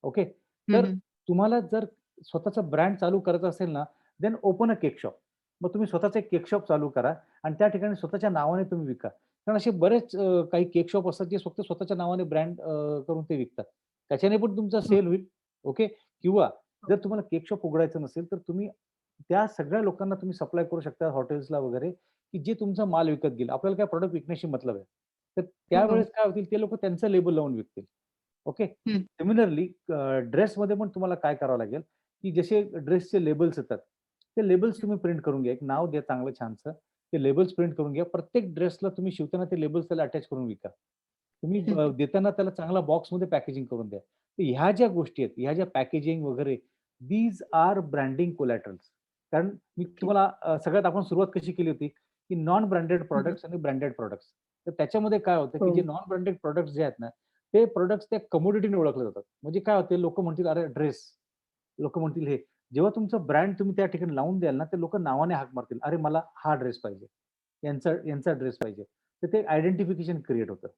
ओके. हं, तर हं. तुम्हाला जर स्वतःचा ब्रँड चालू करायचा असेल ना, then open a cake shop. मग तुम्ही स्वतःचं एक केक शॉप चालू करा आणि त्या ठिकाणी स्वतःच्या नावाने तुम्ही विका. कारण असे बरेच काही केक शॉप असतात जे फक्त स्वतःच्या नावाने ब्रँड करून ते विकतात. त्याच्याने पण तुमचा हं. सेल होईल. ओके. किंवा जर तुम्हाला केक शॉप उघडायचं नसेल, तर तुम्ही त्या सगळ्या लोकांना तुम्ही सप्लाय करू शकता हॉटेल्सला वगैरे, की जे तुमचा माल विकत घेईल. आपल्याला काय प्रॉडक्ट विकण्याशी मतलब आहे. तर हो. त्यावेळेस काय होतील ते लोकं त्यांचं लेबल लावून विकतील. ओके. हं. सिमिलरली ड्रेसमध्ये पण तुम्हाला काय करावं लागेल, की जसे ड्रेसचे लेबल्स येतात, ते लेबल्स तुम्ही प्रिंट करून घ्या. एक नाव द्या चांगलं छानसं. ते लेबल्स प्रिंट करून घ्या. प्रत्येक ड्रेसला तुम्ही शिवताना ते लेबल्स त्याला अटॅच करून विका. तुम्ही हं, हं. देताना त्याला चांगला बॉक्समध्ये पॅकेजिंग करून द्या. तर ह्या ज्या गोष्टी आहेत, ह्या ज्या पॅकेजिंग वगैरे दीज आर ब्रँडिंग कोलॅटरल्स. कारण मी ओके. तुम्हाला सगळ्यात आपण सुरुवात कशी केली होती, की नॉन ब्रँडेड हं, हं. प्रॉडक्ट्स आणि ब्रँडेड प्रॉडक्ट्स. तर त्याच्यामध्ये काय होतं, की हो. जे नॉन ब्रँडेड प्रॉडक्ट्स जे आहेत ना, ते प्रॉडक्ट्स त्या कमोडिटीने ओळखले जातात. म्हणजे काय होते लोकं म्हणतील, "अरे ड्रेस." लोकं म्हणतील हे. जेव्हा तुमचं ब्रँड तुम्ही त्या ठिकाणी लावून द्याल ना, ते लोक नावाने हाक मारतील, अरे मला हा ड्रेस पाहिजे, यांचा ड्रेस पाहिजे. तर ते आयडेंटिफिकेशन क्रिएट होतं.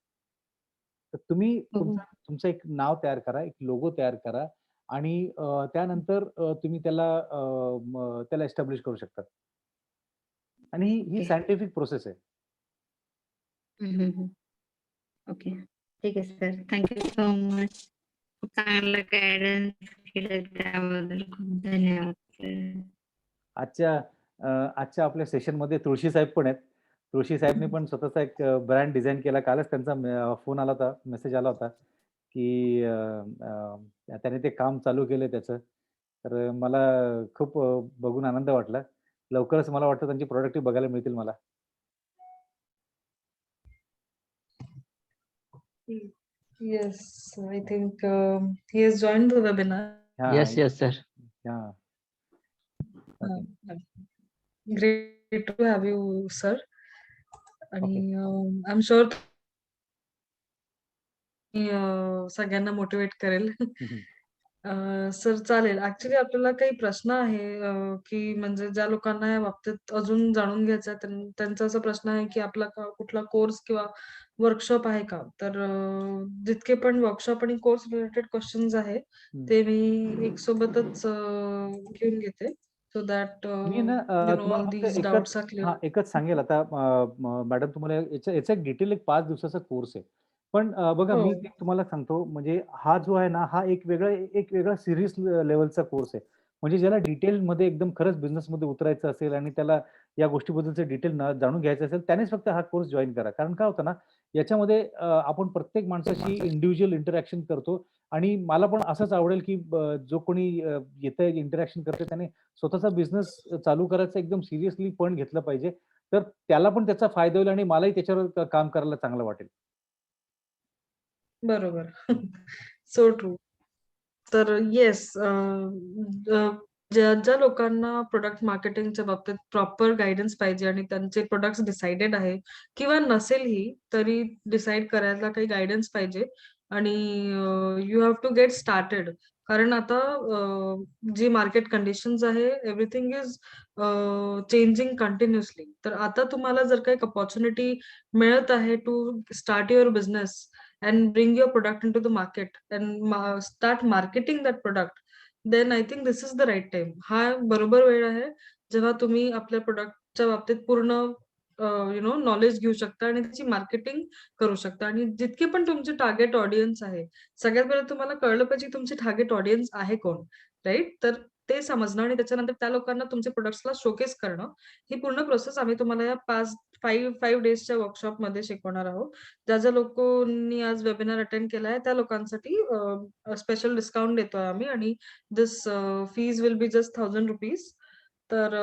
तर तुम्ही तुमचं एक नाव तयार करा, एक लोगो तयार करा आणि त्यानंतर तुम्ही त्याला एस्टॅब्लिश करू शकता. आणि ही सायंटिफिक प्रोसेस आहे. ओके. ठीक आहे सर. Thank you so much. खूप चांगलं गाईडन्स केलं त्याबद्दल खूप धन्यवाद सर. आजच्या आपल्या सेशनमध्ये तुळशी साहेब पण आहेत. तुळशी साहेबने पण स्वतःचा एक ब्रँड डिझाइन केला. कालच त्यांचा फोन आला होता, मेसेज आला होता, की त्याने ते काम चालू केलंय त्याचं. तर मला खूप बघून आनंद वाटला. लवकरच मला वाटतं त्यांची प्रॉडक्टही बघायला मिळतील मला. Yes, I think he has joined the webinar. Yes, sir. हां. Great to have you, sir. आणि I'm sure सगळ्यांना मोटिवेट करेल. सर चालेल. ऍक्च्युली आपल्याला काही प्रश्न आहे की म्हणजे ज्या लोकांना या बाबतीत अजून जाणून घ्यायचं आहे त्यांचा असा प्रश्न आहे की आपला कुठला कोर्स किंवा वर्कशॉप आहे का? तर जितके पण वर्कशॉप आणि कोर्स रिलेटेड क्वेश्चन्स आहे ते मी एक सोबतच घेऊन घेते सो दॅट मी ना तुम्हाला फक्त these doubts are clear. एकच सांगेल आता मॅडम तुम्हाला याचा एक डिटेल 5 दिवसाचा कोर्स आहे. पण बघा हो. मी तुम्हाला सांगतो म्हणजे हा जो आहे ना हा एक वेगळा सिरियस लेव्हलचा कोर्स आहे. म्हणजे ज्याला डिटेलमध्ये एकदम खरंच बिझनेसमध्ये उतरायचं असेल आणि त्याला या गोष्टीबद्दलचे डिटेल जाणून घ्यायचं असेल त्यानेच फक्त हा कोर्स जॉइन करा. कारण काय होतं ना याच्यामध्ये आपण प्रत्येक माणसाशी इंडिव्हिज्युअल इंटरॅक्शन करतो आणि मला पण असंच आवडेल की जो कोणी येतंय इंटरॅक्शन करते त्याने स्वतःचा बिझनेस चालू करायचा एकदम सिरियसली पण घेतलं पाहिजे. तर त्याला पण त्याचा फायदा होईल आणि मलाही त्याच्यावर काम करायला चांगलं वाटेल. बरोबर. So true. तर येस ज्या लोकांना प्रोडक्ट मार्केटिंगच्या बाबतीत प्रॉपर गाईडन्स पाहिजे आणि त्यांचे प्रोडक्ट्स डिसाइडेड आहे किंवा नसेलही तरी डिसाइड करायला काही गाईडन्स पाहिजे आणि you have to get started. कारण आता जी मार्केट कंडिशन्स आहे एव्हरीथिंग इज चेंजिंग कंटिन्युअसली. तर आता तुम्हाला जर काही अपॉर्च्युनिटी मिळत आहे to start your business and bring your product into the market and start marketing that product, then I think this is the right time. हा बरोबर वेळ आहे जेव्हा तुम्ही आपल्या प्रोडक्टच्या बाबतीत पूर्ण नॉलेज घेऊ शकता आणि त्याची मार्केटिंग करू शकता. आणि जितके पण तुमचे टार्गेट ऑडियन्स आहे सगळ्यात पहिले तुम्हाला कळलं पाहिजे तुमचे टार्गेट ऑडियन्स आहे कोण, राईट? तर ते समजणं आणि त्याच्यानंतर त्या लोकांना तुमचे प्रोडक्ट्सला शोकेस करणं ही पूर्ण प्रोसेस आम्ही तुम्हाला या 5 डेजच्या वर्कशॉपमध्ये शिकवणार आहोत. ज्या लोकांनी आज वेबिनार अटेंड केला आहे त्या लोकांसाठी स्पेशल डिस्काउंट देतोय आम्ही आणि दिस फीज विल बी जस्ट ₹1000. तर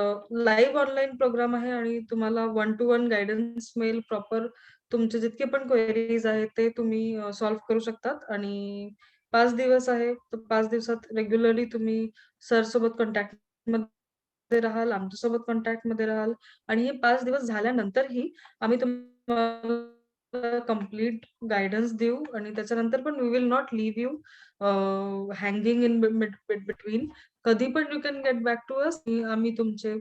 लाईव्ह ऑनलाईन प्रोग्राम आहे आणि तुम्हाला 1 to 1 गाईडन्स मिळेल. प्रॉपर तुमचे जितके पण क्वेरीज आहेत ते तुम्ही सॉल्व्ह करू शकतात आणि 5 दिवस आहे तर 5 दिवसात रेग्युलरली तुम्ही सर सोबत कॉन्टॅक्ट मध्ये राहाल, आमच्यासोबत कॉन्टॅक्ट मध्ये राहाल आणि हे 5 दिवस झाल्यानंतरही आम्ही तुम्हाला कंप्लीट गाईडन्स देऊ आणि त्याच्यानंतर पण we will not leave you hanging in between. कधी पण you can get back to us. आम्ही तुमचे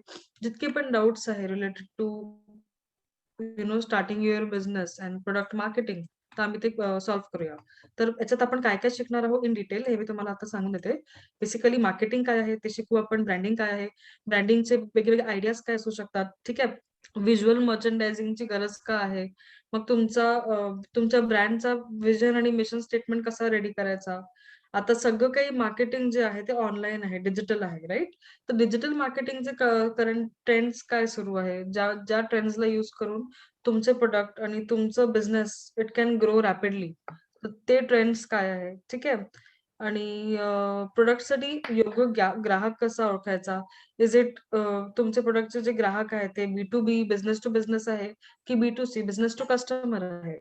जितके पण डाऊट्स आहे related to starting your business and product marketing तर आम्ही ते सॉल्व्ह करूया. तर याच्यात आपण काय काय शिकणार आहोत इन डिटेल हे मी तुम्हाला आता सांगून देते. बेसिकली मार्केटिंग काय आहे ते शिकू आपण. ब्रँडिंग काय आहे, ब्रँडिंगचे वेगवेगळे आयडियाज काय असू शकतात, ठीक आहे. व्हिज्युअल मर्चंडायझिंगची गरज का आहे, मग तुमच्या ब्रँडचा विजन आणि मिशन स्टेटमेंट कसा रेडी करायचा. आता सगळं काही मार्केटिंग जे आहे ते ऑनलाईन आहे, डिजिटल आहे, राईट? तर डिजिटल मार्केटिंगचे करंट ट्रेंड्स काय सुरू आहे, ज्या ट्रेंड्सला यूज करून तुमचे प्रोडक्ट आणि तुमचं business it can grow rapidly. तर ते ट्रेंड्स काय आहे, ठीक आहे. आणि प्रोडक्टसाठी योग्य ग्राहक कसा ओळखायचा. इज इट तुमचे प्रोडक्टचे जे ग्राहक आहेत ते B2B बिझनेस टू बिझनेस आहे की B2C बिझनेस टू कस्टमर आहे,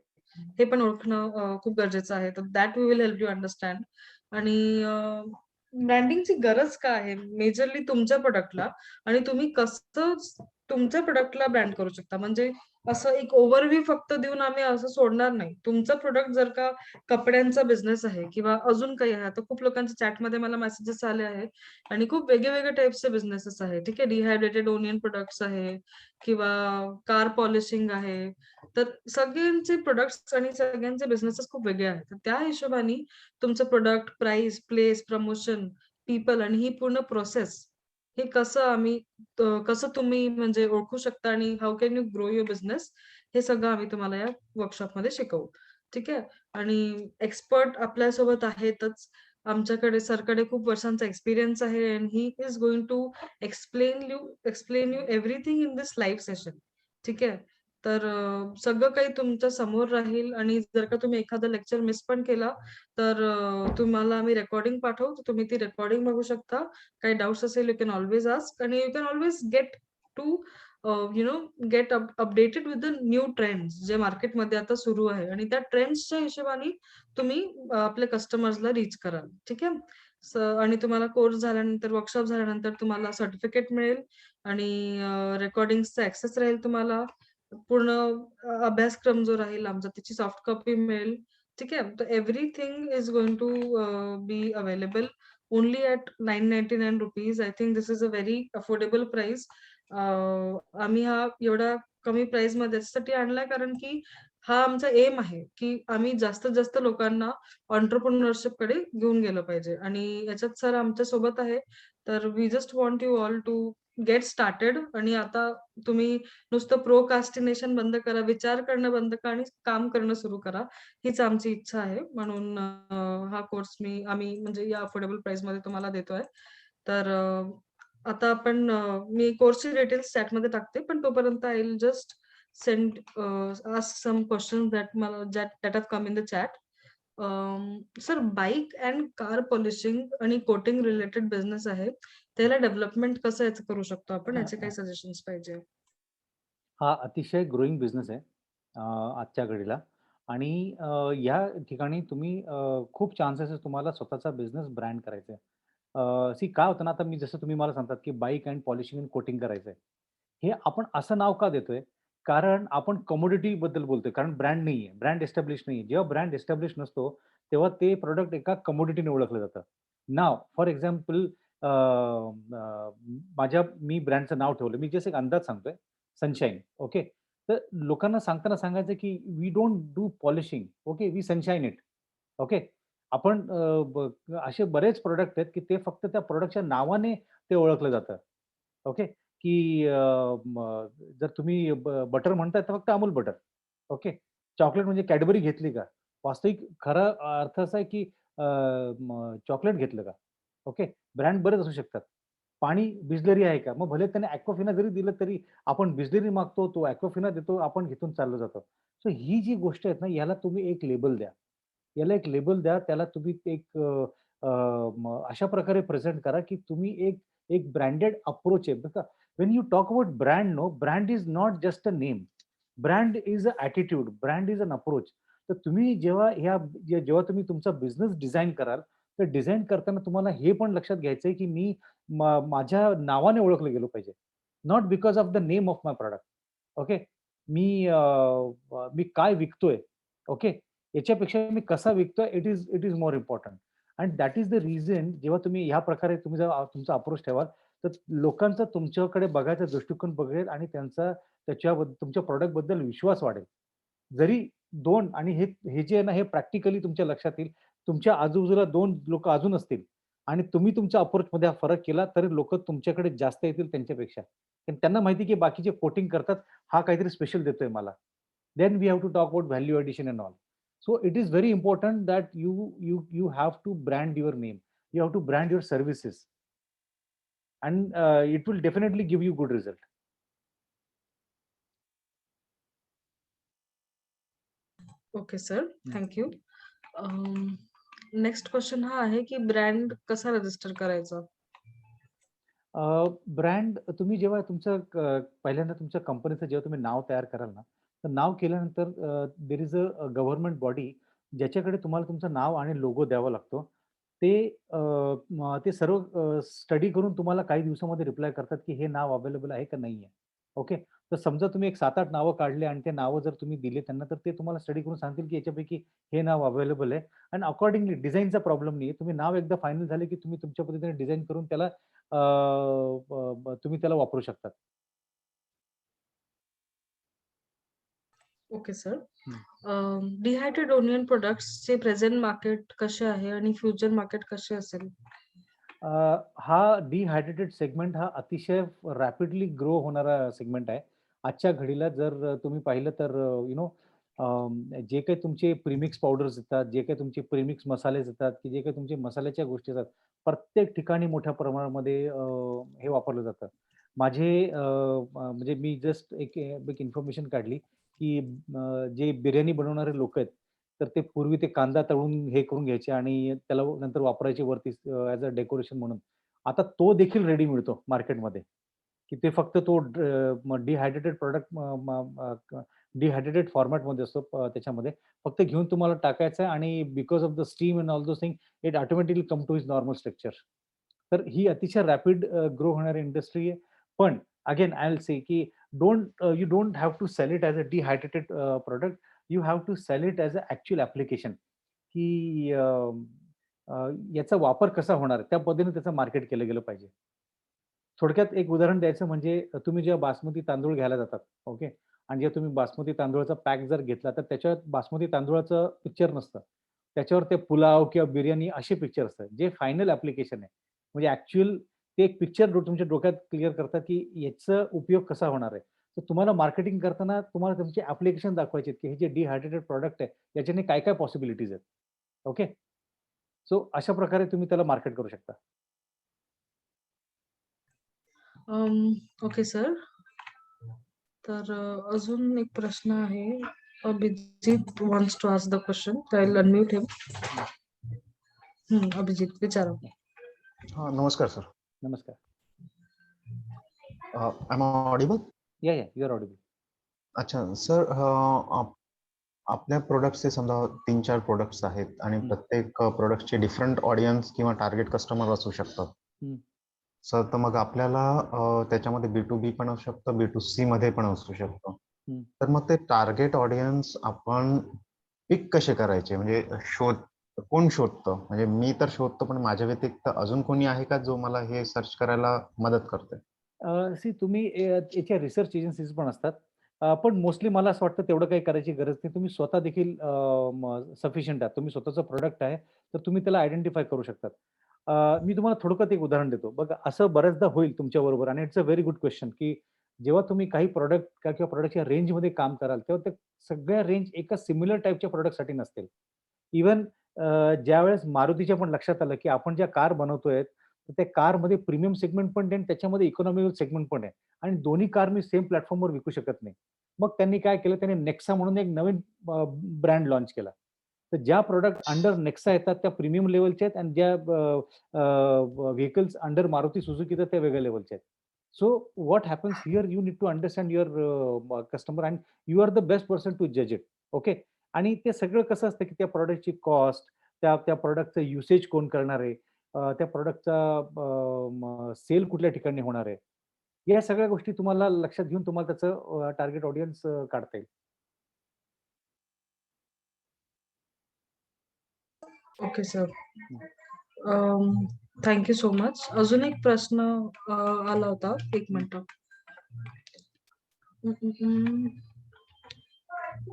हे पण ओळखणं खूप गरजेचं आहे. तर that we will help you understand. आणि ब्रँडिंगची गरज का आहे मेजरली तुमच्या प्रोडक्टला आणि तुम्ही कसं तुमच्या प्रोडक्टला ब्रँड करू शकता. म्हणजे असं एक ओव्हरव्ह्यू फक्त देऊन आम्ही असं सोडणार नाही. तुमचं प्रोडक्ट जर का कपड्यांचा बिझनेस आहे किंवा अजून काही आहे, आता खूप लोकांच्या चॅटमध्ये मला मेसेजेस आले आहेत आणि खूप वेगळे टाइप्सचे बिझनेसेस आहे. ठीक आहे, डिहायड्रेटेड ओनियन प्रोडक्ट्स आहे किंवा कार पॉलिशिंग आहे. तर सगळ्यांचे प्रोडक्ट्स आणि सगळ्यांचे बिझनेसेस खूप वेगळे आहेत. तर त्या हिशोबाने तुमचं product, price, place, promotion, people आणि ही पूर्ण प्रोसेस हे कसं तुम्ही म्हणजे ओळखू शकता आणि how can you grow your business हे सगळं आम्ही तुम्हाला या वर्कशॉपमध्ये शिकवू. ठीक आहे. आणि एक्सपर्ट आपल्यासोबत आहेतच. आमच्याकडे सरकडे खूप वर्षांचा एक्सपिरियन्स आहे and he is going to explain you everything in this live session. ठीक आहे. तर सगळं काही तुमच्या समोर राहील आणि जर का तुम्ही एखादा लेक्चर मिस पण केला तर तुम्हाला आम्ही रेकॉर्डिंग पाठवू. तर तुम्ही ती रेकॉर्डिंग बघू शकता. काही डाउट्स असेल यू कॅन ऑल्वेज आस्क आणि you can always get to get updated with the new trends जे मार्केटमध्ये आता सुरू आहे आणि त्या ट्रेंड्सच्या हिशोबाने तुम्ही आपल्या कस्टमर्सला रीच कराल. ठीक आहे. आणि तुम्हाला कोर्स झाल्यानंतर, वर्कशॉप झाल्यानंतर तुम्हाला सर्टिफिकेट मिळेल आणि रेकॉर्डिंगचा ऍक्सेस राहील तुम्हाला. पूर्ण अभ्यासक्रम जो राहील आमचा त्याची सॉफ्ट कॉपी मिळेल. ठीक आहे. तर everything is going to be available only at ₹999. I think this is a very affordable price. आम्ही हा एवढा कमी प्राइस मध्ये याच्यासाठी आणलाय कारण की हा आमचा एम आहे की आम्ही जास्तीत जास्त लोकांना एंटरप्रेन्योरशिप कडे घेऊन गेलं पाहिजे आणि याच्यात सर आमच्या सोबत आहे. तर we just want you all to get started आणि आता तुम्ही नुसतं प्रोकास्टिनेशन बंद करा, विचार करणं बंद करा आणि काम करणं सुरू करा. हीच आमची इच्छा आहे. म्हणून हा कोर्स आम्ही म्हणजे या अफोर्डेबल प्राइस मध्ये तुम्हाला देतोय. तर आता आपण मी कोर्सची डिटेल्स चॅटमध्ये टाकते, पण तोपर्यंत I will just send ask some questions that have come in the chat. Sir, bike and car polishing आणि कोटिंग रिलेटेड बिझनेस आहे. त्याला डेव्हलपमेंट कसं याचं करू शकतो आपण? याचे काही सजेशन्स पाहिजे. हा अतिशय ग्रोईंग बिझनेस आहे आजच्या घडीला आणि या ठिकाणी तुम्ही खूप चान्सेस तुम्हाला स्वतःचा बिझनेस ब्रँड करायचा आहे. सी काय होतं ना, आता जसं तुम्ही मला सांगतात की bike and polishing and coating करायचं आहे. हे आपण असं नाव का देतोय? कारण आपण कमोडिटी बद्दल बोलतोय. कारण ब्रँड नाहीये. ब्रँड एस्टॅब्लिश नाहीये. जेव्हा ब्रँड एस्टॅब्लिश नसतो, तेव्हा ते प्रॉडक्ट एका कमोडिटीने ओळखलं जातं. नाव फॉर एक्झाम्पल मी ब्रँडचं नाव ठेवलं. मी जस्ट एक अंदाज सांगतोय. सनशाईन. ओके. तर लोकांना सांगताना सांगायचं की we don't do polishing. Okay. We sunshine it. Okay. आपण असे बरेच प्रॉडक्ट आहेत की ते फक्त त्या प्रॉडक्टच्या नावाने ते ओळखलं जातं. ओके. की जर तुम्ही बटर म्हणताय तर फक्त अमूल बटर. ओके. चॉकलेट म्हणजे कॅडबरी घेतली का? वास्तविक खरा अर्थ असा आहे की चॉकलेट घेतलं का? ओके. ब्रँड बरेच असू शकतात. पाणी बिसलरी आहे का? मग भले त्याने ॲक्वाफिना जरी दिलं तरी आपण बिसलरी मागतो, तो ॲक्वाफिना देतो, आपण घेऊन चाललो जातो. सो ही जी गोष्ट आहेत ना, याला तुम्ही एक लेबल द्या. याला एक लेबल द्या. त्याला तुम्ही एक अशा प्रकारे प्रेझेंट करा की तुम्ही एक ब्रँडेड अप्रोच आहे. बघा, when you talk about brand brand is not just a name. Brand is a attitude. Brand is an approach. तर तुम्ही जेव्हा तुम्ही तुमचा बिझनेस डिझाइन कराल, तर डिझाइन करताना तुम्हाला हे पण लक्षात घ्यायचंय की मी माझ्या नावाने ओळखलं गेलो पाहिजे. Not because of the name of my product. Okay. मी काय विकतोय? ओके. याच्यापेक्षा मी कसा विकतोय it is more important. And that is the reason जेव्हा तुम्ही ह्या प्रकारे तुम्ही जर तुमचा अप्रोच ठेवाल, तर लोकांचा तुमच्याकडे बघायचा दृष्टिकोन बघेल आणि त्यांचा तुमच्या प्रॉडक्ट बद्दल विश्वास वाढेल. जरी 2 आणि हे जे आहे ना, हे प्रॅक्टिकली तुमच्या लक्षात येईल. तुमच्या आजूबाजूला 2 लोकं अजून असतील आणि तुम्ही तुमच्या अप्रोचमध्ये हा फरक केला, तरी लोकं तुमच्याकडे जास्त येतील त्यांच्यापेक्षा. कारण त्यांना माहिती की बाकीचे कोटिंग करतात, हा काहीतरी स्पेशल देतोय मला. Then we have to talk about value addition and all. So it is very important that you have to brand your name. You have to brand your services, and it will definitely give you good result. Okay sir, thank you. Next question हा आहे की brand कसा register करायचा? Brand तुम्ही जेव्हा पहिल्यांदा तुमच्या कंपनीचं जेव्हा तुम्ही नाव तयार कराल ना, तर नाव केल्यानंतर there is a government body ज्याच्याकडे तुम्हाला तुमचं नाव आणि लोगो द्यावा लागतो. ते सर्व स्टडी करून तुम्हाला काही दिवसामध्ये रिप्लाय करतात की हे नाव अवेलेबल आहे का नाहीये. ओके. तर समजा तुम्ही एक 7-8 नावं काढले आणि ते नावं जर तुम्ही दिले त्यांना, तर ते तुम्हाला स्टडी करून सांगतील की याच्यापैकी हे नाव अवेलेबल आहे आणि अकॉर्डिंगली डिझाईनचा प्रॉब्लेम नाहीये. तुम्ही नाव एकदा फायनल झाले की तुम्ही तुमच्या पद्धतीने डिझाइन करून त्याला तुम्ही त्याला वापरू शकतात. Okay sir. हं. डिहायड्रेटेड ओनियन प्रोडक्ट्सचे प्रेझेंट मार्केट कसे आहे आणि फ्युचर मार्केट कसे असेल? हा डिहायड्रेटेड सेगमेंट हा अतिशय रॅपिडली ग्रो होणारा सेगमेंट आहे. आजच्या घडीला जर तुम्ही पाहिलं तर जे काही तुमचे प्रीमिक्स पावडर्स येतात, जे काही तुमचे प्रीमिक्स मसालेज येतात, की जे काही तुमचे मसाल्याच्या गोष्टी येतात, प्रत्येक ठिकाणी मोठ्या प्रमाणामध्ये हे वापरलं जातं. माझे म्हणजे मी जस्ट एक इन्फॉर्मेशन काढली, की जे बिर्याणी बनवणारे लोकं आहेत, तर ते पूर्वी ते कांदा तळून हे करून घ्यायचे आणि त्याला नंतर वापरायचे वरती ॲज अ डेकोरेशन म्हणून. आता तो देखील रेडी मिळतो मार्केटमध्ये, की ते फक्त तो डिहायड्रेटेड प्रॉडक्ट डिहायड्रेटेड फॉर्मॅटमध्ये असतो त्याच्यामध्ये. फक्त घेऊन तुम्हाला टाकायचं आहे आणि because of the steam and all those thing it automatically come to his normal structure. तर ही अतिशय रॅपिड ग्रो होणारी इंडस्ट्री आहे. पण अगेन आय विल से की you don't have to sell it as a dehydrated product. You have to sell it as a actual application, की याचा वापर कसा होणार त्या पद्धतीने त्याचं मार्केट केलं गेलं पाहिजे. थोडक्यात एक उदाहरण द्यायचं म्हणजे तुम्ही जेव्हा बासमती तांदूळ घ्यायला जातात, ओके. आणि जेव्हा तुम्ही बासमती तांदूळाचा पॅक जर घेतला तर त्याच्यात बासमती तांदूळाचं पिक्चर नसतं. त्याच्यावर ते पुलाव किंवा बिर्याणी असे पिक्चर असतात. जे फायनल ॲप्लिकेशन आहे. म्हणजे ॲक्चुअल ते एक पिक्चर तुमच्या डोक्यात क्लिअर करतात, की याचा उपयोग कसा होणार आहे. तर तुम्हाला मार्केटिंग करताना तुम्हाला तुमचे ॲप्लिकेशन दाखवायचे की हे जे डिहायड्रेटेड प्रॉडक्ट आहे, याच्याने काय-काय पॉसिबिलिटीज आहेत. ओके. सो अशा प्रकारे तुम्ही त्याला मार्केट करू शकता. Okay sir. तर अजून एक प्रश्न आहे. Abhijit wants to ask the question. I will unmute him. Abhijit विचारा. नमस्कार सर. नमस्कार. Am audible? Yeah, you are audible. अच्छा सर, आपल्या प्रोडक्ट्सचे समजा 3-4 प्रोडक्ट्स आहेत आणि प्रत्येक प्रोडक्टचे डिफरंट ऑडियन्स किंवा टार्गेट कस्टमर असू शकतात. सर, तर मग आपल्याला त्याच्यामध्ये B2B पण असू शकतं, B2C मध्ये पण असू शकतं. तर मग ते टार्गेट ऑडियन्स आपण पिक कसे करायचे? म्हणजे कोण शोधतं? म्हणजे मी तर शोधतो, पण माझ्या व्यतिरिक्त अजून कोणी आहे का जो मला हे सर्च करायला मदत करते? तुम्ही याच्या रिसर्च एजन्सीज पण असतात. पण मोस्टली मला असं वाटतं तेवढं काही करायची गरज नाही. तुम्ही स्वतः देखील सफिशियंट आहात. तुम्ही स्वतःचं प्रॉडक्ट आहे, तर तुम्ही त्याला आयडेंटिफाय करू शकतात. मी तुम्हाला थोडक्यात एक उदाहरण देतो. बघा, असं बऱ्याचदा होईल तुमच्याबरोबर आणि it's a very good question, की जेव्हा तुम्ही काही प्रॉडक्ट किंवा प्रॉडक्टच्या रेंजमध्ये काम कराल, तेव्हा त्या सगळ्या रेंज एका सिमिलर टाइपच्या प्रॉडक्टसाठी नसतील. इव्हन ज्यावेळेस मारुतीच्या पण लक्षात आलं, की आपण ज्या कार बनवतोय, तर त्या कारमध्ये प्रीमियम सेगमेंट पण आहे आणि त्याच्यामध्ये इकॉनॉमिकल सेगमेंट पण आहे आणि दोन्ही कार मी सेम प्लॅटफॉर्मवर विकू शकत नाही. मग त्यांनी काय केलं, त्यांनी नेक्सा म्हणून एक नवीन ब्रँड लॉन्च केला. तर ज्या प्रॉडक्ट अंडर नेक्सा येतात त्या प्रीमियम लेव्हलच्या आहेत आणि ज्या व्हेइकल्स अंडर मारुती सुझुकी तर त्या वेगळ्या लेव्हलच्या आहेत. So what happens here you need to understand your customer and you are the best person to जज इट. ओके. आणि ते सगळं कसं असतं, की त्या प्रॉडक्टची कॉस्ट, त्या प्रॉडक्टचं युसेज कोण करणार आहे, त्या प्रॉडक्टचा सेल कुठल्या ठिकाणी होणार आहे. या सगळ्या गोष्टी तुम्हाला लक्षात घेऊन तुम्हाला त्याचं टार्गेट ऑडियन्स काढता येईल. Okay sir. Thank you so much. अजून एक प्रश्न आला होता. एक minute.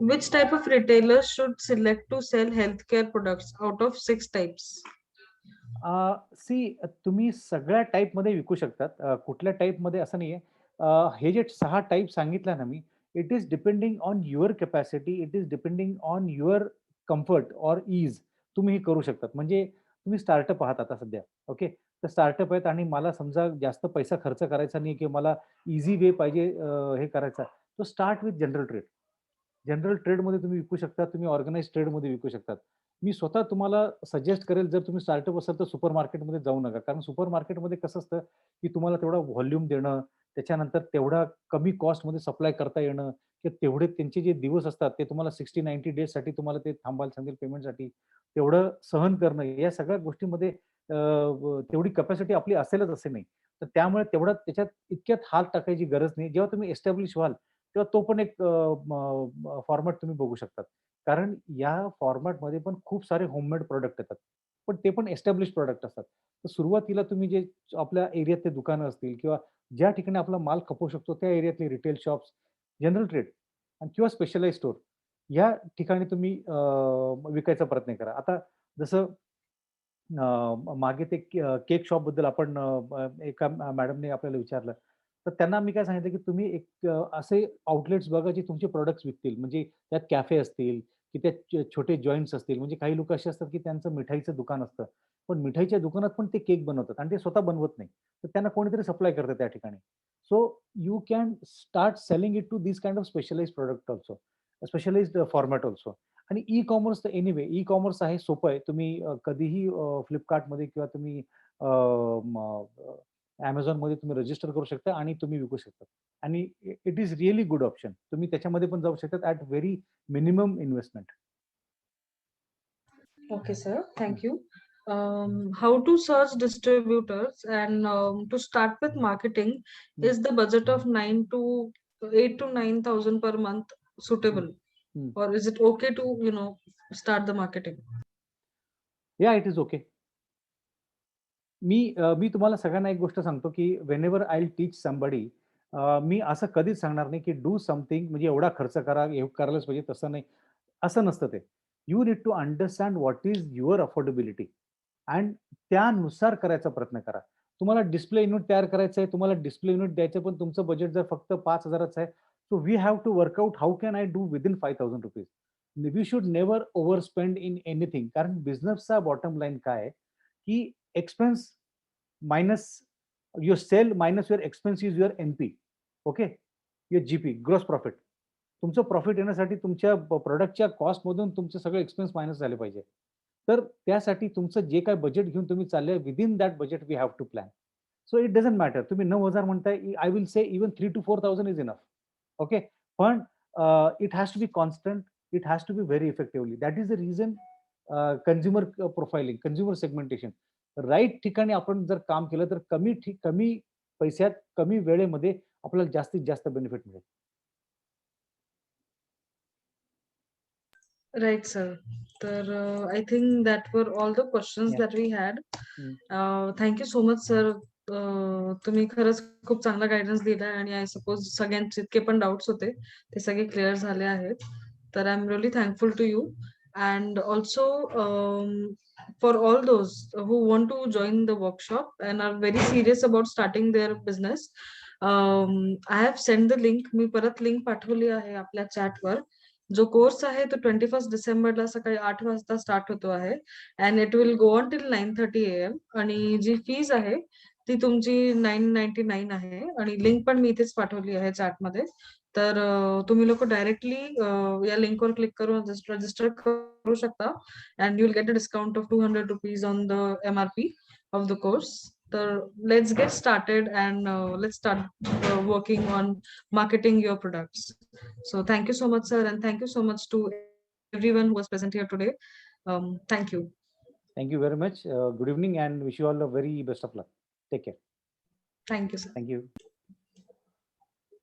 Which type of retailers should select to sell healthcare products out of 6 types? तुम्ही सगळ्या टाइपमध्ये विकू शकतात. कुठल्या टाइपमध्ये असं नाहीये. हे जे 6 टाइप सांगितल्या ना मी, it is depending on your capacity, it is depending on your comfort or ease. तुम्ही हे करू शकतात. म्हणजे तुम्ही स्टार्टअप आहात आता सध्या, ओके. तर स्टार्टअप आहेत आणि मला समजा जास्त पैसा खर्च करायचा नाही किंवा मला ईझी वे पाहिजे हे करायचा. तो start with general trade. General ट्रेडमध्ये तुम्ही विकू शकता, तुम्ही ऑर्गनाइज्ड ट्रेडमध्ये विकू शकतात. मी स्वतः तुम्हाला सजेस्ट करेल, जर तुम्ही स्टार्टअप असाल तर सुपर मार्केटमध्ये जाऊ नका. कारण सुपर मार्केटमध्ये कसं असतं, की तुम्हाला तेवढा व्हॉल्यूम देणं, त्याच्यानंतर तेवढा कमी कॉस्टमध्ये सप्लाय करता येणं, की तेवढे त्यांचे जे दिवस असतात ते तुम्हाला 60-90 डेजसाठी तुम्हाला ते थांबायला सांगेल पेमेंटसाठी. तेवढं सहन करणं, या सगळ्या गोष्टींमध्ये तेवढी कॅपॅसिटी आपली असेलच असे नाही. तर त्यामुळे तेवढा त्याच्यात इतक्यात हात टाकायची गरज नाही. जेव्हा तुम्ही एस्टॅब्लिश व्हाल तेव्हा तो पण एक फॉर्मॅट तुम्ही बघू शकतात. कारण या फॉर्मॅटमध्ये पण खूप सारे होममेड प्रॉडक्ट येतात. पण ते पण एस्टॅब्लिश प्रॉडक्ट असतात. तर सुरुवातीला तुम्ही जे आपल्या एरियातले दुकानं असतील किंवा ज्या ठिकाणी आपला माल खपवू शकतो त्या एरियातले रिटेल शॉप्स, जनरल ट्रेड किंवा स्पेशलाइज स्टोअर या ठिकाणी तुम्ही विकायचा प्रयत्न करा. आता जसं मागे ते केक शॉप बद्दल आपण एका मॅडमने आपल्याला विचारलं. तर त्यांना मी काय सांगितलं, की तुम्ही एक असे आउटलेट्स बघा जे तुमचे प्रॉडक्ट्स विकतील. म्हणजे त्यात कॅफे असतील, की त्यात छोटे जॉइंट्स असतील. म्हणजे काही लोकं असे असतात, की त्यांचं मिठाईचं दुकान असतं. पण मिठाईच्या दुकानात पण ते केक बनवतात आणि ते स्वतः बनवत नाही. तर त्यांना कोणीतरी सप्लाय करतं त्या ठिकाणी. So you can start selling it to this kind of specialized product also. Specialized format also. आणि ई-कॉमर्स तर एनिवे ई-कॉमर्स आहे, सोपं आहे. तुम्ही कधीही Flipkartमध्ये किंवा तुम्ही Amazonमध्ये तुम्ही रजिस्टर करू शकता आणि तुम्ही विकू शकता. आणि it is really good option. तुम्ही त्याच्यामध्ये पण जाऊ शकता at very minimum investment. Okay, sir. Thank you. How to search distributors and to start with marketing, is the budget of 8 to 9,000 per month suitable, or is it okay to start the marketing? Yeah it is okay. मी तुम्हाला सगळ्यांना एक गोष्ट सांगतो, की whenever I will teach somebody मी असं कधीच सांगणार नाही, की डू समथिंग म्हणजे एवढा खर्च करा, हे करायलाच पाहिजे तसं नाही. असं नसतं ते. You need to understand what is your affordability अँड त्यानुसार करायचा प्रयत्न करा. तुम्हाला डिस्प्ले युनिट तयार करायचं आहे, तुम्हाला डिस्प्ले युनिट द्यायचं पण तुमचं बजेट जर फक्त 5,000च आहे. So we have to work out how can I do within ₹5,000. We should never over spend in anything. कारण बिझनेसचा बॉटम लाईन काय आहे, की expense minus your sale minus your expense is your N P. Okay? Your G P, gross profit. तुमचं profit येण्यासाठी तुमच्या प्रॉडक्टच्या कॉस्टमधून तुमचे सगळे एक्सपेन्स मायनस झाले पाहिजे. तर त्यासाठी तुमचं जे काही बजेट घेऊन तुम्ही चालले within that budget we have to plan. So it doesn't matter. तुम्ही 9,000 म्हणताय, I will say even 3,000 to 4,000 is enough. Okay? पण it has to be constant. It has to be very effectively. That is the reason consumer profiling, consumer segmentation. Right ठिकाणी आपण जर काम केलं तर कमी पैशात, कमी वेळेमध्ये आपल्याला जास्तीत जास्त बेनिफिट मिळेल. Right, sir. I think that were all the questions Yeah. that we had. Thank you so much, sir. तुम्ही खरंच खूप चांगला गायडन्स दिलाय आणि आय सपोज सगळ्यांचे जितके पण डाऊट्स होते ते सगळे क्लिअर झाले आहेत. तर I am really thankful to you. And also, for all those who want to join the workshop and are very serious about starting their business, I have sent the link. मी परत link पाठवली आहे आपल्या चॅटवर. जो course आहे तो 21 डिसेंबरला सकाळी 8 वाजता स्टार्ट होतो आहे and it will go on till 9:30 AM. आणि जी फीज आहे ती तुमची 999 आहे आणि लिंक पण मी इथेच पाठवली आहे चॅटमध्ये. तर तुम्ही लोक डायरेक्टली या लिंकवर क्लिक करून रजिस्टर करू शकता and you will get a discount of ₹200 on the MRP of the course. तर let's get started and let's start working on marketing your products. So thank you so much, sir, and thank you so much to everyone who was present here today. Thank you. Thank you very much. Good evening and wish you all a very best of luck. Take care. Thank you, sir. Thank you.